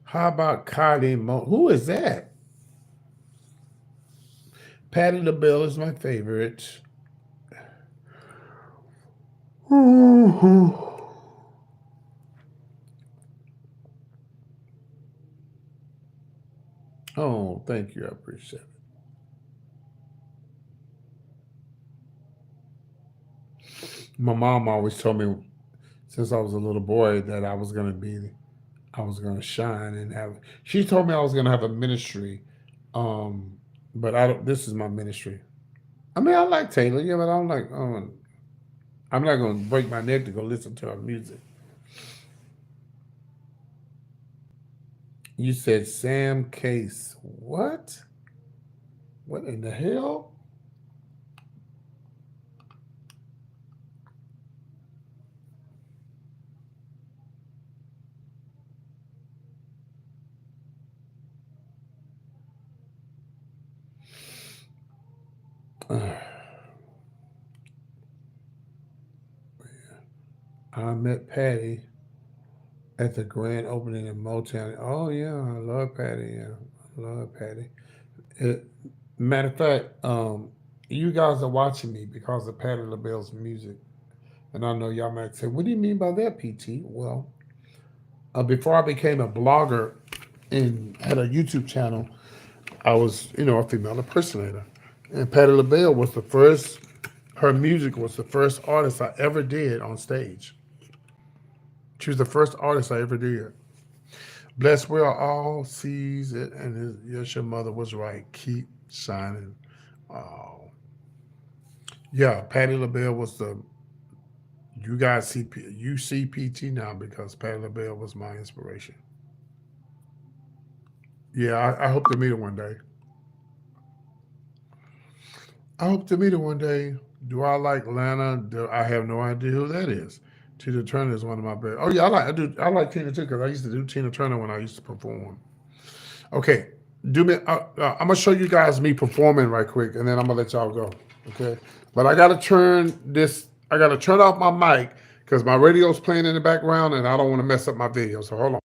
Speaker 1: How about Kylie Mo? Who is that? Patti LaBelle is my favorite. Oh, thank you. I appreciate it. My mom always told me since I was a little boy that I was gonna shine and have. She told me I was gonna have a ministry, um, but I don't. This is my ministry. I mean, I like Taylor, yeah, but I don't like. I'm not gonna break my neck to go listen to her music. You said Sam Case. What? What in the hell? I met Patty at the grand opening in Motown. Oh yeah, I love Patty. Yeah, I love Patty. It, matter of fact, you guys are watching me because of Patty LaBelle's music, and I know y'all might say, "What do you mean by that, PT?" Well, before I became a blogger and had a YouTube channel, I was, a female impersonator, and Patty LaBelle was the first. Her music was the first artist I ever did on stage. She was the first artist I ever did. Blessed where all sees it, and yes, your mother was right. Keep shining. Oh, yeah, Patty LaBelle was the. You guys see, you see PT now because Patty LaBelle was my inspiration. Yeah, I hope to meet her one day. I hope to meet her one day. Do I like Lana? I have no idea who that is. Tina Turner is one of my best. Oh yeah, I like Tina too because I used to do Tina Turner when I used to perform. Okay, do me. I'm gonna show you guys me performing right quick, and then I'm gonna let y'all go. Okay, but I gotta turn this. I gotta turn off my mic because my radio's playing in the background, and I don't want to mess up my video. So hold on.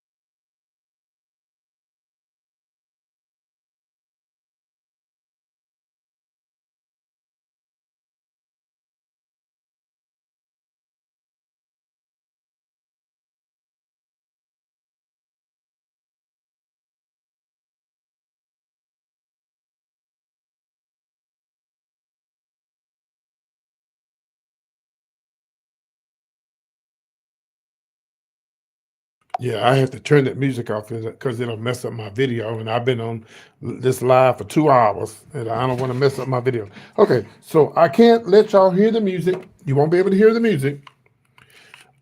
Speaker 1: Yeah, I have to turn that music off because it'll mess up my video. And I've been on this live for 2 hours, and I don't want to mess up my video. Okay, so I can't let y'all hear the music. You won't be able to hear the music,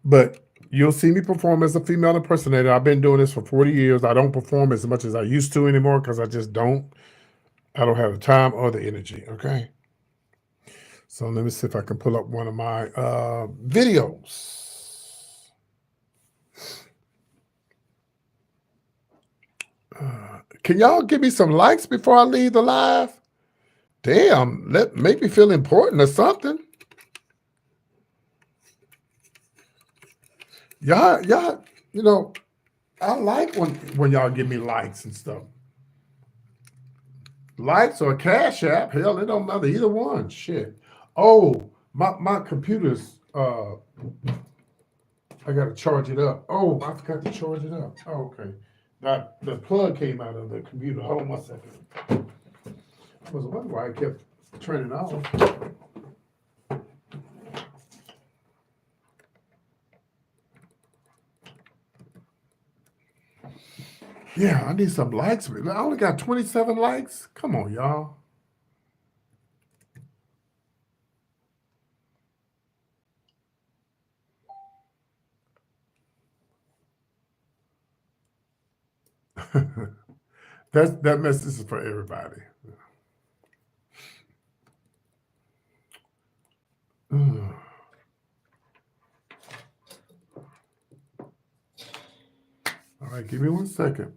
Speaker 1: but you'll see me perform as a female impersonator. I've been doing this for 40 years. I don't perform as much as I used to anymore because I just don't. I don't have the time or the energy. Okay, so let me see if I can pull up one of my videos. Can y'all give me some likes before I leave the live? Damn, make me feel important or something. Y'all, you know, I like when y'all give me likes and stuff. Likes or Cash App, hell, it don't matter either one. Shit. Oh, my computer's I gotta charge it up. Oh, I forgot to charge it up. Oh, okay. That the plug came out of the computer. Hold on 1 second. I was wondering why I kept turning off. Yeah, I need some likes. I only got 27 likes. Come on, y'all. That message is for everybody. All right, give me 1 second.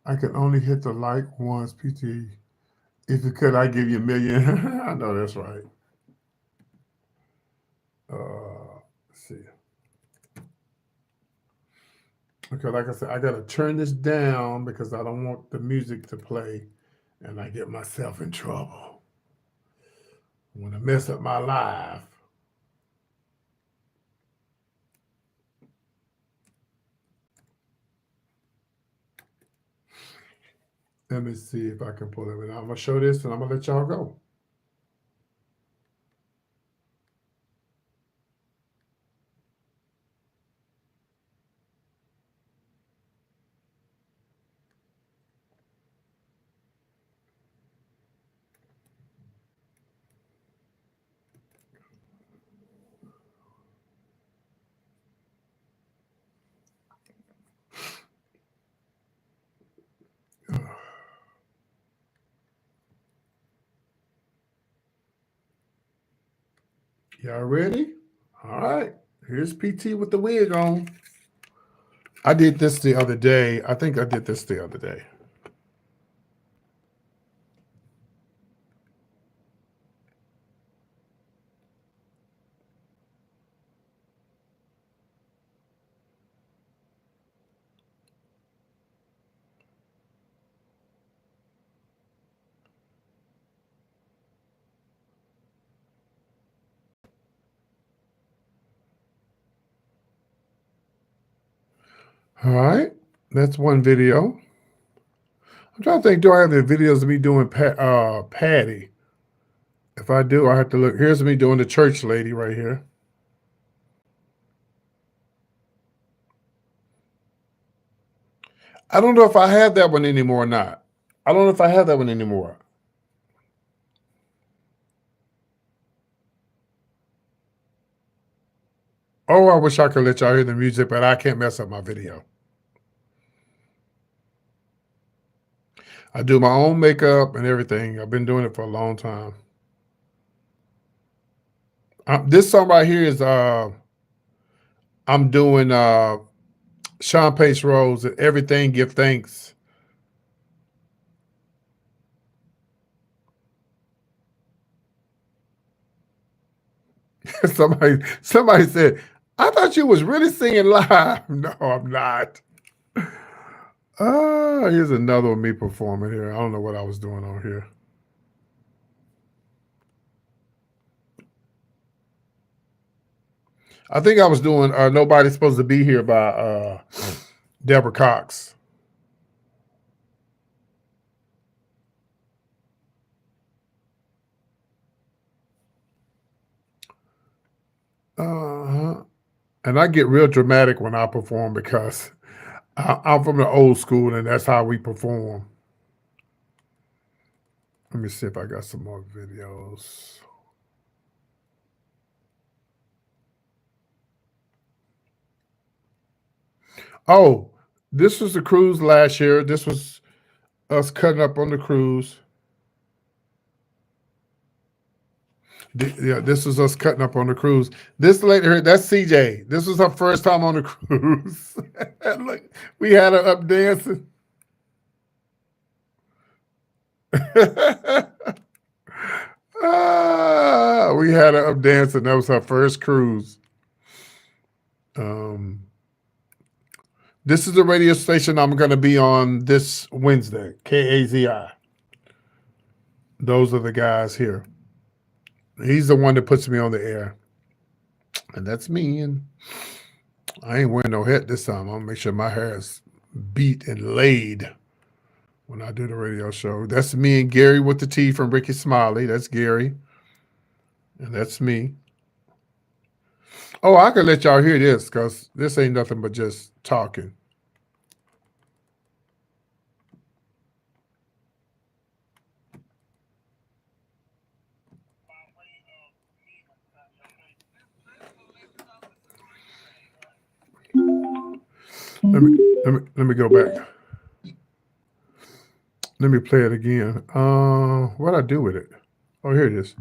Speaker 1: I can only hit the like once, PT. If you could, I give you a million. I know that's right. Let's see. Okay, like I said, I gotta turn this down because I don't want the music to play, and I get myself in trouble. I want to mess up my life. Let me see if I can pull it. I'm gonna show this, and I'm gonna let y'all go. Y'all ready? All right. Here's PT with the wig on. I did this the other day. I think I did this the other day. All right, that's one video. I'm trying to think, do I have the videos of me doing Patty? If I do, I have to look. Here's me doing the church lady right here. I don't know if I have that one anymore or not. I don't know if I have that one anymore. Oh, I wish I could let y'all hear the music, but I can't mess up my video. I do my own makeup and everything. I've been doing it for a long time. This song right here is I'm doing Sean Pace Rose and Everything Give Thanks. somebody said, I thought you was really singing live. No, I'm not. Here's another one me performing here. I don't know what I was doing on here. I think I was doing Nobody's Supposed to Be Here by Deborah Cox. And I get real dramatic when I perform because I'm from the old school and that's how we perform. Let me see if I got some more videos. Oh, this was the cruise last year. This was us cutting up on the cruise. Yeah, this was us cutting up on the cruise. This lady here, that's CJ. This was her first time on the cruise. Look, we had her up dancing. We had her up dancing. That was her first cruise. This is the radio station I'm going to be on this Wednesday, KAZI. Those are the guys here. He's the one that puts me on the air. And that's me. And I ain't wearing no hat this time. I'll make sure my hair is beat and laid when I do the radio show. That's me and Gary with the T from Ricky Smiley. That's Gary. And that's me. Oh, I could let y'all hear this because this ain't nothing but just talking. Let me go back. Let me play it again. What'd I do with it? Oh, here it is.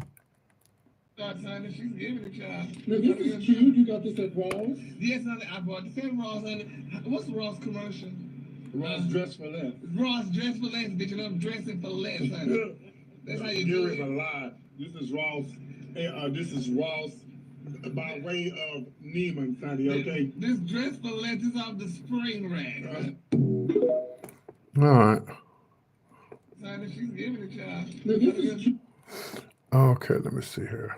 Speaker 2: She's giving it, child. This is cute. You got this at Ross? Yes, honey. I bought the same Ross, honey. What's the Ross commercial? Ross dress for less. Ross dress for less, bitch. And I'm dressing for less, honey. That's how you do it. You're a lie. This is Ross. This is Ross by way of Neiman, honey. Okay. This dress for less is off the spring rack.
Speaker 1: All right.
Speaker 2: Honey, she's giving it, child.
Speaker 1: Okay, let me see here.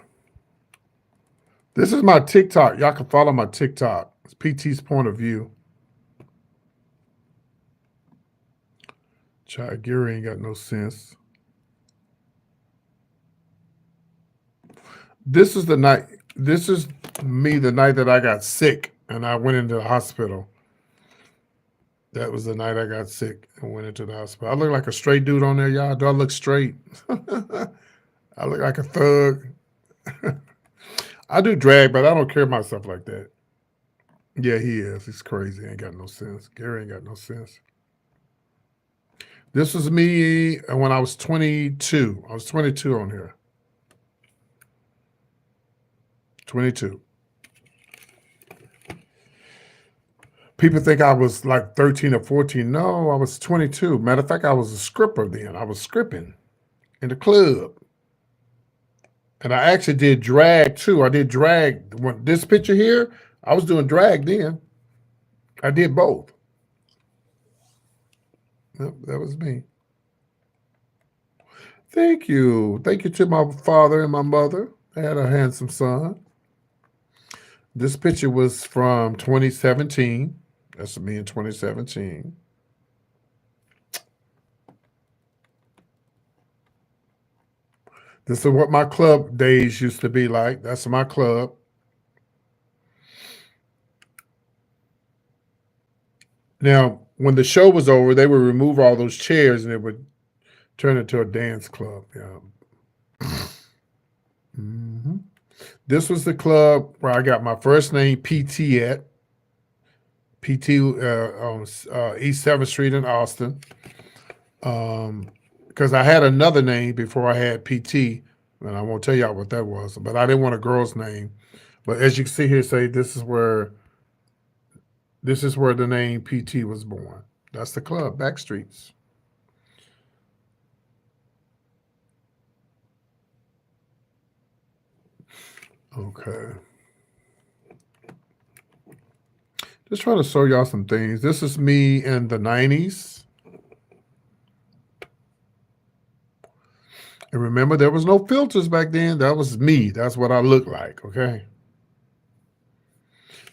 Speaker 1: This is my TikTok. Y'all can follow my TikTok. It's PT's Point of View. Child, Gary ain't got no sense. This is the night. This is me the night that I got sick and I went into the hospital. That was the night I got sick and went into the hospital. I look like a straight dude on there, y'all. Do I look straight? I look like a thug. I do drag, but I don't carry myself like that. Yeah, he is. He's crazy. Ain't got no sense. Gary ain't got no sense. This was me when I was 22. I was 22 on here. 22. People think I was like 13 or 14. No, I was 22. Matter of fact, I was a scripper then. I was scripting in the club. And I actually did drag too. I did drag. This picture here, I was doing drag then. I did both. Yep, that was me. Thank you. Thank you to my father and my mother. I had a handsome son. This picture was from 2017. That's me in 2017. This is what my club days used to be like. That's my club. Now, when the show was over, they would remove all those chairs and it would turn into a dance club. Yeah. hmm This was the club where I got my first name, PT, at. PT on East 7th Street in Austin. Because I had another name before I had PT, and I won't tell y'all what that was, but I didn't want a girl's name. But as you can see here, say this is where the name PT was born. That's the club, Backstreets. Okay. Just trying to show y'all some things. This is me in the 90s. And remember, there was no filters back then. That was me. That's what I looked like, okay?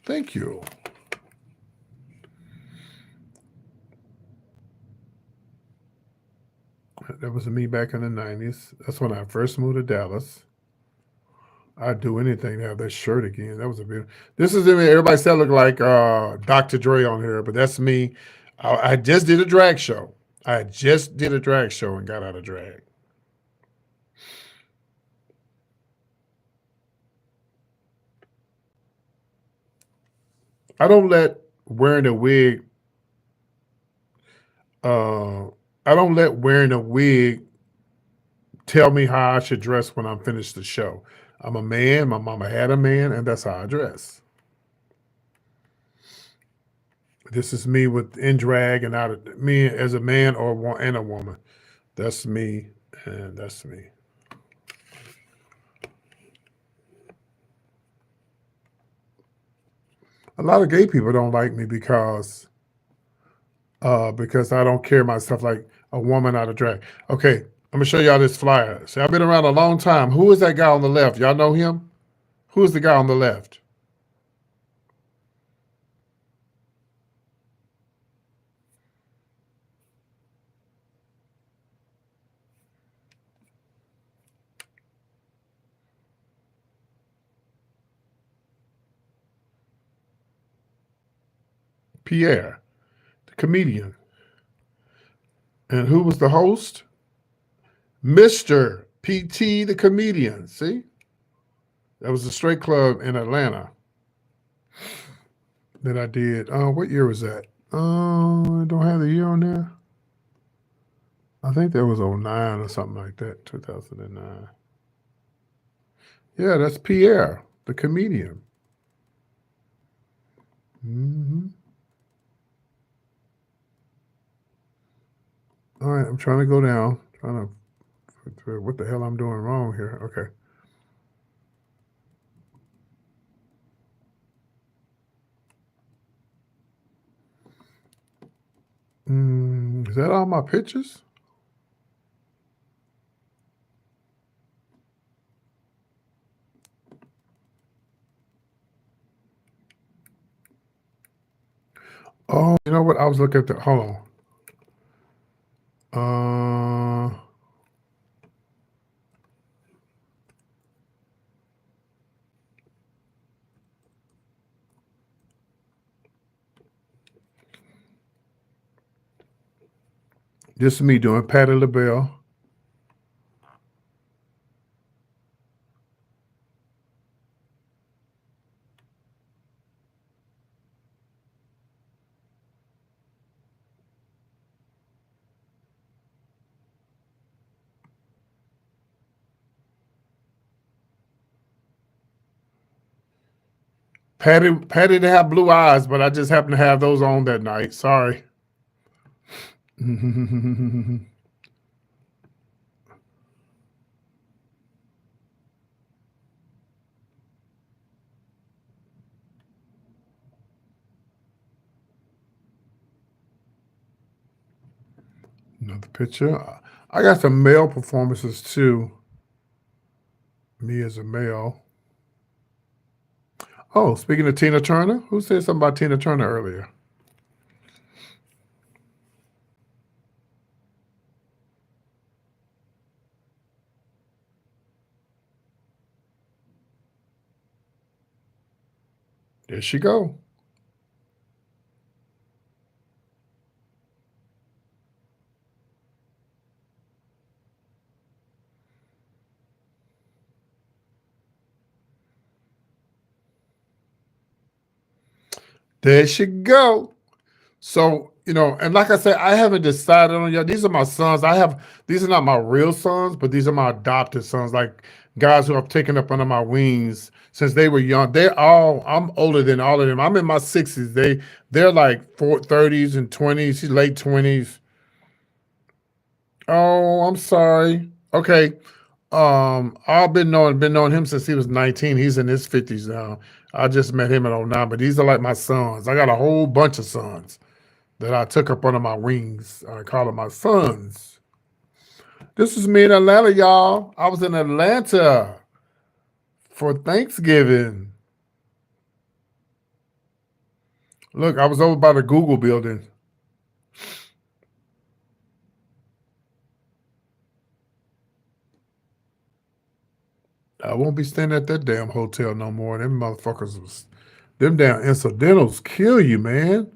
Speaker 1: Thank you. That was me back in the 90s. That's when I first moved to Dallas. I'd do anything to have that shirt again. That was a beautiful. This is everybody said I look like Dr. Dre on here, but that's me. I just did a drag show. I just did a drag show and got out of drag. I don't let wearing a wig. I don't let wearing a wig tell me how I should dress when I'm finished the show. I'm a man. My mama had a man, and that's how I dress. This is me with in drag and out of me as a man and a woman. That's me, and that's me. A lot of gay people don't like me because I don't carry myself like a woman out of drag. Okay, I'm gonna show y'all this flyer. See, I've been around a long time. Who is that guy on the left? Y'all know him? Who is the guy on the left? Pierre, the comedian. And who was the host? Mr. PT, the comedian. See? That was a straight club in Atlanta that I did. What year was that? I don't have the year on there. I think that was 09 or something like that, 2009. Yeah, that's Pierre, the comedian. hmm All right, I'm trying to go down. Trying to, what the hell I'm doing wrong here? Okay. Is that all my pictures? Oh, you know what? I was looking at the. Hold on. This is me doing Patti LaBelle. Patty didn't have blue eyes, but I just happened to have those on that night. Sorry. Another picture. I got some male performances too. Me as a male. Oh, speaking of Tina Turner, who said something about Tina Turner earlier? There she go. There she go. So, and like I said, I haven't decided on yet. These are my sons. These are not my real sons, but these are my adopted sons, like guys who I've taken up under my wings since they were young. I'm older than all of them. I'm in my 60s. They're like 30s and 20s, she's late 20s. Oh, I'm sorry. Okay. I've been knowing him since he was 19. He's in his 50s now. I just met him in '09, but these are like my sons. I got a whole bunch of sons that I took up under my wings. I call them my sons. This is me in Atlanta, y'all. I was in Atlanta for Thanksgiving. Look, I was over by the Google building. I won't be staying at that damn hotel no more. Them damn incidentals kill you, man.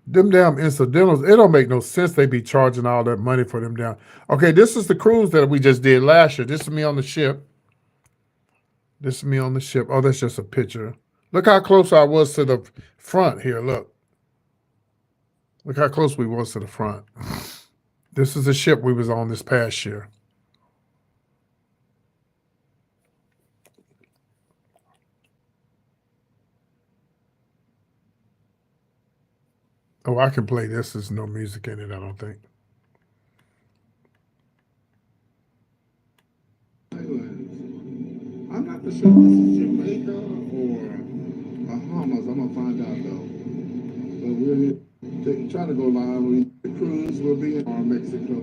Speaker 1: Them damn incidentals, it don't make no sense they be charging all that money for them down. Okay, this is the cruise that we just did last year. This is me on the ship. This is me on the ship. Oh, that's just a picture. Look how close I was to the front here. Look. Look how close we was to the front. This is the ship we was on this past year. Oh, I can play this. There's no music in it, I don't think.
Speaker 2: I'm not for sure if this is Jamaica or Bahamas. I'm gonna find out though. But we're trying to go live. The cruise will be in Mexico.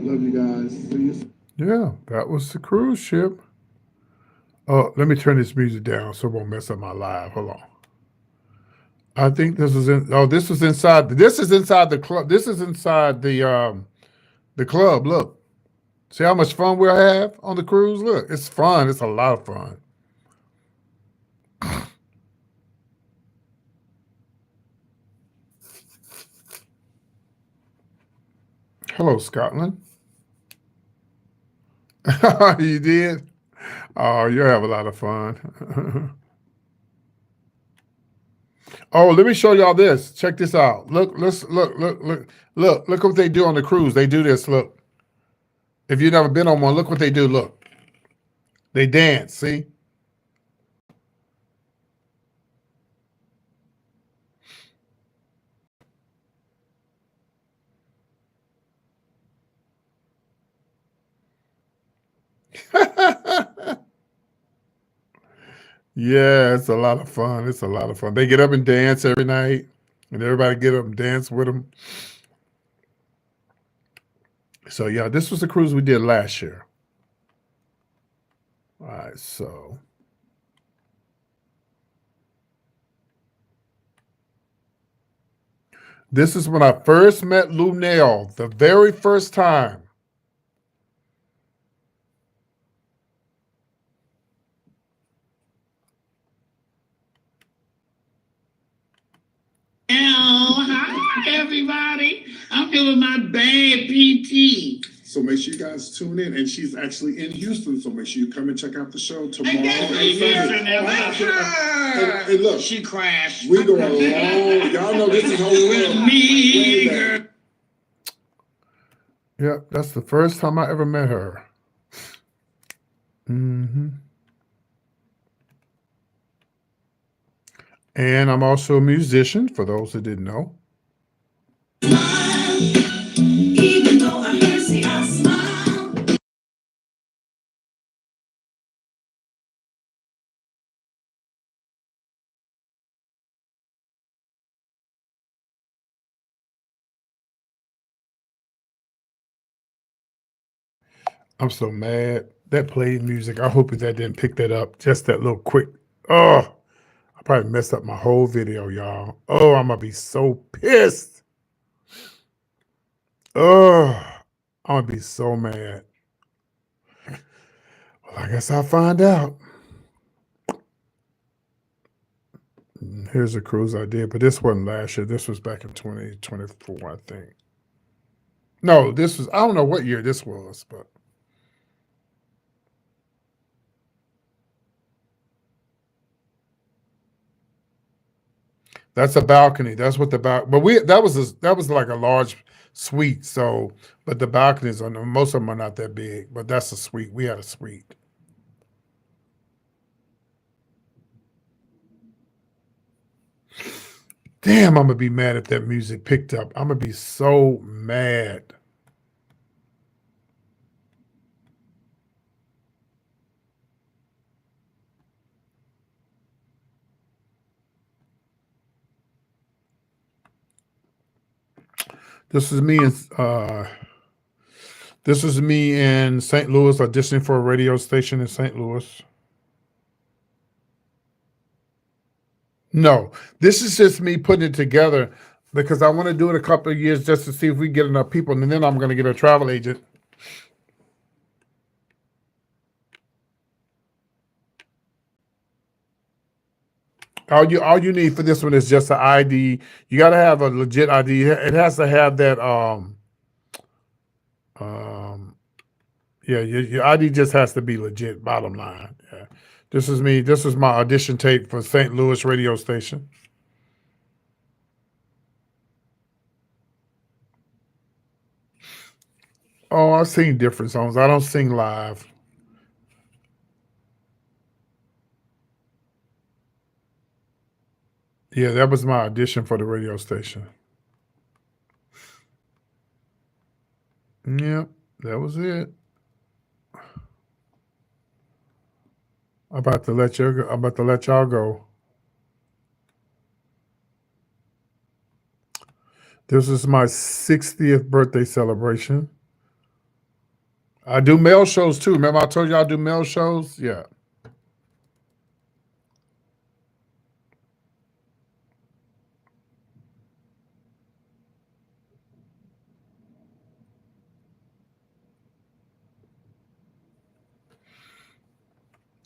Speaker 2: I love you guys. See you soon.
Speaker 1: Yeah, that was the cruise ship. Oh, let me turn this music down so it won't mess up my live. Hold on. I think this is in. Oh, this is inside. This is inside the club. This is inside the club. Look, see how much fun we'll have on the cruise. Look, it's fun. It's a lot of fun. Hello, Scotland. You did? Oh, you'll have a lot of fun. Oh, let me show y'all this. Check this out. Look what they do on the cruise. They do this. Look. If you've never been on one, look what they do. Look. They dance, see? Yeah, it's a lot of fun. It's a lot of fun. They get up and dance every night, and everybody get up and dance with them. So, yeah, this was the cruise we did last year. All right, so. This is when I first met Lunel, the very first time.
Speaker 2: Hi, everybody. I'm here with my bad PT. So make sure you guys tune in. And she's actually in Houston, so make sure you come and check out the show tomorrow. And look, she crashed. We go along. Y'all know this is whole world. Me, girl.
Speaker 1: Yeah, that's the first time I ever met her. Mm-hmm. And I'm also a musician, for those who didn't know. Even though I'm messy, I smile. I'm so mad. That played music. I hope that didn't pick that up. Just that little quick. Oh, I probably messed up my whole video, y'all. Oh, I'm going to be so pissed. Oh, I'm going to be so mad. Well, I guess I'll find out. Here's a cruise I did, but this wasn't last year. This was back in 2024, I think. No, this was, I don't know what year this was, but that's a balcony. That's what the but that was like a large suite. So, but the balconies are most of them are not that big. But that's a suite. We had a suite. Damn, I'm gonna be mad if that music picked up. I'm gonna be so mad. This is me in this is me in St. Louis auditioning for a radio station in St. Louis. No, this is just me putting it together because I want to do it a couple of years just to see if we get enough people, and then I'm going to get a travel agent. All you need for this one is just an ID. You got to have a legit ID. It has to have that um yeah, your ID just has to be legit, bottom line. Yeah. This is me. This is my audition tape for St. Louis radio station. Oh, I've seen different songs. I don't sing live. Yeah, that was my audition for the radio station. Yep, that was it. I'm about to let y'all go. This is my 60th birthday celebration. I do male shows too. Remember I told you I do male shows? Yeah.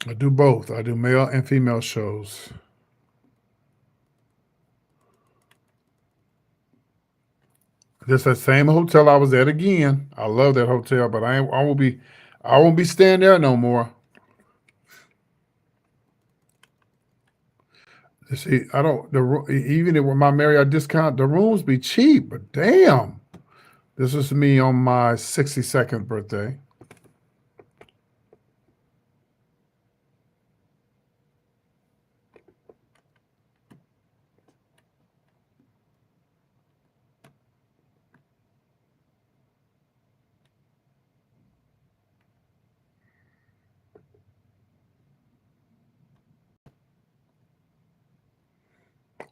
Speaker 1: I do both. I do male and female shows. This that same hotel I was at again. I love that hotel, but I won't be staying there no more. You see, I don't even with my Marriott discount, the rooms be cheap, but damn. This is me on my 62nd birthday.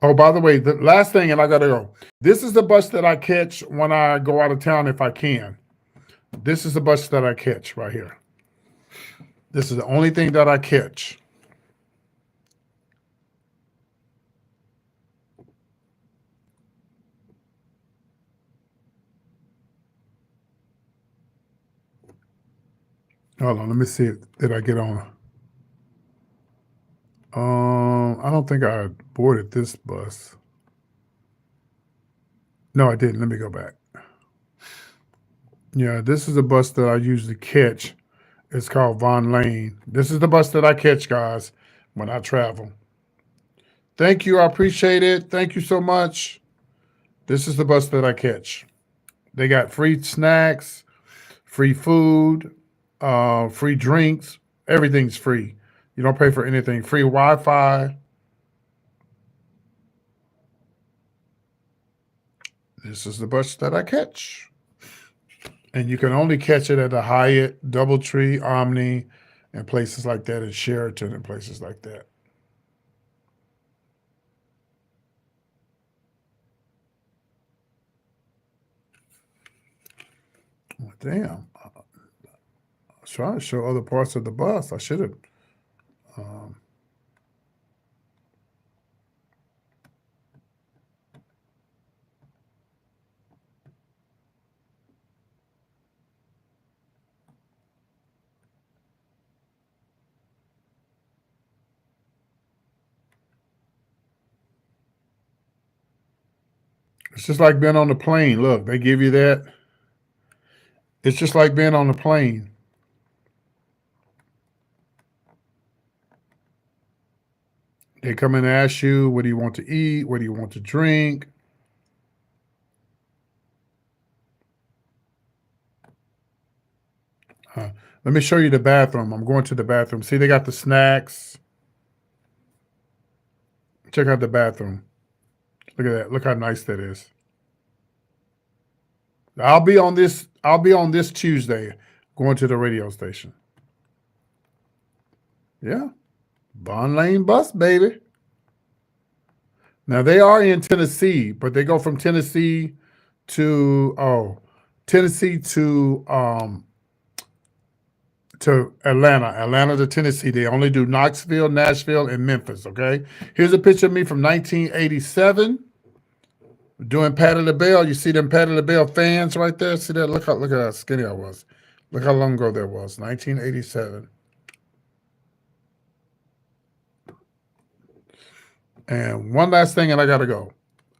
Speaker 1: Oh, by the way, the last thing, and I gotta go. This is the bus that I catch when I go out of town if I can. This is the bus that I catch right here. This is the only thing that I catch. Hold on, let me see. Did I get on? I don't think I boarded this bus. No, I didn't. Let me go back. Yeah, this is the bus that I usually catch. It's called Von Lane. This is the bus that I catch, guys, when I travel. Thank you. I appreciate it. Thank you so much. This is the bus that I catch. They got free snacks, free food, free drinks. Everything's free. You don't pay for anything. Free Wi-Fi. This is the bus that I catch. And you can only catch it at the Hyatt, Doubletree, Omni, and places like that, and Sheraton and places like that. Well, damn. I was trying to show other parts of the bus. I should have. Um, It's just like being on the plane. Look, they give you that. It's just like being on the plane. They come in and ask you, what do you want to eat? What do you want to drink? Let me show you the bathroom. I'm going to the bathroom. See, they got the snacks. Check out the bathroom. Look at that. Look how nice that is. I'll be on this Tuesday going to the radio station. Yeah. Bond Lane bus, baby. Now they are in Tennessee, but they go from Tennessee to Atlanta to Tennessee. They only do Knoxville, Nashville, and Memphis, okay? Here's a picture of me from 1987 doing Patti LaBelle. You see them Patti LaBelle fans right there? See that? Look at how skinny I was. Look how long ago that was, 1987. And one last thing, and I got to go.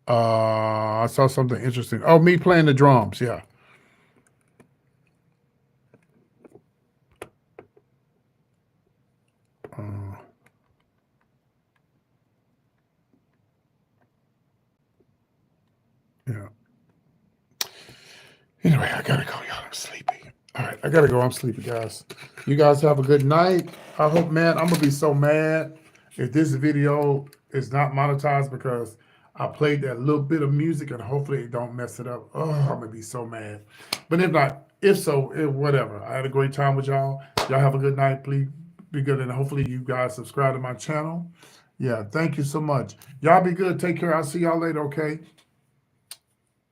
Speaker 1: I saw something interesting. Oh, me playing the drums, yeah. Yeah. Anyway, I gotta go, y'all. I'm sleepy. All right, I gotta go. I'm sleepy, guys. You guys have a good night. I hope, man, I'm gonna be so mad if this video is not monetized because I played that little bit of music and hopefully it don't mess it up. Oh, I'm gonna be so mad. But if not, whatever. I had a great time with y'all. Y'all have a good night. Please be good, and hopefully you guys subscribe to my channel. Yeah, thank you so much. Y'all be good. Take care. I'll see y'all later, okay?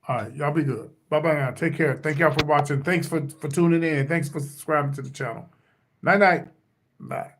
Speaker 1: All right, y'all be good. Bye-bye now. Take care. Thank y'all for watching. Thanks for tuning in. Thanks for subscribing to the channel. Night-night. Bye.